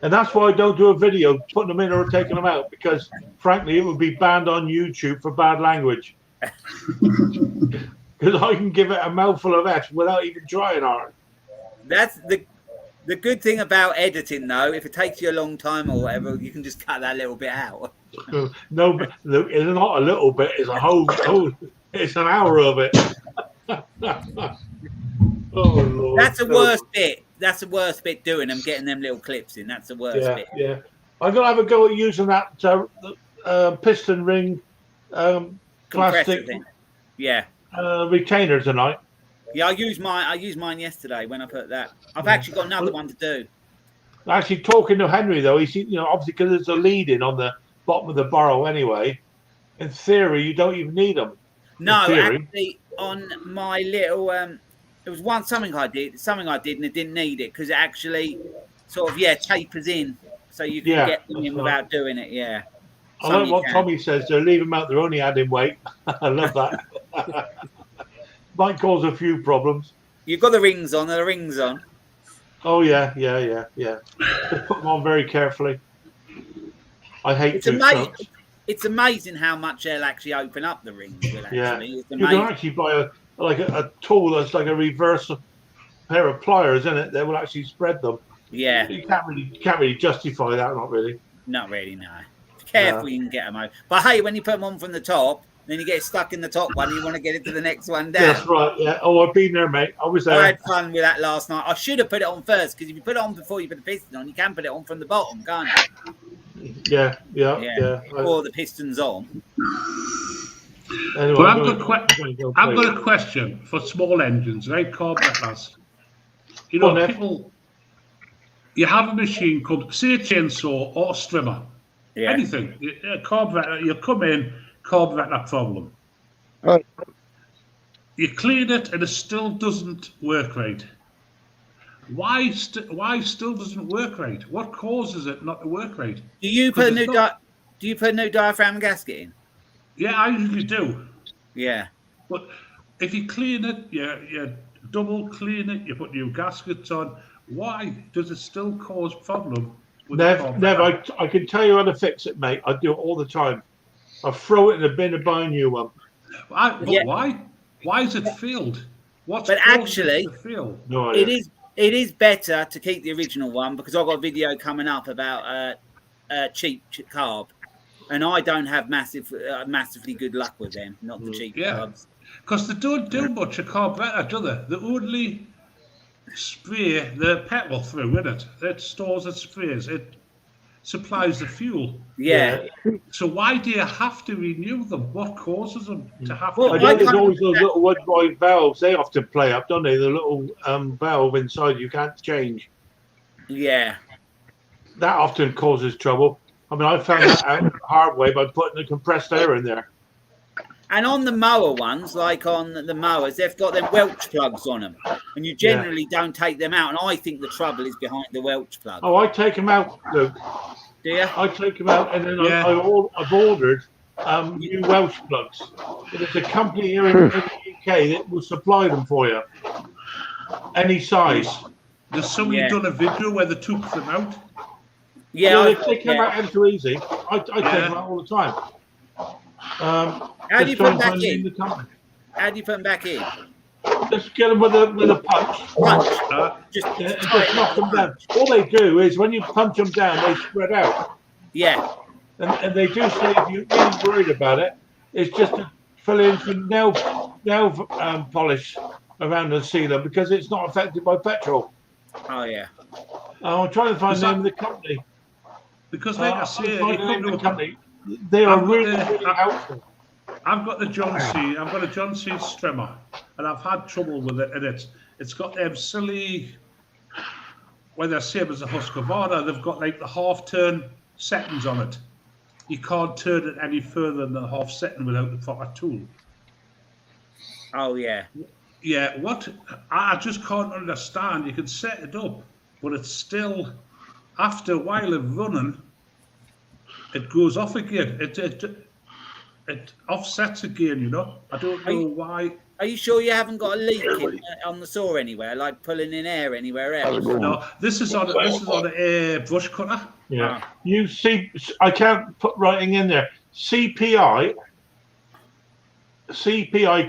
And that's why I don't do a video putting them in or taking them out, because frankly, it would be banned on YouTube for bad language. Because I can give it a mouthful of F without even trying hard. That's the good thing about editing, though. If it takes you a long time or whatever, you can just cut that little bit out. No, look, it's not a little bit. It's a whole it's an hour of it. Oh, Lord. That's the worst bit. That's the worst bit, doing them, getting them little clips in. That's the worst bit. Yeah. I'm going to have a go at using that piston ring plastic thing. Yeah. Retainer tonight. Yeah, I used mine yesterday when I put that. I've actually got another one to do. Actually, talking to Henry though, he's obviously because there's a lead in on the bottom of the barrel anyway. In theory, you don't even need them. No, actually, on my little it was something I did, and it didn't need it because it actually sort of tapers in, so you can get them in without doing it. Yeah. I like what Tommy says. They're leave them out. They're only adding weight. I love that. Might cause a few problems. You've got the rings on. Are the rings on? Oh yeah. Just put them on very carefully. I hate it's amazing how much they'll actually open up the rings. It's you can actually buy a tool that's like a reverse pair of pliers, isn't it? That will actually spread them. Yeah. You can't really justify that. Not really. Not really. No. Careful, you can get them out. But hey, when you put them on from the top, then you get stuck in the top one. You want to get it to the next one down. That's right. Yeah. Oh, I've been there, mate. I was there. I had fun with that last night. I should have put it on first because if you put it on before you put the piston on, you can put it on from the bottom, can't you? Yeah. Before the piston's on. Anyway, but I've got a question for small engines, right? Carburetors. You know, people. You have a machine called, say, a chainsaw or a strimmer. Yeah. Anything. A carburetor. You come in. Carburetor problem. Right. You clean it and it still doesn't work right. Why still doesn't work right? What causes it not to work right? Do you put a new diaphragm gasket in? Yeah, I usually do. Yeah. But if you clean it, you double clean it, you put new gaskets on. Why does it still cause problem? Never. I can tell you how to fix it, mate. I do it all the time. I throw it in the bin and buy a new one. Why? Why is it failed? But actually, no idea. It is better to keep the original one because I've got a video coming up about cheap carb, and I don't have massively good luck with them. Not the cheap carbs. Because they don't do much of carburetor, do they? They only spray the petrol through, innit? It stores and sprays. It supplies the fuel. Yeah. So why do you have to renew them? What causes them to have to? I know there's always those little wood valves. They often play up, don't they? The little valve inside you can't change. Yeah. That often causes trouble. I mean, I found that out the hard way by putting the compressed air in there. And on the mower ones, like on the mowers, they've got them Welch plugs on them, and you generally don't take them out. And I think the trouble is behind the Welch plug. Oh, I take them out, Luke. Do you? I take them out, and then Yeah. I've ordered new Welsh plugs. There's a company here in the UK that will supply them for you, any size. There's somebody done a video where they took them out. Yeah, they come out ever so easy. I take them out all the time. How do you put them back in? The company. How do you put them back in? Just get them with a punch. Just Just knock them down. All they do is when you punch them down, they spread out. Yeah. And they do say if you're really worried about it, it's just to fill in some nail polish around the sealer because it's not affected by petrol. Oh yeah. I'm trying to find the name of the company. Because like I say, the name of the company. They are really helpful. I've got a John C Strimmer, and I've had trouble with it, and it's got them silly, well, they're same as a Husqvarna, they've got like the half turn settings on it. You can't turn it any further than the half setting without the proper tool. Oh yeah. Yeah, what I just can't understand. You can set it up, but it's still, after a while of running, it goes off again. It offsets again, you know. I don't know why. Are you sure you haven't got a leak on the saw anywhere, like pulling in air anywhere else? No, this is on a brush cutter. Yeah. You see, I can't put writing in there. CPI,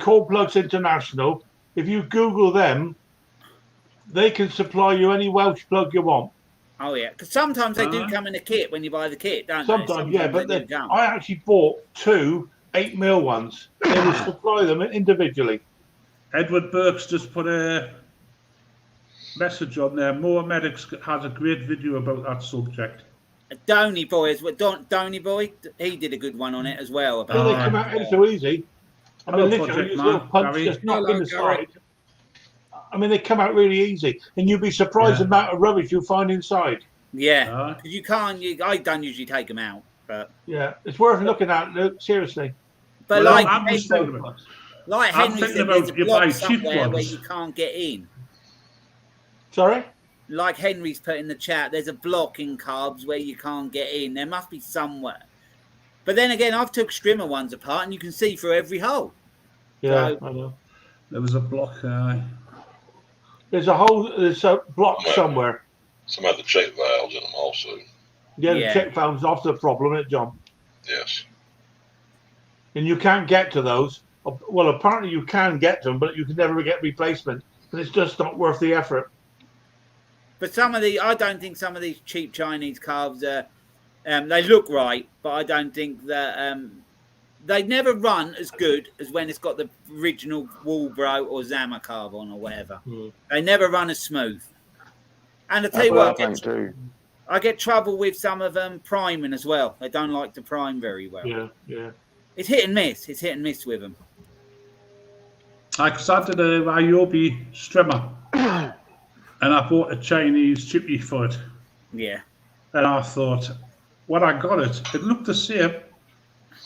Core Plugs International. If you Google them, they can supply you any Welch plug you want. Oh yeah, because sometimes they do come in a kit when you buy the kit, don't they? Sometimes, yeah, but they do come. I actually bought 2 8mm ones. They will supply them individually. Edward Burke's just put a message on there. Moa Medics has a great video about that subject. Donny Boy, Donny Boy, he did a good one on it as well. They come out so easy. I mean, Hello, literally, Project you just little Man, punch, Gary. just knock in the Hello, Gary. side. I mean, they come out really easy, and you'll be surprised the amount of rubbish you'll find inside. Yeah, because you can't. I don't usually take them out, but yeah, it's worth looking at, Luke. Seriously. But Well, like I'm just thinking about, like I'm Henry thinking said, about there's a you block buy cheap somewhere where ones. you can't get in. Sorry. Like Henry's put in the chat, there's a block in carbs where you can't get in. There must be somewhere. But then again, I've took Strimmer ones apart, and you can see through every hole. Yeah, So- I know. there was a block. There's a block somewhere. Some had the check valves in them also. Yeah, the Yeah. check valve's off the problem, isn't it, John? Yes. And you can't get to those. Well, apparently you can get to them, but you can never get replacement. And it's just not worth the effort. But I don't think some of these cheap Chinese carbs are. They look right, but I don't think that they never run as good as when it's got the original Walbro or Zama carb on or whatever. They never run as smooth. And I tell you what, I get trouble with some of them priming as well. They don't like to prime very well. Yeah. It's hit and miss. It's hit and miss with them. Because I did a Ryobi Strimmer, and I bought a Chinese chippy for it. Yeah. And I thought, when I got it, it looked the same.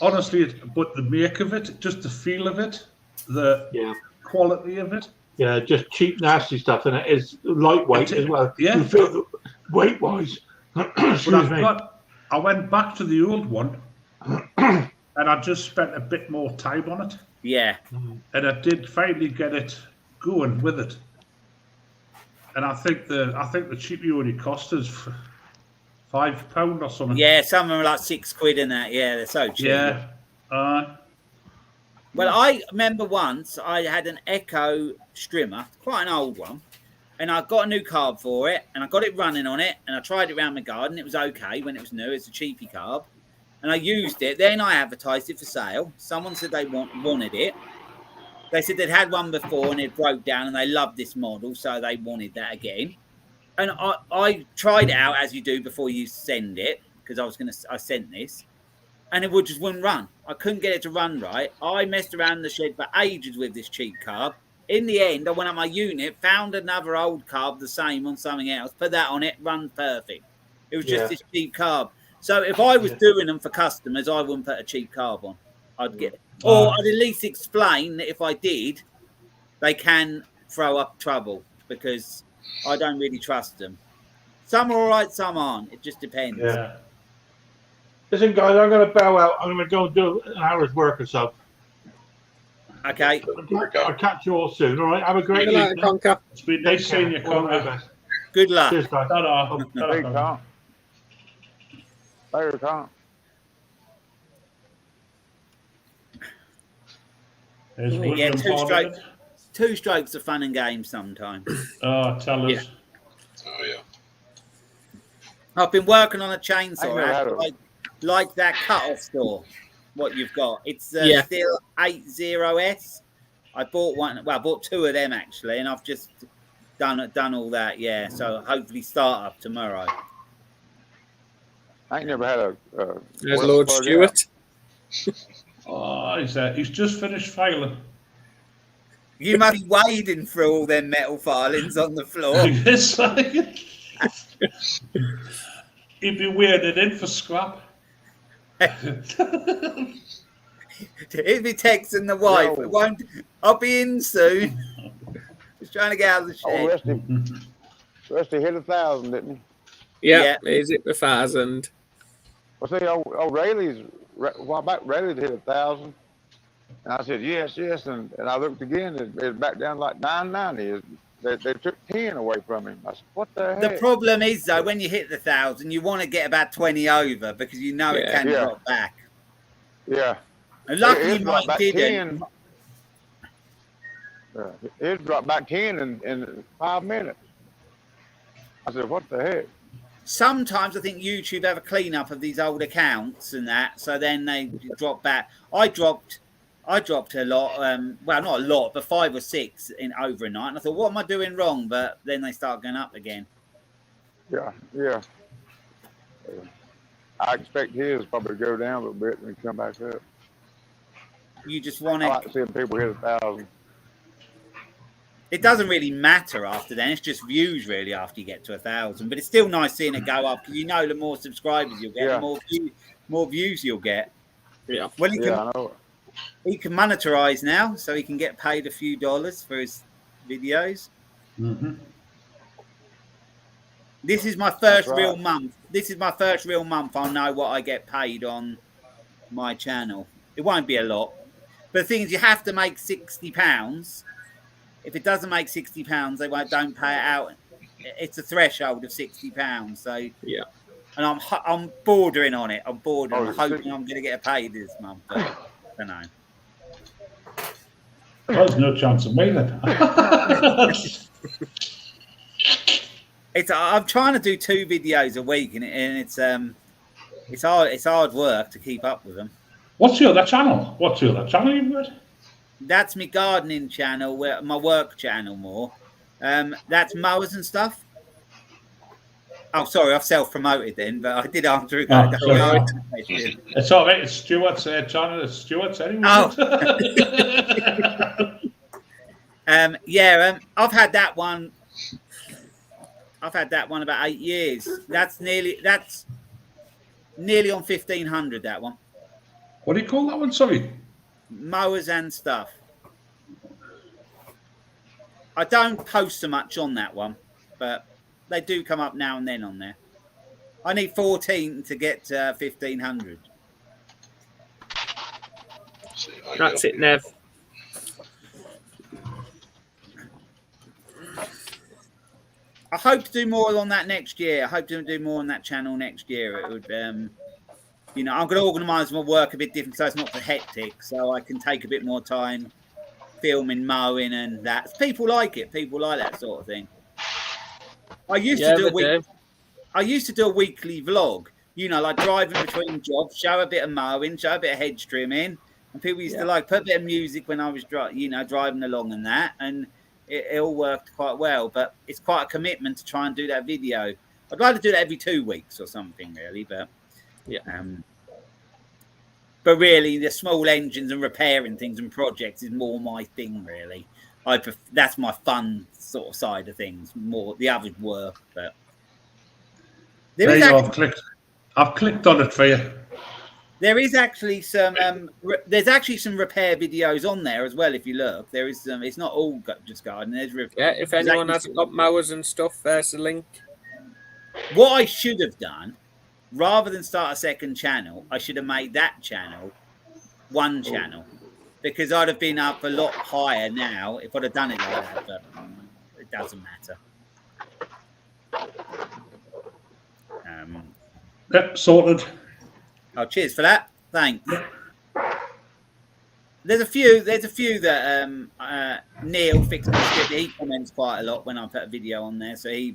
Honestly, but the make of it, just the feel of it, the quality of it. Yeah, just cheap, nasty stuff, and it is lightweight as well. Yeah. You feel weight-wise. Excuse me. I went back to the old one, and I just spent a bit more time on it. Yeah. And I did finally get it going with it. And I think the cheapie only cost us £5 or something. Yeah, some of them are like £6 in that. Yeah, they're so cheap. Yeah. Well, I remember once I had an Echo Strimmer, quite an old one, and I got a new carb for it, and I got it running on it, and I tried it around my garden. It was okay when it was new. It's a cheapie carb. And I used it. Then I advertised it for sale. Someone said they wanted it. They said they'd had one before and it broke down, and they loved this model, so they wanted that again. And I tried it out, as you do before you send it, because I sent this, and it just wouldn't run. I couldn't get it to run right. I messed around in the shed for ages with this cheap carb. In the end, I went up my unit, found another old carb, the same on something else, put that on it, run perfect. It was just this cheap carb. So if I was doing them for customers, I wouldn't put a cheap carb on. I'd get, or I'd at least explain that if I did, they can throw up trouble because I don't really trust them. Some are all right, some aren't. It just depends. Yeah. Listen, guys, I'm going to bow out. I'm going to go and do an hour's work or so. Okay. I'll catch you all soon. All right. Have a great Good luck, evening. Conker. It's been nice seeing you, All the Conker. best. Good luck. Cheers, guys. Ta-da. Big Ta-da. Tom. Later, Tom. There's Yeah, William Parliament. two strokes of fun and games sometimes. Oh, tell us. Yeah. Oh yeah. I've been working on a I chainsaw, never had it. like that cut-off store. What you've got? It's Yeah. still 80S. I bought one. Well, I bought two of them actually, and I've just done all that. Yeah, so hopefully start up tomorrow. I ain't never had a. There's Lord Stewart. Oh, he's just finished filing. You must be wading through all them metal filings on the floor. It's like he'd be weirded in for scrap. He'd be texting the wife. No. It won't. I'll be in soon. Just trying to get out of the Oh, shed. Rusty hit 1,000, didn't he? Yeah, is it 1,000? Well, see, Rayleigh's, a while back, Rayleigh hit 1,000. And I said, yes, and I looked again, it's back down like 990. They took 10 away from him. I said, what the The heck? problem is though, when you hit the 1,000, you want to get about 20 over because you know it can Yeah. drop back. Yeah. And luckily It dropped mine back didn't. 10. It dropped back 10 in 5 minutes. I said, what the heck? Sometimes I think YouTube have a cleanup of these old accounts and that, so then they drop back. I dropped a lot. Well, not a lot, but 5 or 6 in overnight. And I thought, what am I doing wrong? But then they start going up again. Yeah. I expect his probably to go down a little bit and then come back up. You just want I it. like seeing people hit 1,000. It doesn't really matter after then. It's just views really after you get to 1,000. But it's still nice seeing it go up because you know the more subscribers you'll get, Yeah. the more views you'll get. Yeah. Well, Yeah, I know. he can monetize now, so he can get paid a few dollars for his videos. Mm-hmm. This is my first right. real month. This is my first real month. I'll know what I get paid on my channel. It won't be a lot. But the thing is, you have to make £60. If it doesn't make £60, they don't pay it out. It's a threshold of £60. So Yeah. and I'm bordering on it. I'm bordering. Oh, I'm hoping I'm going to get paid this month. But I don't know. There's no chance of me then. I'm trying to do 2 videos a week, and it's hard work to keep up with them. What's the other channel? You've got? That's my gardening channel, my work channel more. That's mowers and stuff. Oh, sorry, I've self-promoted then, but I did answer it. Oh, sorry. It's all right. It's Stuart's channel. It's Stuart's anyway. Oh. I've had that one. About 8 years. That's nearly on 1,500. That one. What do you call that one? Sorry. Mowers and stuff. I don't post so much on that one, but they do come up now and then on there. I need 14 to get to 1,500. That's it, Nev. I hope to do more on that next year. I hope to do more on that channel next year. It would, I'm going to organise my work a bit different so it's not so hectic, so I can take a bit more time filming, mowing, and that. People like it. People like that sort of thing. I used to do a weekly vlog. Like driving between jobs, show a bit of mowing, show a bit of hedge trimming, and people used to put a bit of music when I was driving along and that, and it all worked quite well. But it's quite a commitment to try and do that video. I'd like to do that every 2 weeks or something, really. But but really, the small engines and repairing things and projects is more my thing, really. That's my fun sort of side of things. More the others work, but There you go. I've clicked on it for you. There is actually some. There's actually some repair videos on there as well. If you look, there is some. It's not all just garden. Yeah, if anyone hasn't got mowers and stuff, there's the link. What I should have done, rather than start a second channel, I should have made that channel one channel, because I'd have been up a lot higher now if I'd have done it like that. But it doesn't matter. Yep, sorted. Oh, cheers for that. Thanks. There's a few that Neil fixed my script. He comments quite a lot when I put a video on there, so he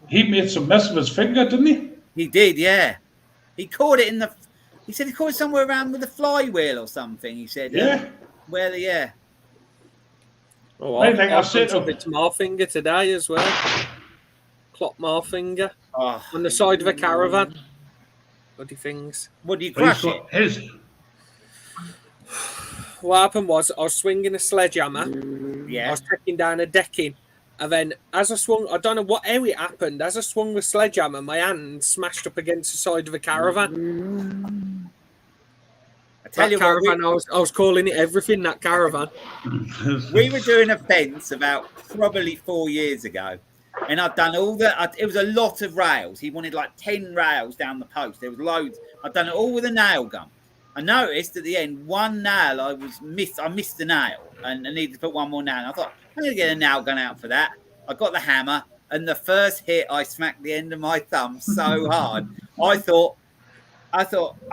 he made some mess of his finger, didn't he? He did, yeah. He caught it in the. He said he caught it somewhere around with the flywheel or something. He said, Yeah. Yeah. Oh, I think I've I've said done something to my finger today as well. Clocked my finger on the side of a caravan. Bloody things. What do you Well, he's crush it? got his. What happened was I was swinging a sledgehammer. Yeah. I was taking down a decking. And then as I swung, I don't know how it happened. As I swung the sledgehammer, my hand smashed up against the side of a caravan. I tell That you caravan, what, I was calling it everything, that caravan. we were doing a fence about probably 4 years ago. And I'd done all it was a lot of rails. He wanted like 10 rails down the post. There was loads. I'd done it all with a nail gun. I noticed at the end, one nail I missed the nail and I needed to put one more nail. And I thought, I'm going to get a nail gun out for that. I got the hammer, and the first hit, I smacked the end of my thumb so hard. I thought I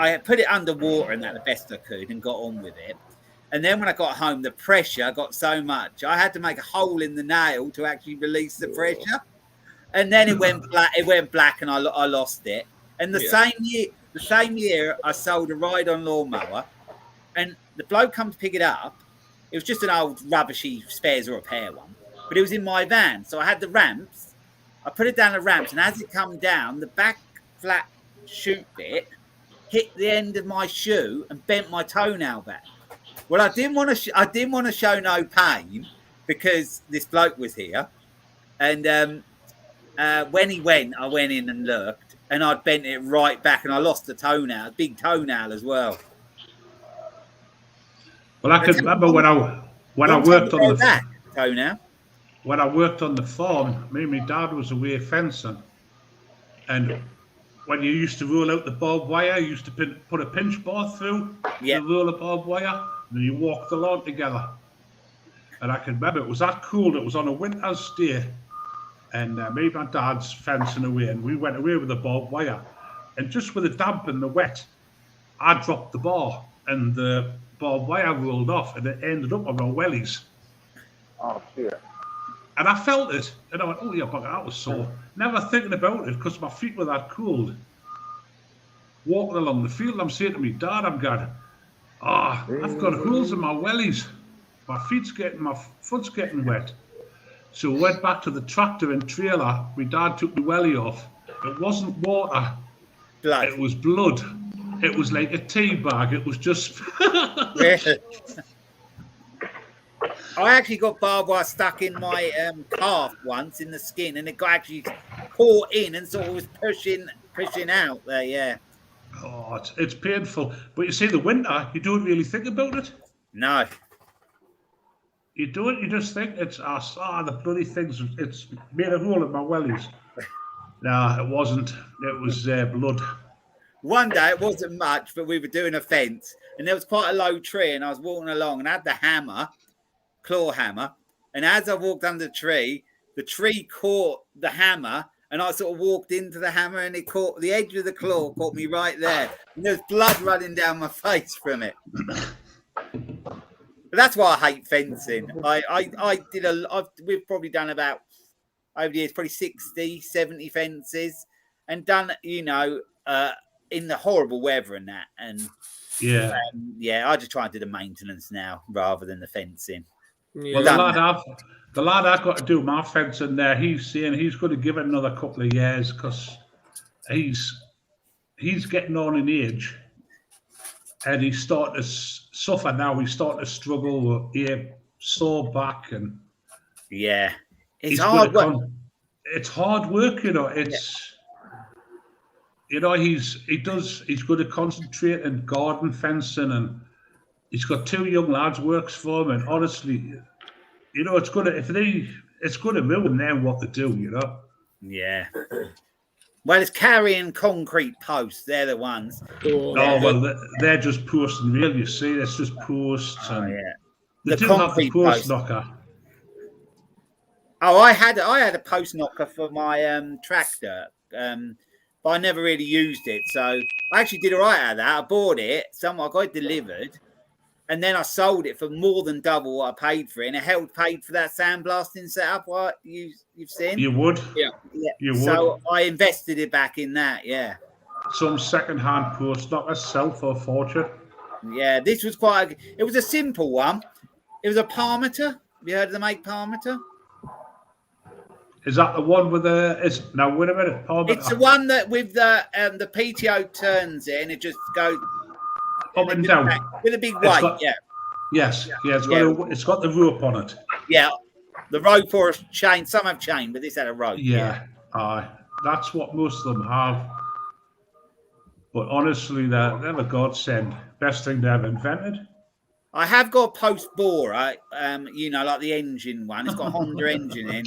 had put it underwater and that the best I could and got on with it. And then when I got home, the pressure got so much, I had to make a hole in the nail to actually release the pressure. And then it went black. It went black, and I lost it. And the same year, I sold a ride-on lawnmower, and the bloke come to pick it up. It was just an old rubbishy spares or repair one, but it was in my van. So I had the ramps. I put it down the ramps, and as it come down, the back flat chute bit hit the end of my shoe and bent my toenail back. Well, I didn't want to show no pain because this bloke was here, and when he went, I went in and looked, and I'd bent it right back, and I lost the toenail, big toenail as well. Well, I can remember when I worked on the toenail. When I worked on the farm, me and my dad was away fencing, and when you used to roll out the barbed wire, you used to put a pinch bar through the roll of barbed wire, and you walked along together. And I can remember it was that cold. It was on a winter's day, and me and my dad's fencing away, and we went away with the barbed wire, and just with the damp and the wet, I dropped the bar, and the barbed wire rolled off, and it ended up on my wellies. Oh, dear. And I felt it, and I went, oh, yeah, bugger, that was sore. Never thinking about it, because my feet were that cold. Walking along the field, I'm saying to me, Dad, I've got holes in my wellies. My foot's getting wet. So we went back to the tractor and trailer. My dad took the welly off. It wasn't water. Blood. It was blood. It was like a tea bag. It was just... I actually got barbed wire stuck in my calf once in the skin, and it got actually caught in and sort of was pushing out there. Yeah. Oh, it's painful. But you see, the winter, you don't really think about it. No. You don't. You just think it's the bloody things. It's made a hole in my wellies. No, it wasn't. It was blood. One day it wasn't much, but we were doing a fence, and there was quite a low tree, and I was walking along, and I had the claw hammer, and as I walked under the tree caught the hammer, and I sort of walked into the hammer, and it caught the edge of the claw, caught me right there, and there's blood running down my face from it. But that's why I hate fencing. We've probably done about over the years probably 60, 70 fences, and done in the horrible weather and that, and I just try and do the maintenance now rather than the fencing. Well, the lad I've got to do my fencing there, he's saying he's going to give it another couple of years because he's getting on in age, and he's starting to suffer now. He's starting to struggle with sore back, and it's hard work. It's hard work, you know. You know, he's good at concentrating garden fencing, and he's got 2 young lads works for him. And honestly, you know, it's gonna ruin them what they do. You know. Yeah. Well, it's carrying concrete posts. They're the ones. Oh well, they're just post and rail. You see, it's just posts. Oh and yeah. They do have the post knocker. Oh, I had a post knocker for my tractor, but I never really used it. So I actually did all right out of that. I bought it, I got it delivered, and then I sold it for more than double what I paid for it. And it paid for that sandblasting setup. What you've seen? You would, yeah. You would. So I invested it back in that. Yeah. Some second-hand post knockers sell for a fortune. Yeah, this was it was a simple one. It was a Parmeter. Have you heard of the make Parmeter? Is that the one with now wait a minute, Parmeter. It's the one that with the PTO turns it and it just goes up and down with a big weight. Yes, it's got the rope on it. Yeah, the rope or a chain. Some have chain, but this had a rope. Yeah, that's what most of them have. But honestly, they're a godsend. Best thing they ever invented. I have got a post borer, you know, like the engine one. It's got a Honda engine in,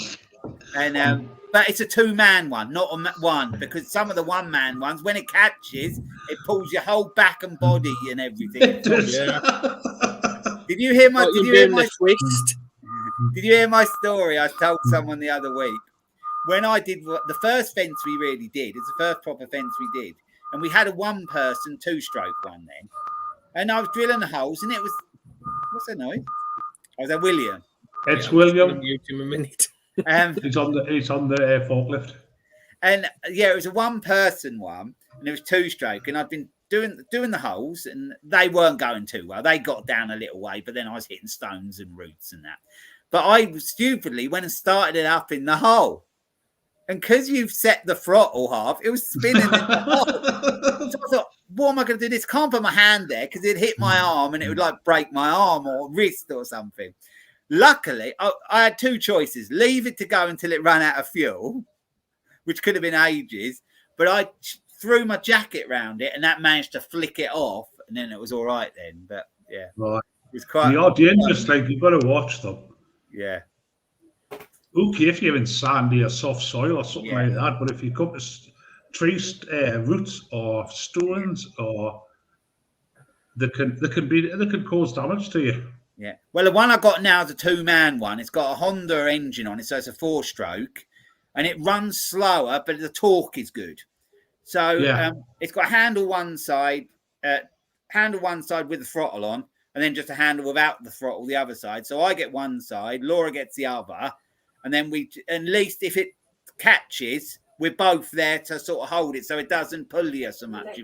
and but it's a 2-man one, not a one, because some of the 1-man ones, when it catches, it pulls your whole back and body and everything. Yeah. Did you hear my? Did you hear my story? I told someone the other week when I did the first fence we really did. It's the first proper fence we did, and we had a 1-person 2-stroke one then, and I was drilling the holes, and it was. What's that noise? Oh, was that William? It's William. Mute him a minute. He's on the forklift. And yeah, it was a 1-person one, and it was 2-stroke. And I'd been doing the holes, and they weren't going too well. They got down a little way, but then I was hitting stones and roots and that. But I stupidly went and started it up in the hole. And because you've set the throttle half, it was spinning in the hole. So I thought, what am I going to do this? Can't put my hand there because it'd hit my arm and it would like break my arm or wrist or something. Luckily, I had 2 choices. Leave it to go until it ran out of fuel, which could have been ages. But I threw my jacket around it and that managed to flick it off. And then it was all right then. But yeah, right. It was quite. The audience, like, you've got to watch them. Yeah. Okay, if you're in sandy or soft soil or something like that, but if you come to trees, roots or stones, or they can cause damage to you. Yeah. Well, the one I got now is a 2-man one. It's got a Honda engine on it, so it's a 4-stroke, and it runs slower, but the torque is good. So it's got a handle one side with the throttle on, and then just a handle without the throttle the other side. So I get one side, Laura gets the other. And then at least if it catches, we're both there to sort of hold it so it doesn't pull you so much.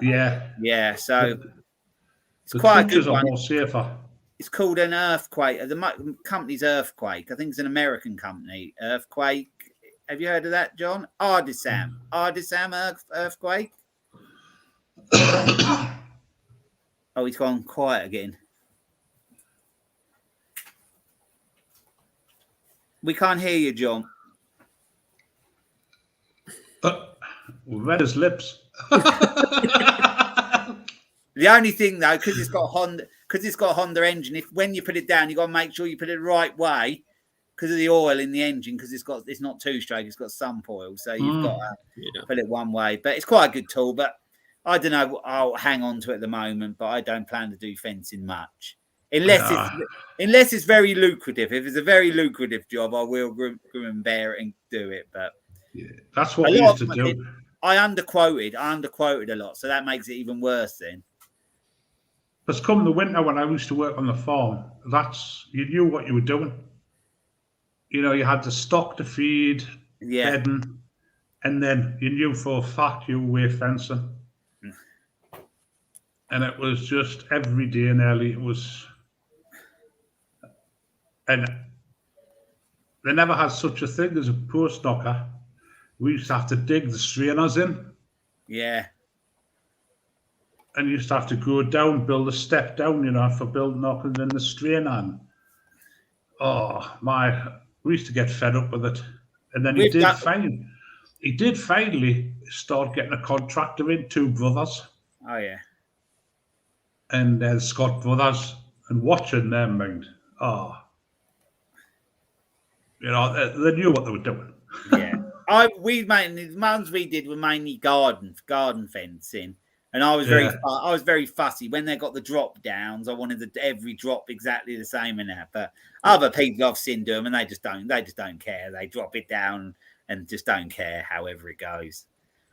Yeah. Yeah, so it's the quite a good are one. More safer. It's called an Earthquake. The company's Earthquake. I think it's an American company. Earthquake. Have you heard of that, John? Ardisam Earthquake. Oh, he's gone quiet again. We can't hear you, John. Read his lips. The only thing though, because it's got a Honda engine, when you put it down, you got to make sure you put it the right way because of the oil in the engine. Because it's not 2-stroke, it's got sump oil, so you've got to put it one way. But it's quite a good tool. But I don't know. I'll hang on to it at the moment, but I don't plan to do fencing much. Unless it's very lucrative. If it's a very lucrative job, I will grim and bear it and do it. But that's what we used to do. I underquoted a lot, so that makes it even worse then. But come the winter when I used to work on the farm, you knew what you were doing. You know, you had to stock the feed, bedding, and then you knew for a fact you were fencing. And it was just every day nearly. It was. And they never had such a thing as a post knocker. We used to have to dig the strainers in. Yeah. And you used to have to go down, build a step down, you know, for building knocking in the strainer. We used to get fed up with it. And then he did finally started getting a contractor in, two brothers, Oh yeah. and Scott brothers, and watching them, mind. Oh, you know, they knew what they were doing. Yeah. We mainly the ones we did were mainly garden fencing. And I was very fussy when they got the drop downs. I wanted every drop exactly the same and that. But other people I've seen do them, and they just don't care. They drop it down and just don't care, however it goes.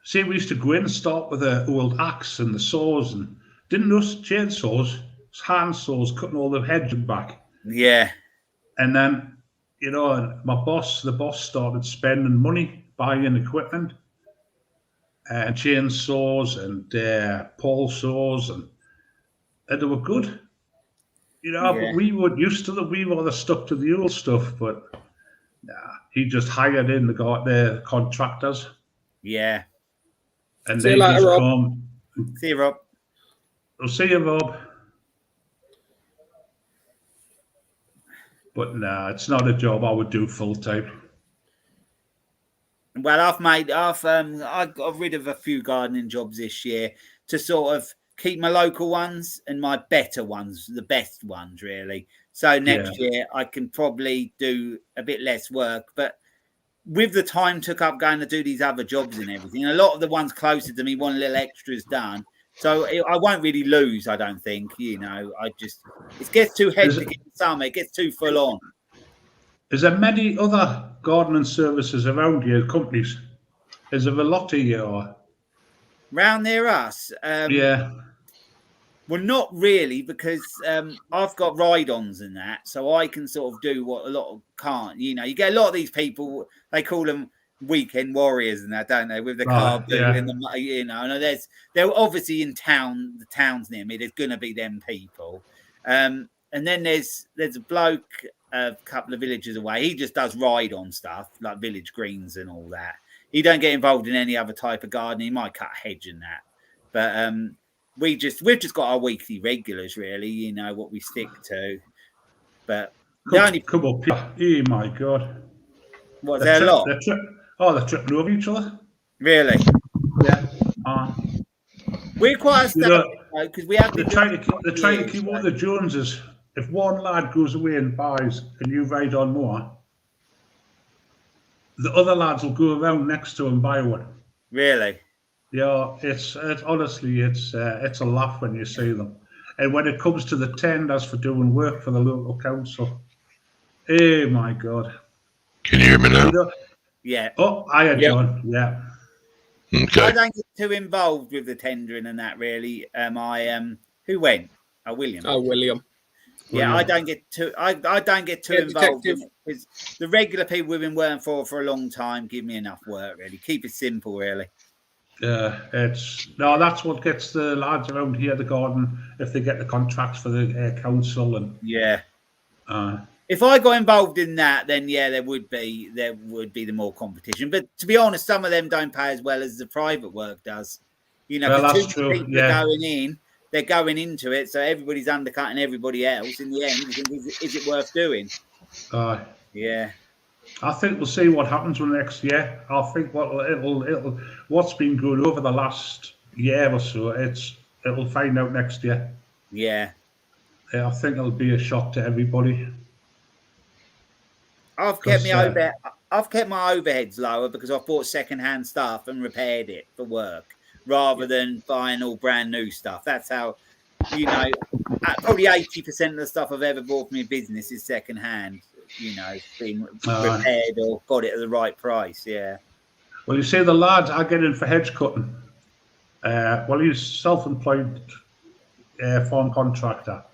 See, we used to go in and start with the old axe and the saws, and didn't use chainsaws, hand saws, cutting all the hedging back. Yeah. And then, you know, the boss started spending money buying equipment. And chainsaws and pole saws, and they were good, you know. Yeah. But we weren't used to them. We were stuck to the old stuff. But he just hired in the contractors. Yeah. And See they you later, just Rob. come. See you, Rob. I'll see you, Rob. But it's not a job I would do full time. Well, I got rid of a few gardening jobs this year to sort of keep my local ones and my better ones, the best ones, really. So next year I can probably do a bit less work, but with the time took up going to do these other jobs and everything, a lot of the ones closer to me want a little extras done. So I won't really lose, I don't think. You know, it gets too hectic in the summer. It gets too full on. Is there many other gardening services around here, companies? Is there a lot of you? Or? Round near us? Yeah. Well, not really, because I've got ride-ons and that, so I can sort of do what a lot of can't. You know, you get a lot of these people, they call them weekend warriors and that, don't they? With the car boot and the, you know, and they're obviously in town, the towns near me, there's going to be them people. And then there's a bloke a couple of villages away. He just does ride-on stuff, like village greens and all that. He don't get involved in any other type of gardening. He might cut a hedge and that. But we've just got our weekly regulars, really, you know, what we stick to. But come up here. Oh, my God. What's there a lot? They're tripping over each other. Really? Yeah. We're quite because we have they're trying to keep up the Joneses. If one lad goes away and buys a new ride-on mower, the other lads will go around next to him and buy one. Really? Yeah, it's honestly it's a laugh when you see them. And when it comes to the tenders for doing work for the local council, oh my God! Can you hear me now? You know, yeah. Oh, I had John. Yeah. Okay. I don't get too involved with the tendering and that really. Who went? William. Oh, William. Yeah, I don't get too involved in it because the regular people we've been working for a long time give me enough work. Really, keep it simple. Really. Yeah, that's what gets the lads around here the garden if they get the contracts for the council and yeah. If I got involved in that, then yeah, there would be the more competition. But to be honest, some of them don't pay as well as the private work does. You know, that's true. People are going in. They're going into it, so everybody's undercutting everybody else. In the end, is it worth doing? Yeah. I think we'll see what happens with next year. I think what's been good over the last year or so, it'll find out next year. Yeah. I think it'll be a shock to everybody. I've kept my overheads lower because I've bought second-hand stuff and repaired it for work, rather than buying all brand new stuff. That's how, you know, probably 80% of the stuff I've ever bought from my business is second-hand, you know, being repaired or got it at the right price, yeah. Well, you see, the lads I get in for hedge cutting. Well, he's self-employed farm contractor.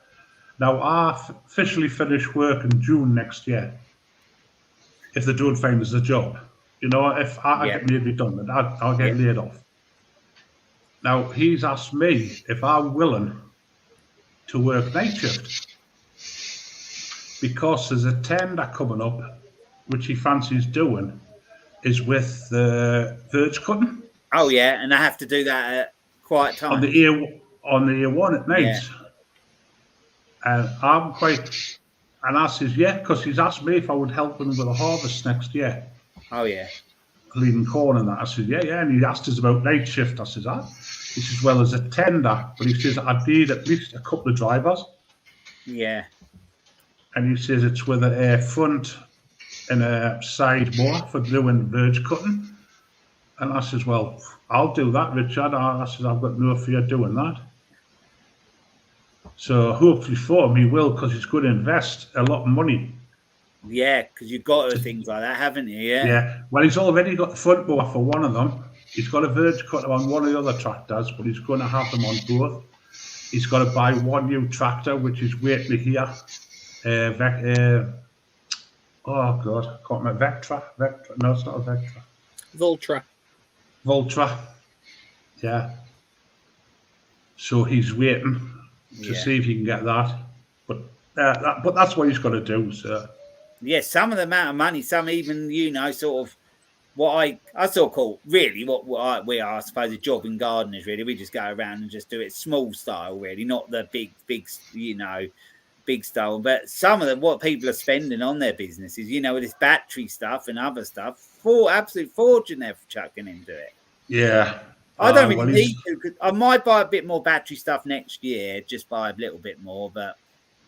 Now, I officially finish work in June next year. If they don't find us a job. You know, if I get made redundant, I'll get laid off. Now, he's asked me if I'm willing to work night shift because there's a tender coming up, which he fancies doing, is with the verge cutting. Oh, yeah, and I have to do that at quiet time. On the A1 at night. Yeah. And and I says, yeah, because he's asked me if I would help him with the harvest next year. Oh, yeah. leading corn and that. I said, yeah. And he asked us about night shift. I said, he says, well, there's a tender, but he says, I need at least a couple of drivers. Yeah. And he says it's with a front and a side mower for doing verge cutting. And I says, well, I'll do that, Richard. I says, I've got no fear doing that. So hopefully for him, he will, because he's going to invest a lot of money. Yeah, because you've got things like that, haven't you? Yeah. Yeah. Well, he's already got the front mower for one of them. He's got a verge cutter on one of the other tractors, but he's going to have them on both. He's got to buy one new tractor, which is waiting here. Oh, God, I can't remember. Vectra. No, it's not a Vectra. Voltra. Yeah. So he's waiting to see if he can get that. But that's what he's got to do, so. Yeah, some of the amount of money, some even, sort of what I sort of call really what we are, I suppose, a jobbing gardeners, really. We just go around and just do it small style, really, not the big, big style. But some of what people are spending on their businesses, with this battery stuff and other stuff, for absolute fortune they're chucking into it. Yeah. I don't really need to, because I might buy a bit more battery stuff next year, just buy a little bit more, but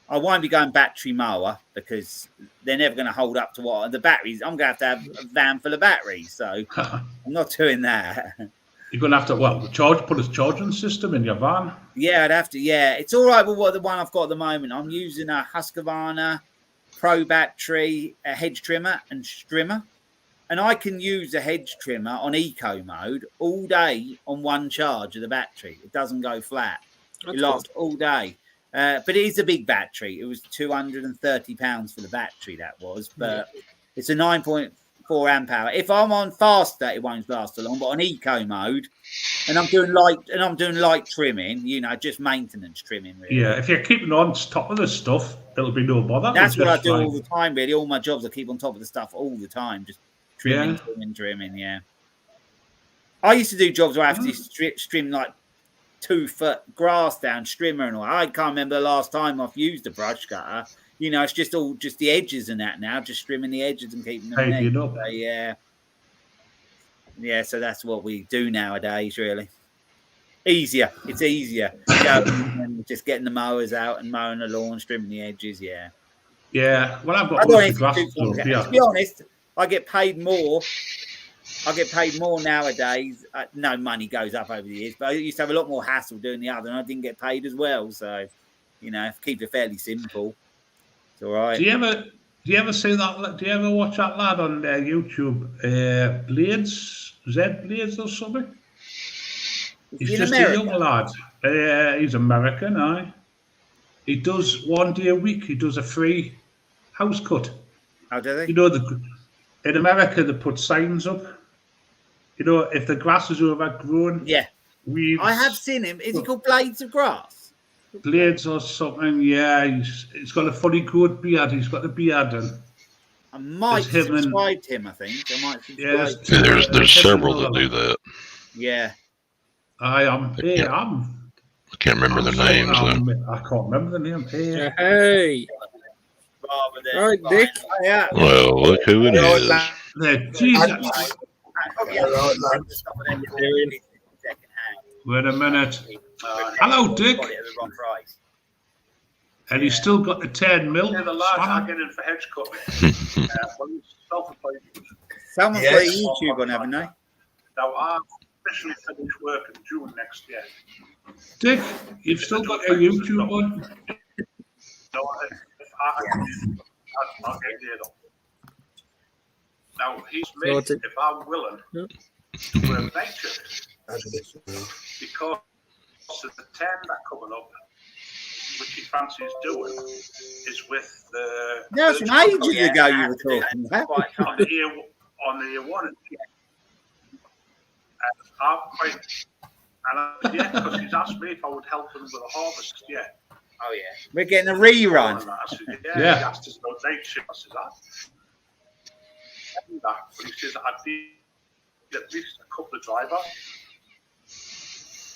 I won't be going battery mower because they're never going to hold up to what the batteries. I'm going to have a van full of batteries, so I'm not doing that. You're going to have to, put a charging system in your van. Yeah, I'd have to. Yeah, it's all right with the one I've got at the moment. I'm using a Husqvarna Pro battery, a hedge trimmer and strimmer. And I can use a hedge trimmer on eco mode all day on one charge of the battery. It doesn't go flat. It lasts all day. But it is a big battery. It was £230 for the battery, that was. But it's a 9.4 amp hour. If I'm on faster, it won't last so long. But on eco mode, and I'm doing light trimming, just maintenance trimming, really. Yeah, if you're keeping on top of the stuff, it'll be no bother. That's what I do all the time, really. All my jobs, I keep on top of the stuff all the time. Just trimming, yeah. I used to do jobs where I have to trim like 2 foot grass down, strimmer and all. I can't remember the last time I've used a brush cutter. It's just the edges and that now, just trimming the edges and keeping them neat. So, yeah. So that's what we do nowadays, really. It's easier. And just getting the mowers out and mowing the lawn, trimming the edges. Yeah. Yeah. Well, I've got lots of grass. To be honest, I get paid more. Nowadays. No, money goes up over the years, but I used to have a lot more hassle doing the other, and I didn't get paid as well. So, keep it fairly simple. It's all right. Do you ever see that? Do you ever watch that lad on YouTube? Blades, Z Blades or something? He's just a young lad. He's American, aye. He does 1 day a week. He does a free house cut. How do they? In America, they put signs up. If the grass is overgrown. Yeah. Weeds, I have seen him. Is he called Blades of Grass? Blades or something, yeah. He's got a funny good beard. He's got a beard. And I might subscribe to him, I think. There's several that do that. Yeah. I can't remember the names. I can't remember the name. Hey. All right, Dick. Yeah. Well, look who it is. Jesus. Wait a minute. Hello, Dick. And he's still got the 10 mil. The lads are getting for hedge cutting. Someone's got YouTube on, haven't they? Now, I officially finish work in June next year. Dick, you've still got your YouTube on? No, I'll get it up. Now, he's made, if I'm willing, to a night shift. Because of the 10 that coming up, which he fancies doing, is with the... That's some ages ago you were talking about. On the year one. And I'm quite... because he's asked me if I would help him with a harvest, Oh, yeah. We're getting a rerun. He asked us about night shift. I said, but he says, I'd need at least a couple of drivers.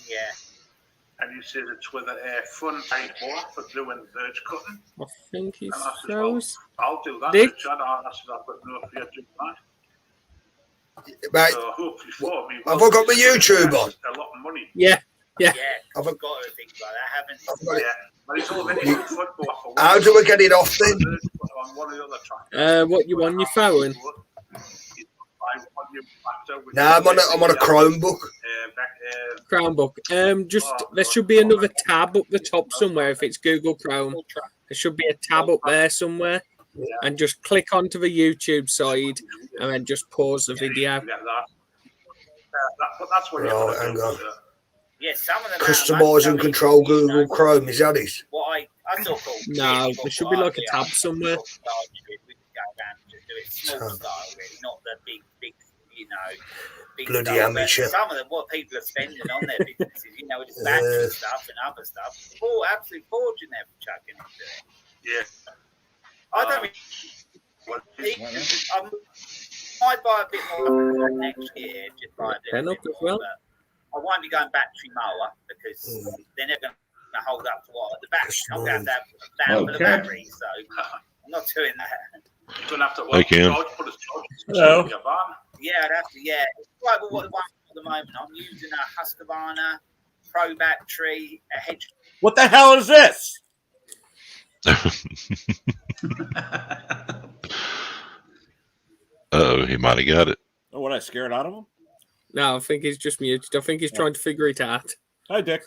Yeah. And he says it's with a front side mower for doing verge cutting. I think he's froze. Well, I'll do that. Dick? I said, I've got no fear doing that. Mate, So hopefully for me, have I got my YouTube on? A lot of money. Yeah. Yeah, I've you've got to think like that, haven't you? I've got it. Yeah, but it's all very good football for How do I get it off then? on one of the other tracks. What you on your phone? No, I'm on a Chromebook. Chromebook. Just there should be another tab up the top somewhere. If it's Google Chrome, there should be a tab up there somewhere, and just click onto the YouTube side, and then just pause the video. That's what Right, hang on. Yeah, some of them. Customise and control Google Chrome. Is that it? What I thought called. No, there should be like a tab somewhere. We could go around and just do it small style, really, not the big, you know. Big Bloody stuff. But amateur. some of them, what people are spending on their businesses, you know, with battery stuff and other stuff, absolute fortune they're chucking into it. Yeah. I don't might buy a bit more next year, just buy a Pen little up bit as more. well. But I won't be going battery mower because they're never going to hold up to what the battery. I'm going to have down for the battery, so I'm not doing that. You're going to have to Hey, Ken. put a Hello. in your van. Yeah, I'd have to. Yeah, right. But what the one at the moment, I'm using a Husqvarna Pro battery, a hedge. What the hell is this? He might have got it. Oh, what I scared out of him? No, I think he's just muted. I think he's trying to figure it out. Hi, Dick.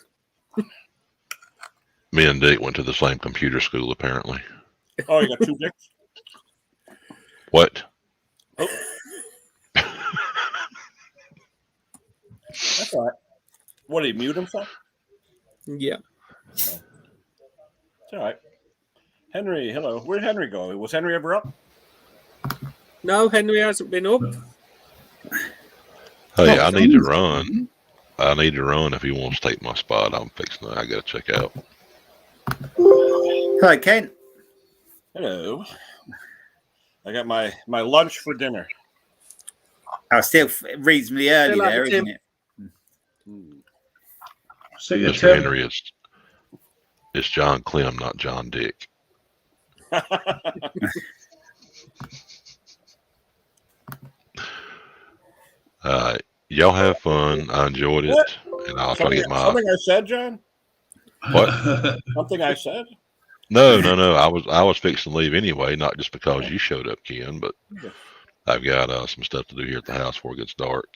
Me and Dick went to the same computer school, apparently. Oh, you got two dicks? What? Oh. That's all right. What, did he mute himself? Yeah. It's all right. Henry, hello. Where'd Henry go? Was Henry ever up? No, Henry hasn't been up. Hey, I need to run. I need to run if he wants to take my spot. I'm fixing it. I got to check out. Hi, Ken. Hello. I got my lunch for dinner. Oh, still reasonably early Still there, have isn't Tim. it? See you, Mr. Tim. Henry, it's John Clem, not John Dick. Y'all have fun. I enjoyed it, and I'll try to get my Something I said, John? what? Something I said? No. I was fixing to leave anyway, not just because you showed up, Ken, but I've got some stuff to do here at the house before it gets dark.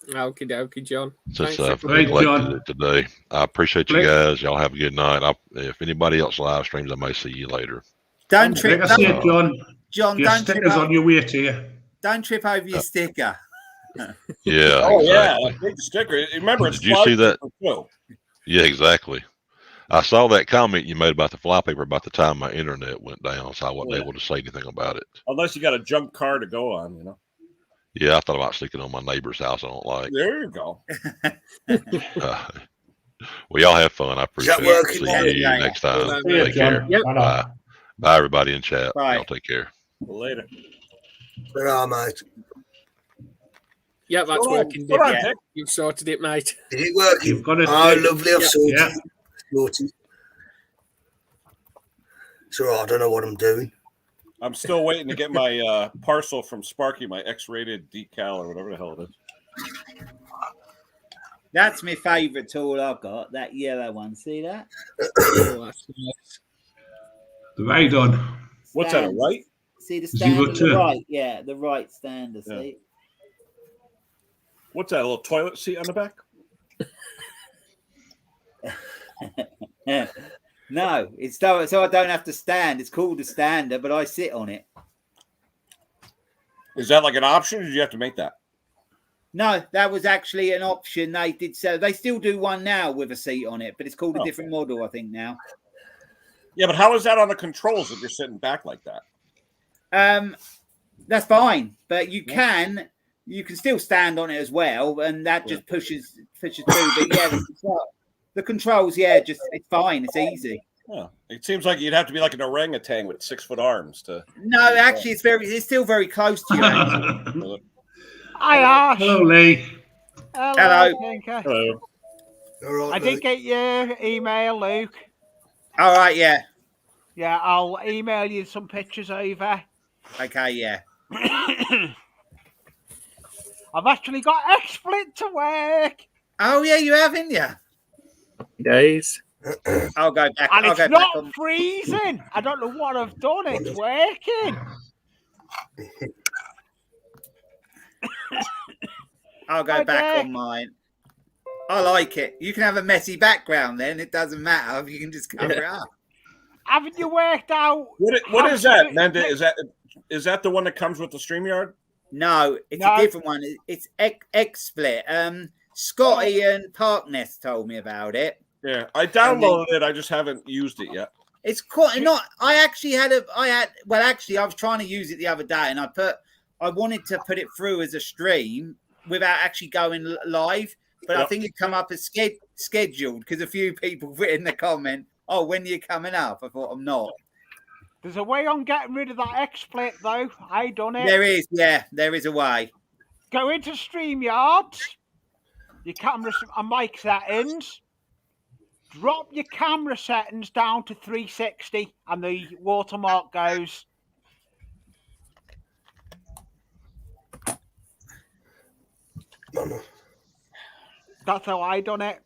Okie dokie, John. Since Thanks I've for Right, neglected John. it today, I appreciate you Blake. guys. Y'all have a good night. If anybody else live streams, I may see you later. Don't trip, Like I said, John, John. your Don't trip, sticker's on your way to you. don't trip over your sticker. Yeah. Oh, yeah. exactly. That big sticker. Remember, it's Did you see that? $5 Yeah, exactly. I saw that comment you made about the flypaper about the time my internet went down, so I wasn't Yeah. able to say anything about it. Unless you got a junk car to go on, you know. Yeah, I thought about sticking on my neighbor's house. I don't like. There you go. Well, y'all have fun. I Is that appreciate it. working? See you Yeah. next time. See you, Take care. John. Yep. Bye now. Bye. Bye, everybody in chat. Bye. Y'all take care. Later. Where are, mate? Yeah, that's Go on, working. go Dick. on, Yeah. Dick. You've sorted it, mate. Is it working? You've got it. Oh, lovely. I've sorted Yeah. it. Sorted. It's all right. I don't know what I'm doing. I'm still waiting to get my parcel from Sparky, my X-rated decal or whatever the hell it is. That's my favourite tool I've got. That yellow one. See that? Oh, that's nice. Right on. What's that, a Stand. right? See the stand Zero on the two. right? Yeah, the right stander. See? What's that, a little toilet seat on the back? No, it's so I don't have to stand. It's called a stander, but I sit on it. Is that like an option, or did you have to make that? No, that was actually an option they did sell. They still do one now with a seat on it, but it's called a Oh. different model, I think now. Yeah, but how is that on the controls if you're sitting back like that? That's fine, but you can still stand on it as well, and that just pushes through. But yeah, the controls, yeah, just it's fine. It's easy. Yeah, it seems like you'd have to be like an orangutan with 6-foot arms to. No, actually, it's still very close to you. Actually. Hi, Ash. Hello, Lee. Hello. Tinker. Hello. All right, I did mate. get your email, Luke. All right, yeah, Yeah, I'll email you some pictures over. okay, yeah. I've actually got XSplit to work. Oh yeah, you haven't you? Days. I'll go back. And I'll it's go not back on. freezing. I don't know what I've done. It's working. I'll go back on mine. I like it. You can have a messy background then. It doesn't matter. You can just cover it up. Haven't you worked out? What is that, Manda? Is that the one that comes with the StreamYard? No, it's a different one. It's XSplit. Scotty and Parknest told me about it. Yeah, I downloaded it. I just haven't used it yet. It's quite not. I actually I was trying to use it the other day, and I wanted to put it through as a stream without actually going live, but I think it come up as scheduled because a few people put in the comment, "Oh, when are you coming up?" I thought I'm not. There's a way on getting rid of that XSplit though. I done it. There is, yeah, there is a way. Go into StreamYard, your camera and mic settings. Drop your camera settings down to 360 and the watermark goes. That's how I done it.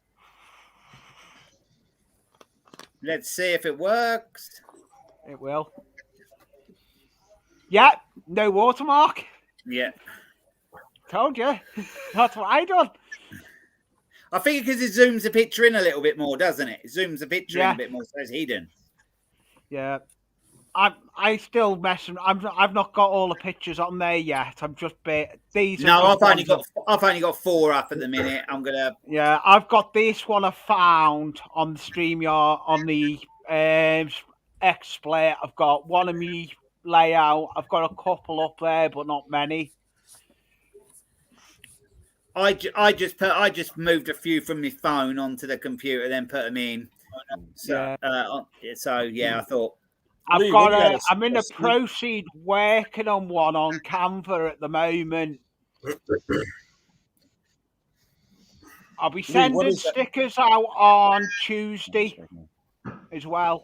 Let's see if it works. It will. Yeah, no watermark. Yeah. Told you. That's what I done. I think because it zooms the picture in a little bit more, doesn't it? It zooms the picture in a bit more, so it's hidden. Yeah, I still messing. I've not got all the pictures on there yet. I'm just these. No, I've only got 4 up at the minute. I'm gonna. Yeah, I've got this one I found on the StreamYard on the XSplit. I've got one of me layout. I've got a couple up there, but not many. I just moved a few from my phone onto the computer, then put them in. So I thought I'm in the proceed working on one on Canva at the moment. I'll be sending stickers out on Tuesday as well.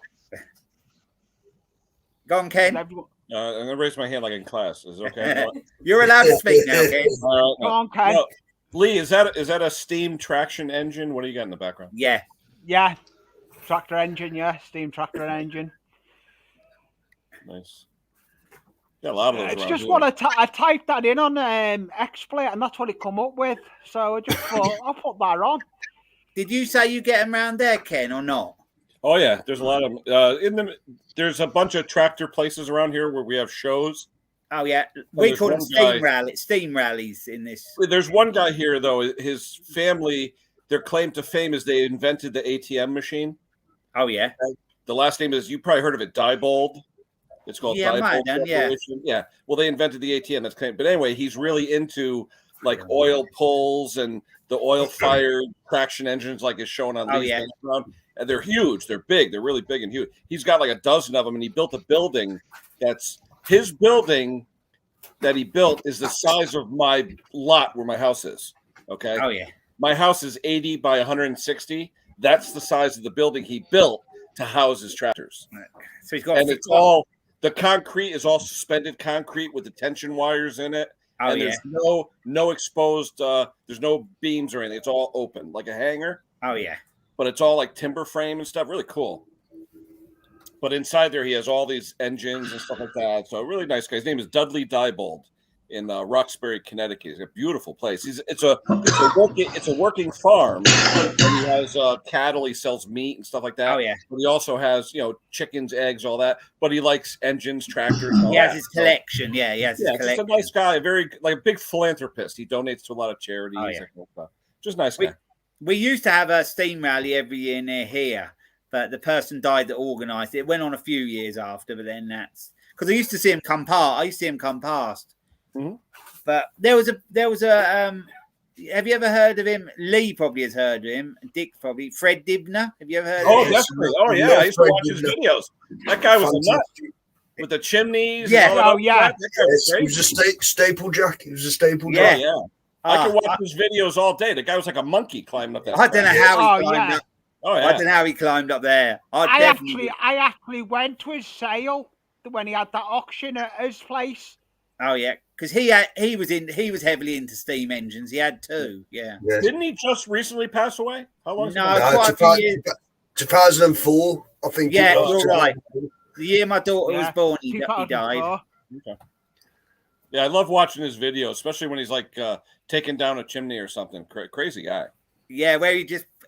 Go on, Ken. I'm gonna raise my hand like in class. Is it okay? You're allowed to speak now, Ken. Go on, Ken. No. Lee, is that a steam traction engine? What do you got in the background? Yeah. Tractor engine, steam tractor engine. Nice. Yeah, a lot of those. It's just what I typed that in on XSplit, and that's what it come up with. So I just thought I'll put that on. Did you say you get them around there, Ken, or not? Oh yeah, there's a lot of them. There's a bunch of tractor places around here where we have shows. Oh yeah, we call them steam rallies in this. There's one guy here though. His family, their claim to fame is they invented the ATM machine. Oh yeah. The last name is, you probably heard of it, Diebold. It's called Diebold Corporation. Yeah. Well, they invented the ATM. That's claimed. But anyway, he's really into like oil pulls and the oil-fired traction engines, like is shown on Lee's background. And they're huge. They're big. They're really big and huge. He's got like a dozen of them, and he built a building that's his building that he built is the size of my lot where my house is. Okay. Oh yeah. My house is 80 by 160. That's the size of the building he built to house his tractors. So he's got, and it's all, the concrete is all suspended concrete with the tension wires in it. Oh, and there's no exposed, there's no beams or anything. It's all open like a hangar. Oh yeah. But it's all like timber frame and stuff. Really cool. But inside there, he has all these engines and stuff like that. So a really nice guy. His name is Dudley Diebold in Roxbury, Connecticut. It's a beautiful place. It's a working farm. And he has cattle. He sells meat and stuff like that. Oh yeah. But he also has chickens, eggs, all that. But he likes engines, tractors. He has his collection. Yeah, he has his collection. He's a nice guy. A big philanthropist. He donates to a lot of charities. Oh, yeah. Just nice guy. We used to have a steam rally every year near here. But the person died that organised it. It went on a few years after, but then that's because I used to see him come past. I used to see him come past. Mm-hmm. But there was a. Have you ever heard of him? Lee probably has heard of him. Dick probably. Fred Dibner. Have you ever heard of him? Oh, definitely. Oh, yeah. I used to watch his videos. That guy was a nut with the chimneys. Yeah. Oh, yeah. He was a staple jack. He was a staple jack. jack. Yeah. I could watch his videos all day. The guy was like a monkey climbing up that. I don't know how he climbed up. Oh, yeah. I don't know how he climbed up there. I actually went to his sale when he had that auction at his place. Oh yeah, because he was heavily into steam engines. He had two. Yeah. Didn't he just recently pass away? How long? No, quite a few years. 2004, I think. Yeah, it was. you're right. The year my daughter was born, he died. Okay. Yeah, I love watching his videos, especially when he's like taking down a chimney or something. Crazy guy. Yeah, where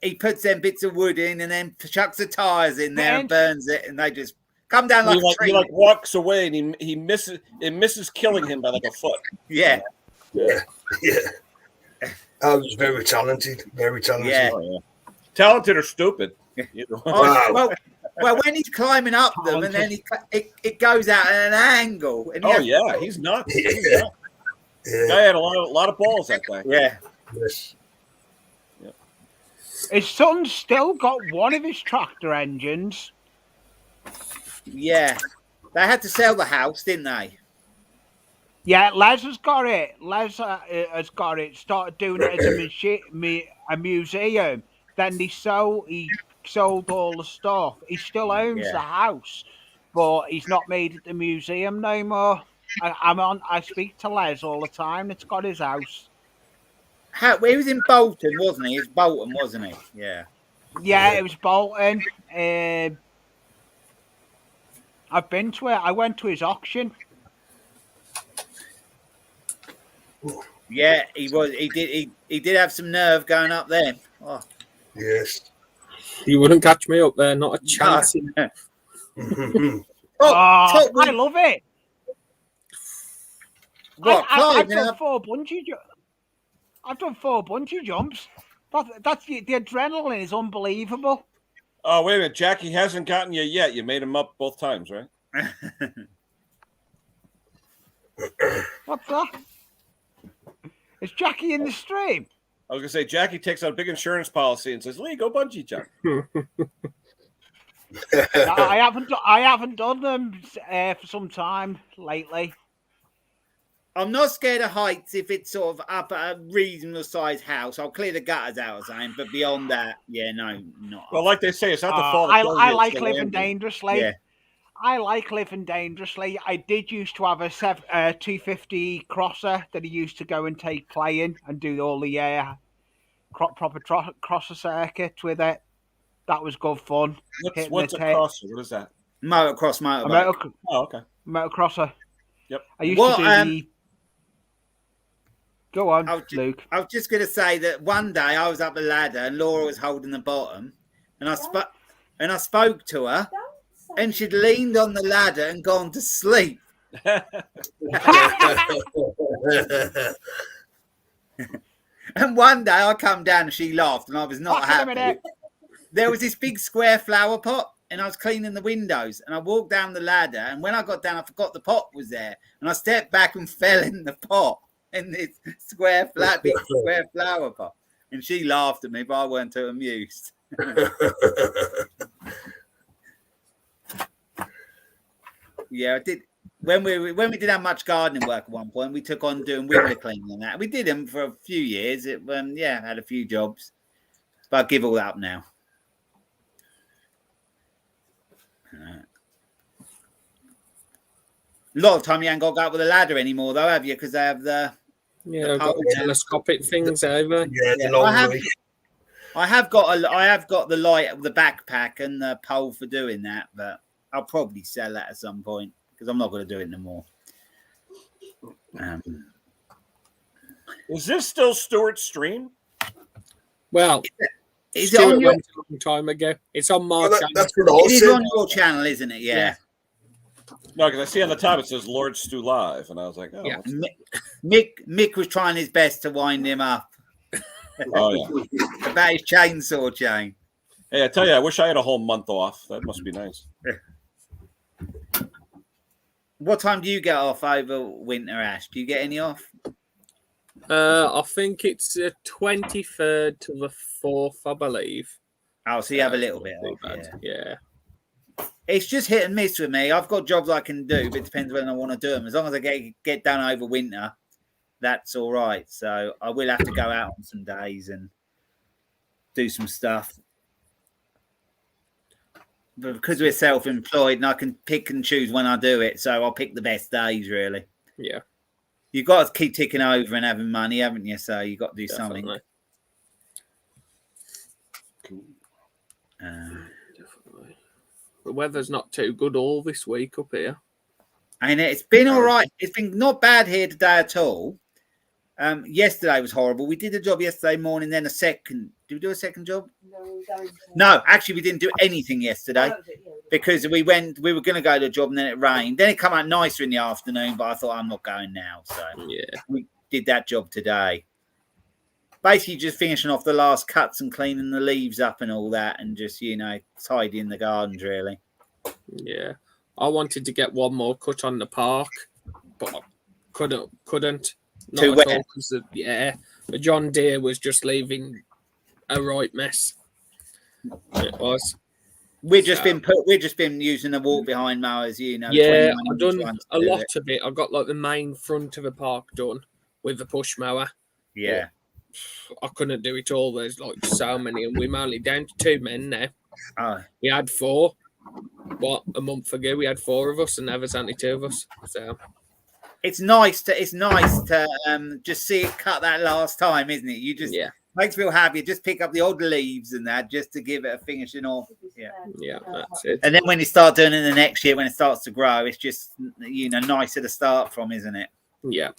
he puts them bits of wood in and then chucks the tires in there and burns it, and they just come down like a tree. He like walks away and he misses killing him by like a foot. Yeah. Yeah. I was very talented. Very talented. Yeah. Oh, yeah. Talented or stupid. Well, when he's climbing up them, and then it goes out at an angle. And he's nuts. Yeah. Guy had a lot of balls that day. Yeah. Yes. His son's still got one of his tractor engines. Yeah. They had to sell the house, didn't they? Yeah, Les has got it. Les has got it. Started doing it as a museum. Then he sold all the stuff. He still owns the house, but he's not made it the museum no more. I speak to Les all the time. It's got his house. He was in Bolton, wasn't he? It's Bolton, wasn't he? Yeah. Yeah, it was Bolton. I've been to it. I went to his auction. Yeah, he was. He did have some nerve going up there. Oh. Yes. You wouldn't catch me up there, not a chance. I love it. What? I've done 4 bungee jumps. I've done 4 bungee jumps. That's the adrenaline is unbelievable. Oh, wait a minute. Jackie hasn't gotten you yet. You made him up both times, right? What's that? Is Jackie in the stream? I was going to say, Jackie takes out a big insurance policy and says, Lee, go bungee jump. I haven't done them for some time lately. I'm not scared of heights if it's sort of up at a reasonable sized house. I'll clear the gutters out or something, but beyond that, no, not. Well, like they say, it's not the fault. I like living dangerously. Yeah. I like living dangerously. I did used to have a 250 crosser that he used to go and take playing and do all the proper crosser circuit with it. That was good fun. What's a crosser? What is that? Motocross motorbike. Oh, okay. Motocrosser. Yep. I used to do Go on, Luke. I was just going to say that one day I was up a ladder and Laura was holding the bottom, and I spoke to her, and she'd leaned on the ladder and gone to sleep. And one day I come down and she laughed, and I was not happy. There was this big square flower pot, and I was cleaning the windows, and I walked down the ladder, and when I got down, I forgot the pot was there, and I stepped back and fell in the pot. In this big square flower pot, and she laughed at me, but I weren't too amused. Yeah, I did. When we didn't have much gardening work at one point, we took on doing window cleaning and that. We did them for a few years. It had a few jobs, but I give all that up now. A lot of time you ain't got to go up with a ladder anymore, though, have you? Because they have the I've got the telescopic things over. I have got the light, the backpack, and the pole for doing that, but I'll probably sell that at some point because I'm not going to do it no more. Is this still Stuart's stream? Well, is it on your a long time ago? It's on my channel. It is on your channel, isn't it? Yeah. No, because I see on the top it says Lord Stu Live, and I was like, oh. Yeah. Mick was trying his best to wind him up. Oh, yeah. About his chainsaw chain. Hey, I tell you, I wish I had a whole month off. That must be nice. What time do you get off over winter, Ash? Do you get any off? I think it's the 23rd to the 4th, I believe. Oh, so you have a little bit off. Yeah. It's just hit and miss with me. I've got jobs I can do, but it depends when I want to do them. As long as I get done over winter, that's all right. So I will have to go out on some days and do some stuff. But because we're self-employed and I can pick and choose when I do it, so I'll pick the best days, really. Yeah. You've got to keep ticking over and having money, haven't you? So you've got to do something. Cool. Definitely. The weather's not too good all this week up here. And it's been all right. It's been not bad here today at all. Yesterday was horrible. We did a job yesterday morning, then a second. Did we do a second job? No, actually, we didn't do anything yesterday because we were going to go to a job and then it rained. Then it came out nicer in the afternoon, but I thought I'm not going now. So yeah, we did that job today. Basically, just finishing off the last cuts and cleaning the leaves up and all that, and just tidying the gardens really. Yeah, I wanted to get one more cut on the park, but I couldn't. Not Too at wet. all, 'cause the John Deere was just leaving a right mess. It was. We've just been using the walk behind mowers, Yeah, 21 I've done ones a to do lot it. of it. I got like the main front of the park done with the push mower. Yeah. But I couldn't do it all. There's like so many, and we're only down to 2 men now. Oh. We had 4. A month ago we had 4 of us, and now there's only 2 of us. So It's nice to just see it cut that last time, isn't it? You just makes me feel happy. Just pick up the old leaves and that just to give it a finishing off. Yeah, that's it. And then when you start doing it the next year, when it starts to grow, it's just nicer to start from, isn't it? Yeah.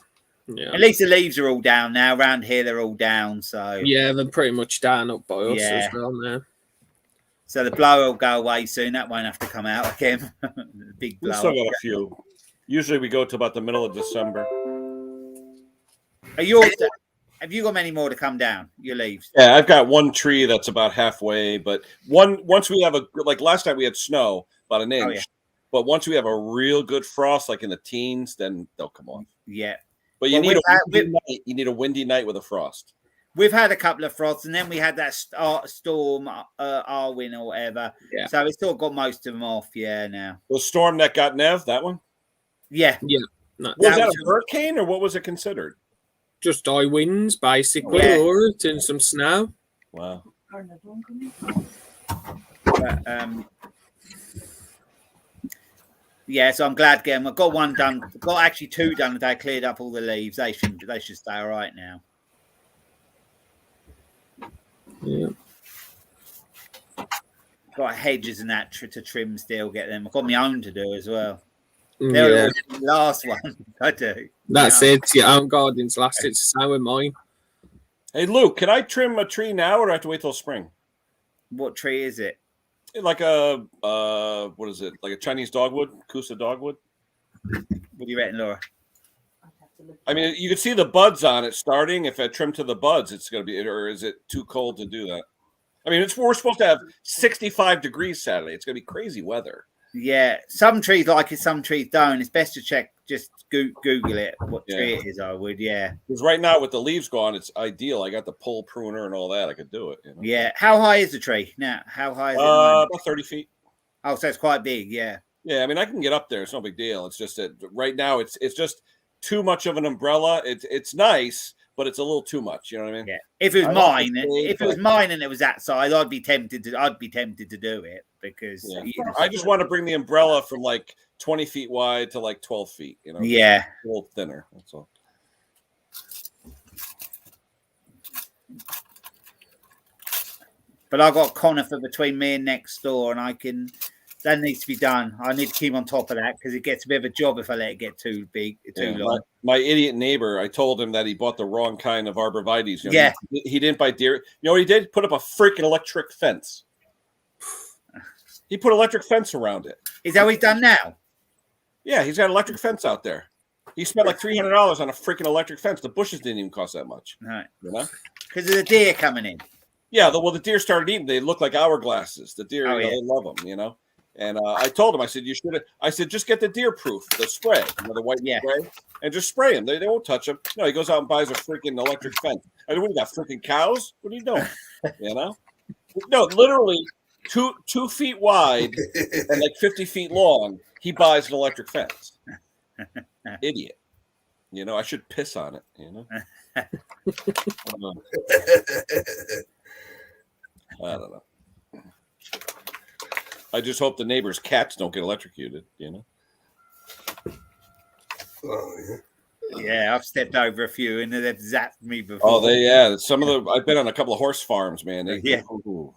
At least the leaves are all down now. Around here, they're all down. So yeah, they're pretty much down up by us as well now. So the blower will go away soon. That won't have to come out again. The big We blower. still got a few. Usually we go to about the middle of December. Have you got many more to come down? Your leaves? Yeah, I've got one tree that's about halfway, but once we have last night we had snow about an inch. Oh, yeah. But once we have a real good frost, like in the teens, then they'll come off. Yeah. But you need a windy night with a frost. We've had a couple of frosts, and then we had that storm, Arwin or whatever. Yeah. So we still got most of them off. Yeah. Now. The storm that got Nev, that one. Yeah. Yeah. No, Was that a hurricane or what was it considered? Just high winds, basically, or it's in some snow. Wow. Yeah, so I'm glad again. I've got one done. I've got actually 2 done today. Cleared up all the leaves. They should stay all right now. Yeah. Got hedges and that to trim still. Get them. I've got my own to do as well. Yeah. They're the last one I do. That's it. Your own garden's last. It's the same with mine. Hey Luke, can I trim a tree now or do I have to wait till spring? What tree is it? Like a what is it? Like a Chinese dogwood, Kusa dogwood. What do you reckon, Laura? I mean, you can see the buds on it starting. If I trim to the buds, it's going to be, or is it too cold to do that? I mean, we're supposed to have 65 degrees Saturday. It's going to be crazy weather. Yeah, some trees like it, some trees don't. It's best to check. Just Google it. What tree it is? I would. Yeah. Because right now with the leaves gone, it's ideal. I got the pole pruner and all that. I could do it. Yeah. How high is the tree now? How high is it? About 30 feet. Oh, so it's quite big. Yeah. Yeah, I mean, I can get up there. It's no big deal. It's just that right now it's just too much of an umbrella. It's nice, but it's a little too much. You know what I mean? Yeah. If it was mine and it was that size, I'd be tempted to do it because I just want to bring the umbrella from like 20 feet wide to like 12 feet. You know? Yeah. A little thinner. That's all. But I've got conifer between me and next door, and that needs to be done. I need to keep on top of that because it gets a bit of a job if I let it get too big, too long. My idiot neighbor, I told him that he bought the wrong kind of arborvitaes. You know, yeah. He didn't buy deer. You know what he did? Put up a freaking electric fence. He put electric fence around it. Is that what he's done now? Yeah, he's got an electric fence out there. He spent like $300 on a freaking electric fence. The bushes didn't even cost that much. Right. You know? Because of the deer coming in. Yeah, the deer started eating. They look like hourglasses. The deer, they love them, you know. And I told him, I said, you should. I said, just get the deer proof, the spray, the white spray, and just spray them. They won't touch them. No, he goes out and buys a freaking electric fence. I mean, what do you got? Freaking cows? What are you doing? You know? No, literally 2 feet wide and like 50 feet long. He buys an electric fence. Idiot. You know, I should piss on it. You know. I don't know. I just hope the neighbors' cats don't get electrocuted, you know? Oh, yeah. Yeah, I've stepped over a few and they've zapped me before. Oh, some of the. I've been on a couple of horse farms, man. Yeah. Ooh.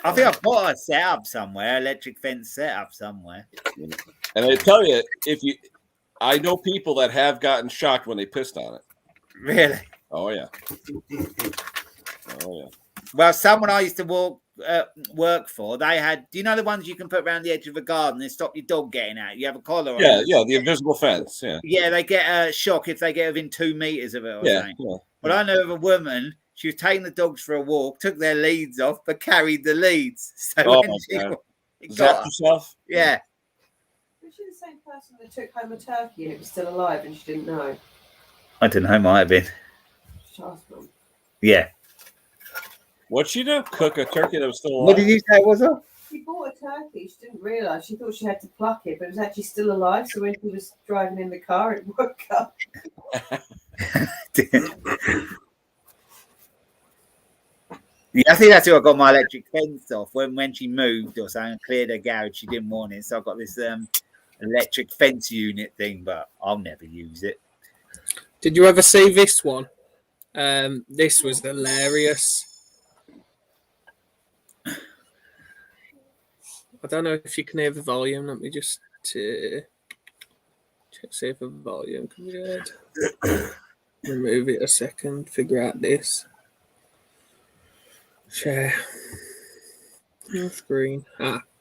I think I've got a setup somewhere, electric fence setup somewhere. And I tell you, I know people that have gotten shocked when they pissed on it. Really? Oh yeah. Oh yeah. Well, someone I used to work for, they had. Do you know the ones you can put around the edge of a garden and stop your dog getting out? You have a collar on. Yeah, the invisible fence. Yeah. Yeah, they get a shock if they get within 2 meters of it. Or something. Yeah. But I know of a woman. She was taking the dogs for a walk, took their leads off, but carried the leads. So when she zapped herself. Yeah. Was she the same person that took home a turkey and it was still alive and she didn't know? I don't know. Might have been. Shasman. Yeah. What'd she do? Cook a turkey that was still alive? What did you say it was? She bought a turkey. She didn't realise. She thought she had to pluck it, but it was actually still alive. So when she was driving in the car, it woke up. Yeah, I think that's who I got my electric fence off. When she moved or something, cleared her garage, she didn't want it. So I got this electric fence unit thing, but I'll never use it. Did you ever see this one? This was hilarious. I don't know if you can hear the volume. Let me just check, see if the volume can be heard. Remove it a second. Figure out this. Share. No screen.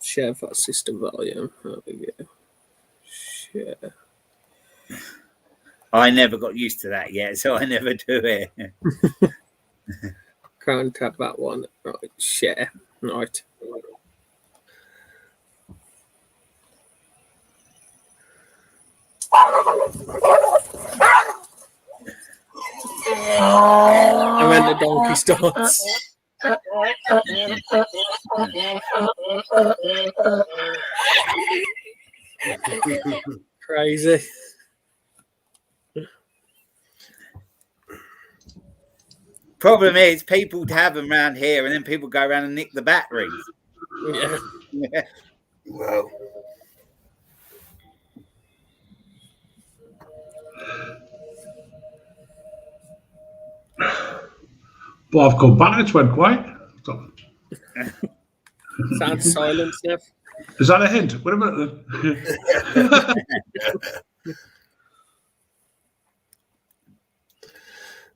Share that system volume. There we go. Share. I never got used to that yet, so I never do it. Can't tap that one. Right, share. Right. And then the donkey starts. Crazy. Problem is, people have them around here, and then people go around and nick the batteries. Yeah. Yeah. Wow. But I've come back. It went quiet. Sounds silent, Sniff. Is that a hint? Wait a minute.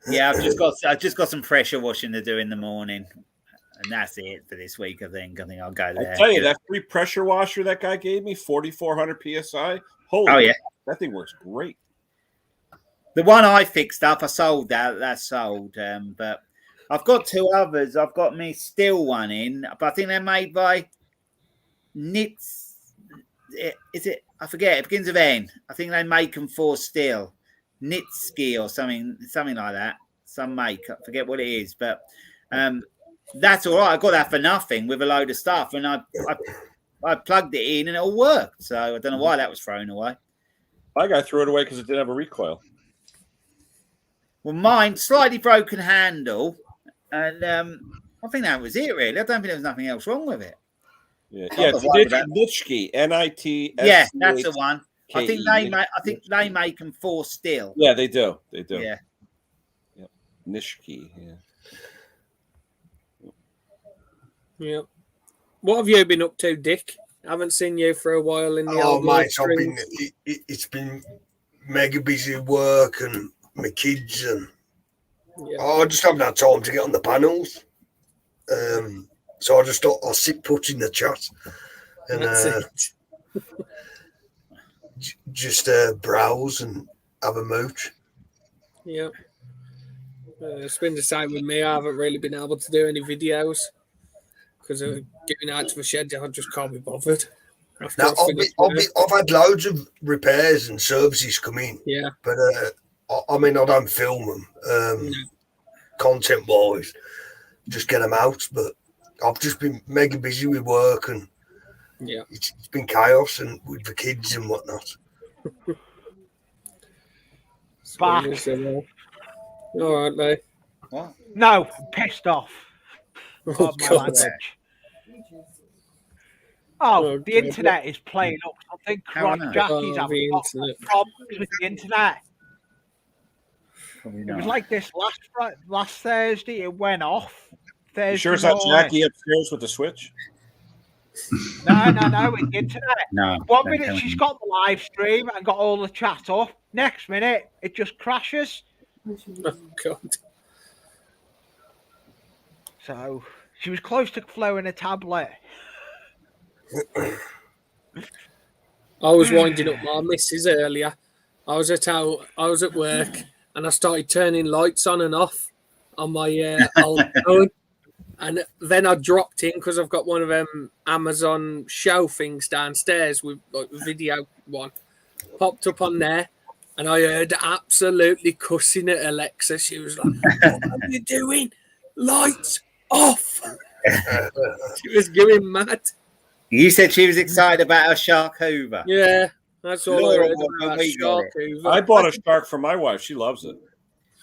Yeah, I've just got some pressure washing to do in the morning, and that's it for this week. I think I'll go there. I tell you, that free pressure washer that guy gave me, 4,400 psi. Holy! Oh yeah, that thing works great. The one I fixed up, I sold that. That's sold. But I've got 2 others. I've got me Stihl one in, but I think they're made by Knits. Is it? I forget. It begins with N. I think they make them for Stihl. Nitski or something like that. Some make. I forget what it is, but that's all right. I got that for nothing with a load of stuff, and I plugged it in and it all worked. So I don't know why that was thrown away. My guy threw it away because it didn't have a recoil. Well, mine slightly broken handle, and I think that was it. Really, I don't think there was nothing else wrong with it. Yeah, it's Nitschke, N-I-T. Yeah, that's the one. I think they make them for Stihl. Yeah, they do. They do. Yeah. Yep. Nitschke. Yeah. Yep. What have you been up to, Dick? I haven't seen you for a while in the old mate, it's been mega busy work and my kids, and I just haven't had time to get on the panels. So I just thought I'll sit put in the chat and just browse and have a mooch. Yeah. It's been the same with me. I haven't really been able to do any videos because of getting out to the shed. I just can't be bothered. Now, I've had loads of repairs and services come in. Yeah. But I mean, I don't film them content wise, just get them out. But I've just been mega busy with work, and it's been chaos and with the kids and whatnot. Back. All right, mate. What? No, I'm pissed off. Oh, God. Oh, the internet is playing up something. Jackie's having problems with the internet. Probably It was like this last Thursday. It went off. Thursday You sure it's not morning. Jackie upstairs with the switch? No, with the internet. No. 1 don't minute tell she's me. got the live stream and got all the chat up. Next minute, it just crashes. Oh, God. So she was close to flowing a tablet. I was winding up my missus earlier. I was at work, and I started turning lights on and off on my old phone. And then I dropped in because I've got one of them Amazon show things downstairs with like video one. Popped up on there, and I heard absolutely cussing at Alexa. She was like, "What are you doing? Lights off!" She was going mad. You said she was excited about her shark hoover. Yeah, that's all Laura, I heard when about we got shark it. hoover. I bought a shark for my wife. She loves it.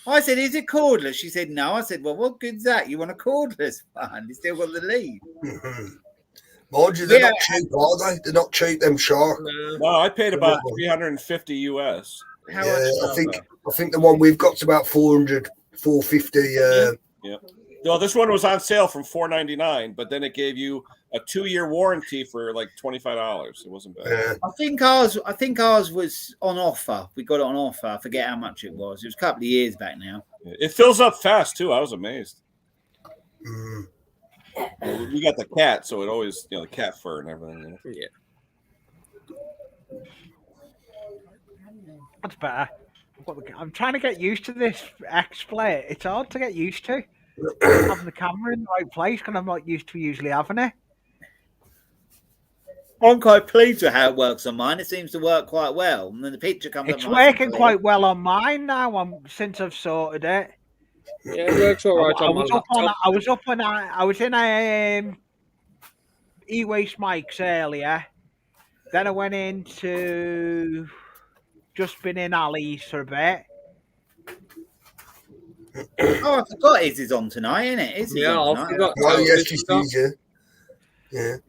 I said, "Is it cordless?" She said, "No." I said, "Well, what good's that? You want a cordless one? You still got the lead." Mind you, they're not cheap, are they? They're not cheap, them shark. No, I paid about $350 US. How Yeah, much? I think the one we've got's about 400, 450. Yeah. No, this one was on sale from $4.99, but then it gave you a 2-year warranty for like $25. It wasn't bad. I think ours was on offer. We got it on offer. I forget how much it was. It was a couple of years back now. It fills up fast too. I was amazed. We got the cat, so it always, the cat fur and everything. Yeah. That's better. I'm trying to get used to this X-Play. It's hard to get used to having the camera in the right place because I'm not used to usually having it. I'm quite pleased with how it works on mine. It seems to work quite well. And then the picture comes It's up nice and working clear. quite well on mine now. Since I've sorted it. Yeah, it works all right on my laptop. I was in e-waste Mike's earlier. Then I went into just been in Ali's for a bit. Oh, I forgot Izzy's on tonight, isn't it? Izzy's Yeah, on I tonight. forgot. Oh, yes, Totally she's forgot.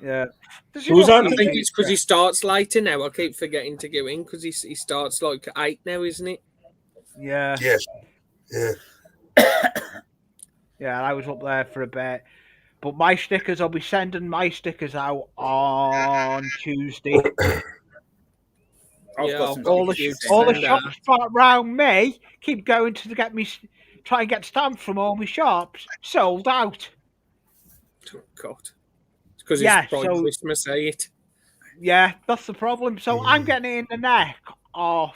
yeah. Who's on? I think it's because he starts later now. I keep forgetting to go in because he starts like at 8 now, isn't it? Yeah. Yes. Yeah. Yeah, I was up there for a bit. But my stickers, I'll be sending my stickers out on Tuesday. Yeah, all the shops around me keep going to get me, try and get stamps from all my shops. Sold out. Oh, God. It's because Yeah, it's probably Christmas, it? Yeah, that's the problem. So I'm getting it in the neck of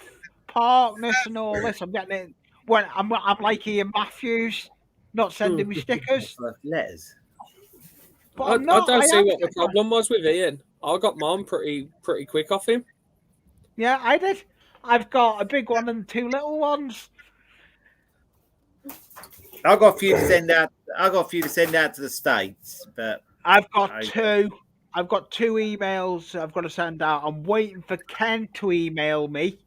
Parkness and all this. I'm getting it when I'm like Ian Matthews, not sending me stickers. Letters. But I I'm not, don't I see am what the problem was with Ian. I got mine pretty quick off him. Yeah, I did. I've got a big one and 2 little ones. I've got a few to send out. I've got a few to send out to the States, but I've got 2. I've got 2 emails I've got to send out. I'm waiting for Ken to email me.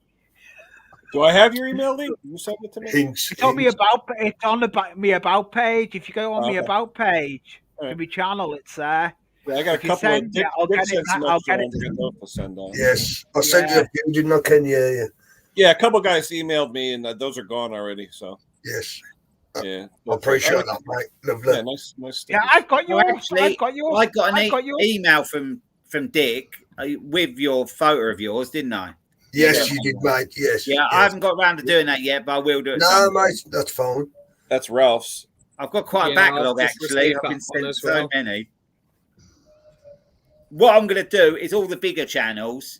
Do I have your email link? You sent it to me. It's on me about. It's on the me about page. If you go on me Okay. about page All right. to my channel, it's there. Yeah, I got a If you couple send of it, I'll get it. I'll get it. to send out. Yes. I sent you a few, didn't I, Ken? Yeah. Yeah, a couple guys emailed me, and those are gone already. So Yes. yeah, I appreciate that, mate. Lovely. Yeah, nice. Yeah, I've got yours. actually, I've got yours. I got an I've got yours. email from Dick with your photo of yours, didn't I? Yes, you did, mate. Yes. Yeah, I haven't got around to doing that yet, but I will do it. No, sometime. mate, that's fine. That's Ralph's. I've got quite a Yeah, I've backlog just actually. received I've been that one sent as so well. many. What I'm going to do is all the bigger channels,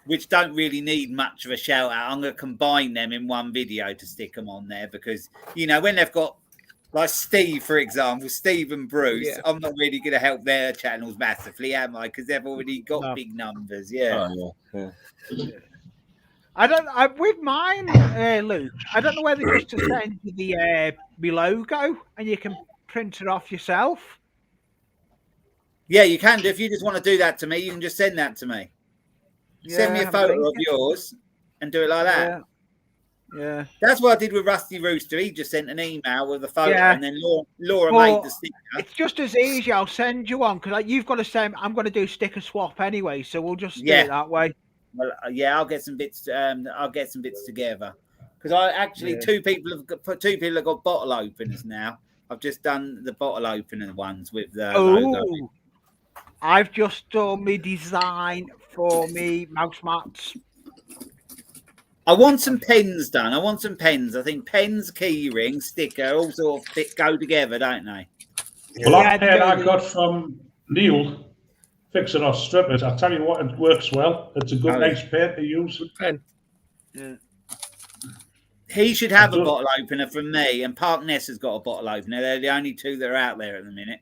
which don't really need much of a shout out, I'm going to combine them in one video to stick them on there because, when they've got, like Steve, for example, Steve and Bruce, Yeah. I'm not really going to help their channels massively, am I? Because they've already got big numbers. Yeah. Oh, yeah. With mine, Luke. I don't know whether just to send you the my logo and you can print it off yourself. Yeah, you can do. If you just want to do that to me, you can just send that to me. Send me a I'm photo of thinking. yours and do it like that. Yeah. That's what I did with Rusty Rooster. He just sent an email with a photo, Yeah. and then Laura Well, made the sticker. It's just as easy. I'll send you one because you've got to send. I'm going to do sticker swap anyway, so we'll just do Yeah. it that way. Well, yeah, I'll get some bits. I'll get some bits together Because I actually two people have got bottle openers now. I've just done the bottle opener ones with the logo. I've just done my design for me mouse mats. I want some pens done. I want some pens. I think pens, key ring, sticker, all sort of go together, don't they? Well, that pen I got from Neil, Fix It or Strip It, I tell you what, it works well. It's a good, nice pen to use. Pen. Yeah. He should have a bottle opener from me, and Park Ness has got a bottle opener. They're the only two that are out there at the minute.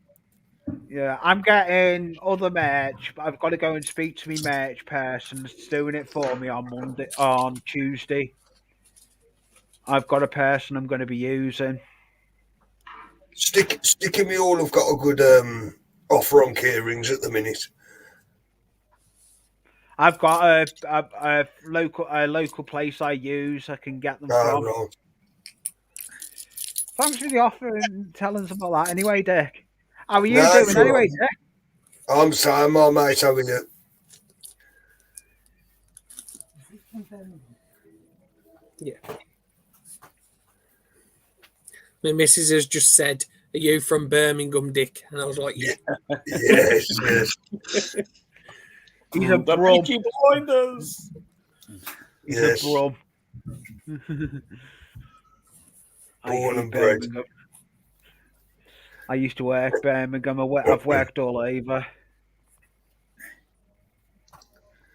Yeah, I'm getting other merch, but I've got to go and speak to my merch person that's doing it for me on Tuesday. I've got a person I'm going to be using. Stick and Me All have got a good offer on key rings at the minute. I've got a local place I use. I can get them from. Right. Thanks for the offer and telling us about that. Anyway, Dick, how are you doing? Anyway, Dick. I'm Sam, my mate. How are you? Yeah. My missus has just said, "Are you from Birmingham, Dick?" And I was like, "Yeah." Yes. He's a the bro. Peaky Blinders. He's Yes. a bro. Born and bred. I used to work Birmingham. I've worked all over,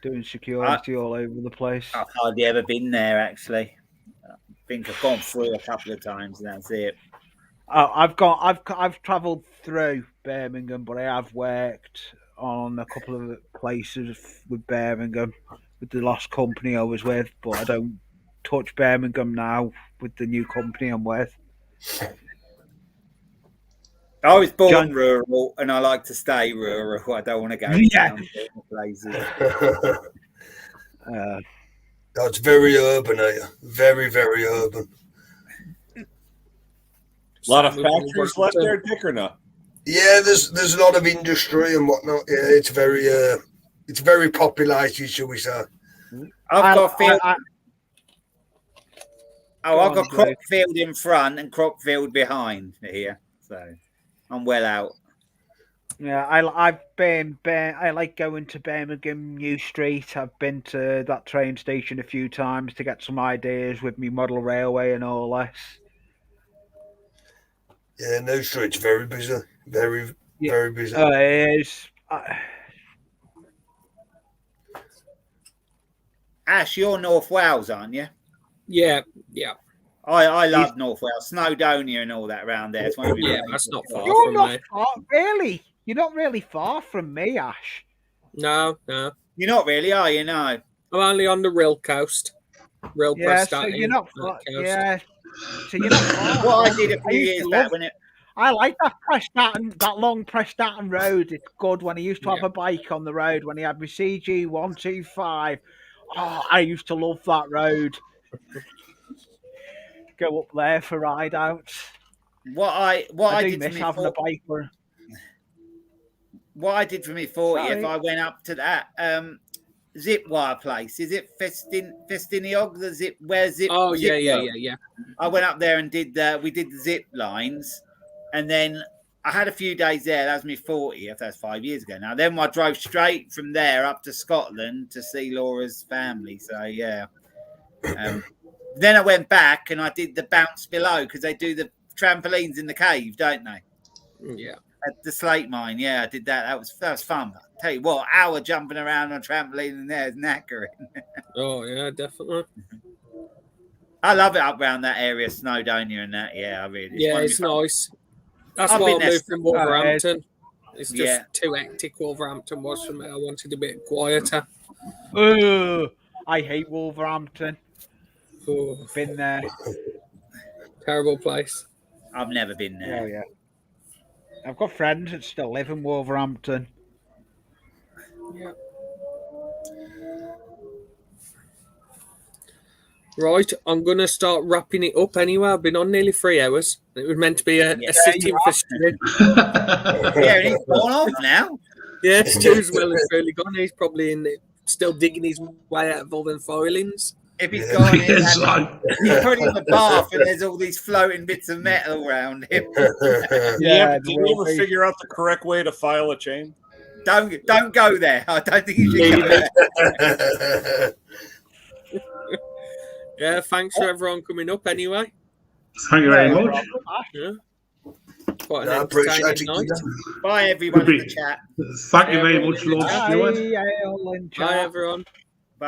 doing security all over the place. I've hardly ever been there, actually. I think I've gone through a couple of times, and that's it. I've travelled through Birmingham, but I have worked on a couple of places with Birmingham with the last company I was with, but I don't touch Birmingham now with the new company I'm with. I was born rural, and I like to stay rural. I don't want to go down to places. That's very urban, are you? Very, very urban. A lot of factories left there, Dick, or not? Yeah, there's a lot of industry and whatnot. Yeah, it's very populated, shall we say? I've got Cropfield in front and Cropfield behind here, so I'm well out. Yeah, I like going to Birmingham New Street. I've been to that train station a few times to get some ideas with me model railway and all this. Yeah, New Street's very busy. Very busy. It is. Ash, you're North Wales, aren't you? Yeah. I love North Wales, Snowdonia and all that around there. It's one of Yeah, that's not far You're from not me. far, really. You're not really far from me, Ash. No. You're not really, are you? No. I'm only on the Rill coast. Rill Yeah, so Prestatyn, you're not that far. coast. Yeah. So you're not far. What I did a few used years to back love- when it. I like that Prestatyn, that long Prestatyn road. It's good when I used to have a bike on the road when he had my CG 125. Oh, I used to love that road. Go up there for ride outs. What I do did miss for me having a bike. What I did for me 40th, Sorry. I went up to that zip wire place. Is it Festiniog? The zip where zip? Oh, zip yeah. wire? I went up there and we did the zip lines, and then I had a few days there. That was me 40th. That's 5 years ago now. Then I drove straight from there up to Scotland to see Laura's family. So yeah. Then I went back and I did the bounce below because they do the trampolines in the cave, don't they? Yeah. At the slate mine, yeah, I did that. That was fun. I tell you what, hour jumping around on a trampoline in there is knackering. Oh yeah, definitely. I love it up around that area, Snowdonia and that. Yeah, I really. Yeah, it's nice. That's I've why been I there moved from Wolverhampton. It's just Yeah. too hectic. Wolverhampton was for me. I wanted a bit quieter. I hate Wolverhampton. Oh, Been there. terrible place. I've never been there. Oh yeah. I've got friends that still live in Wolverhampton. Yeah. Right, I'm going to start wrapping it up anyway. I've been on nearly 3 hours. It was meant to be a sitting for Stu. Yeah, and he's gone off now. Yeah, Stu's well and truly gone. He's probably still digging his way out of all them filings. If he's gone in, It's and like- he's put in the bath and there's all these floating bits of metal around him. Yeah, did you ever figure out the correct way to file a chain? Don't go there. I don't think you should go there. Yeah, thanks for everyone coming up anyway. Thank you very much. Yeah. Quite an I appreciate entertaining it. night. Bye, everyone in the chat. Thank you very much, Lord Bye, Stewart. Ale and Bye, chat. everyone.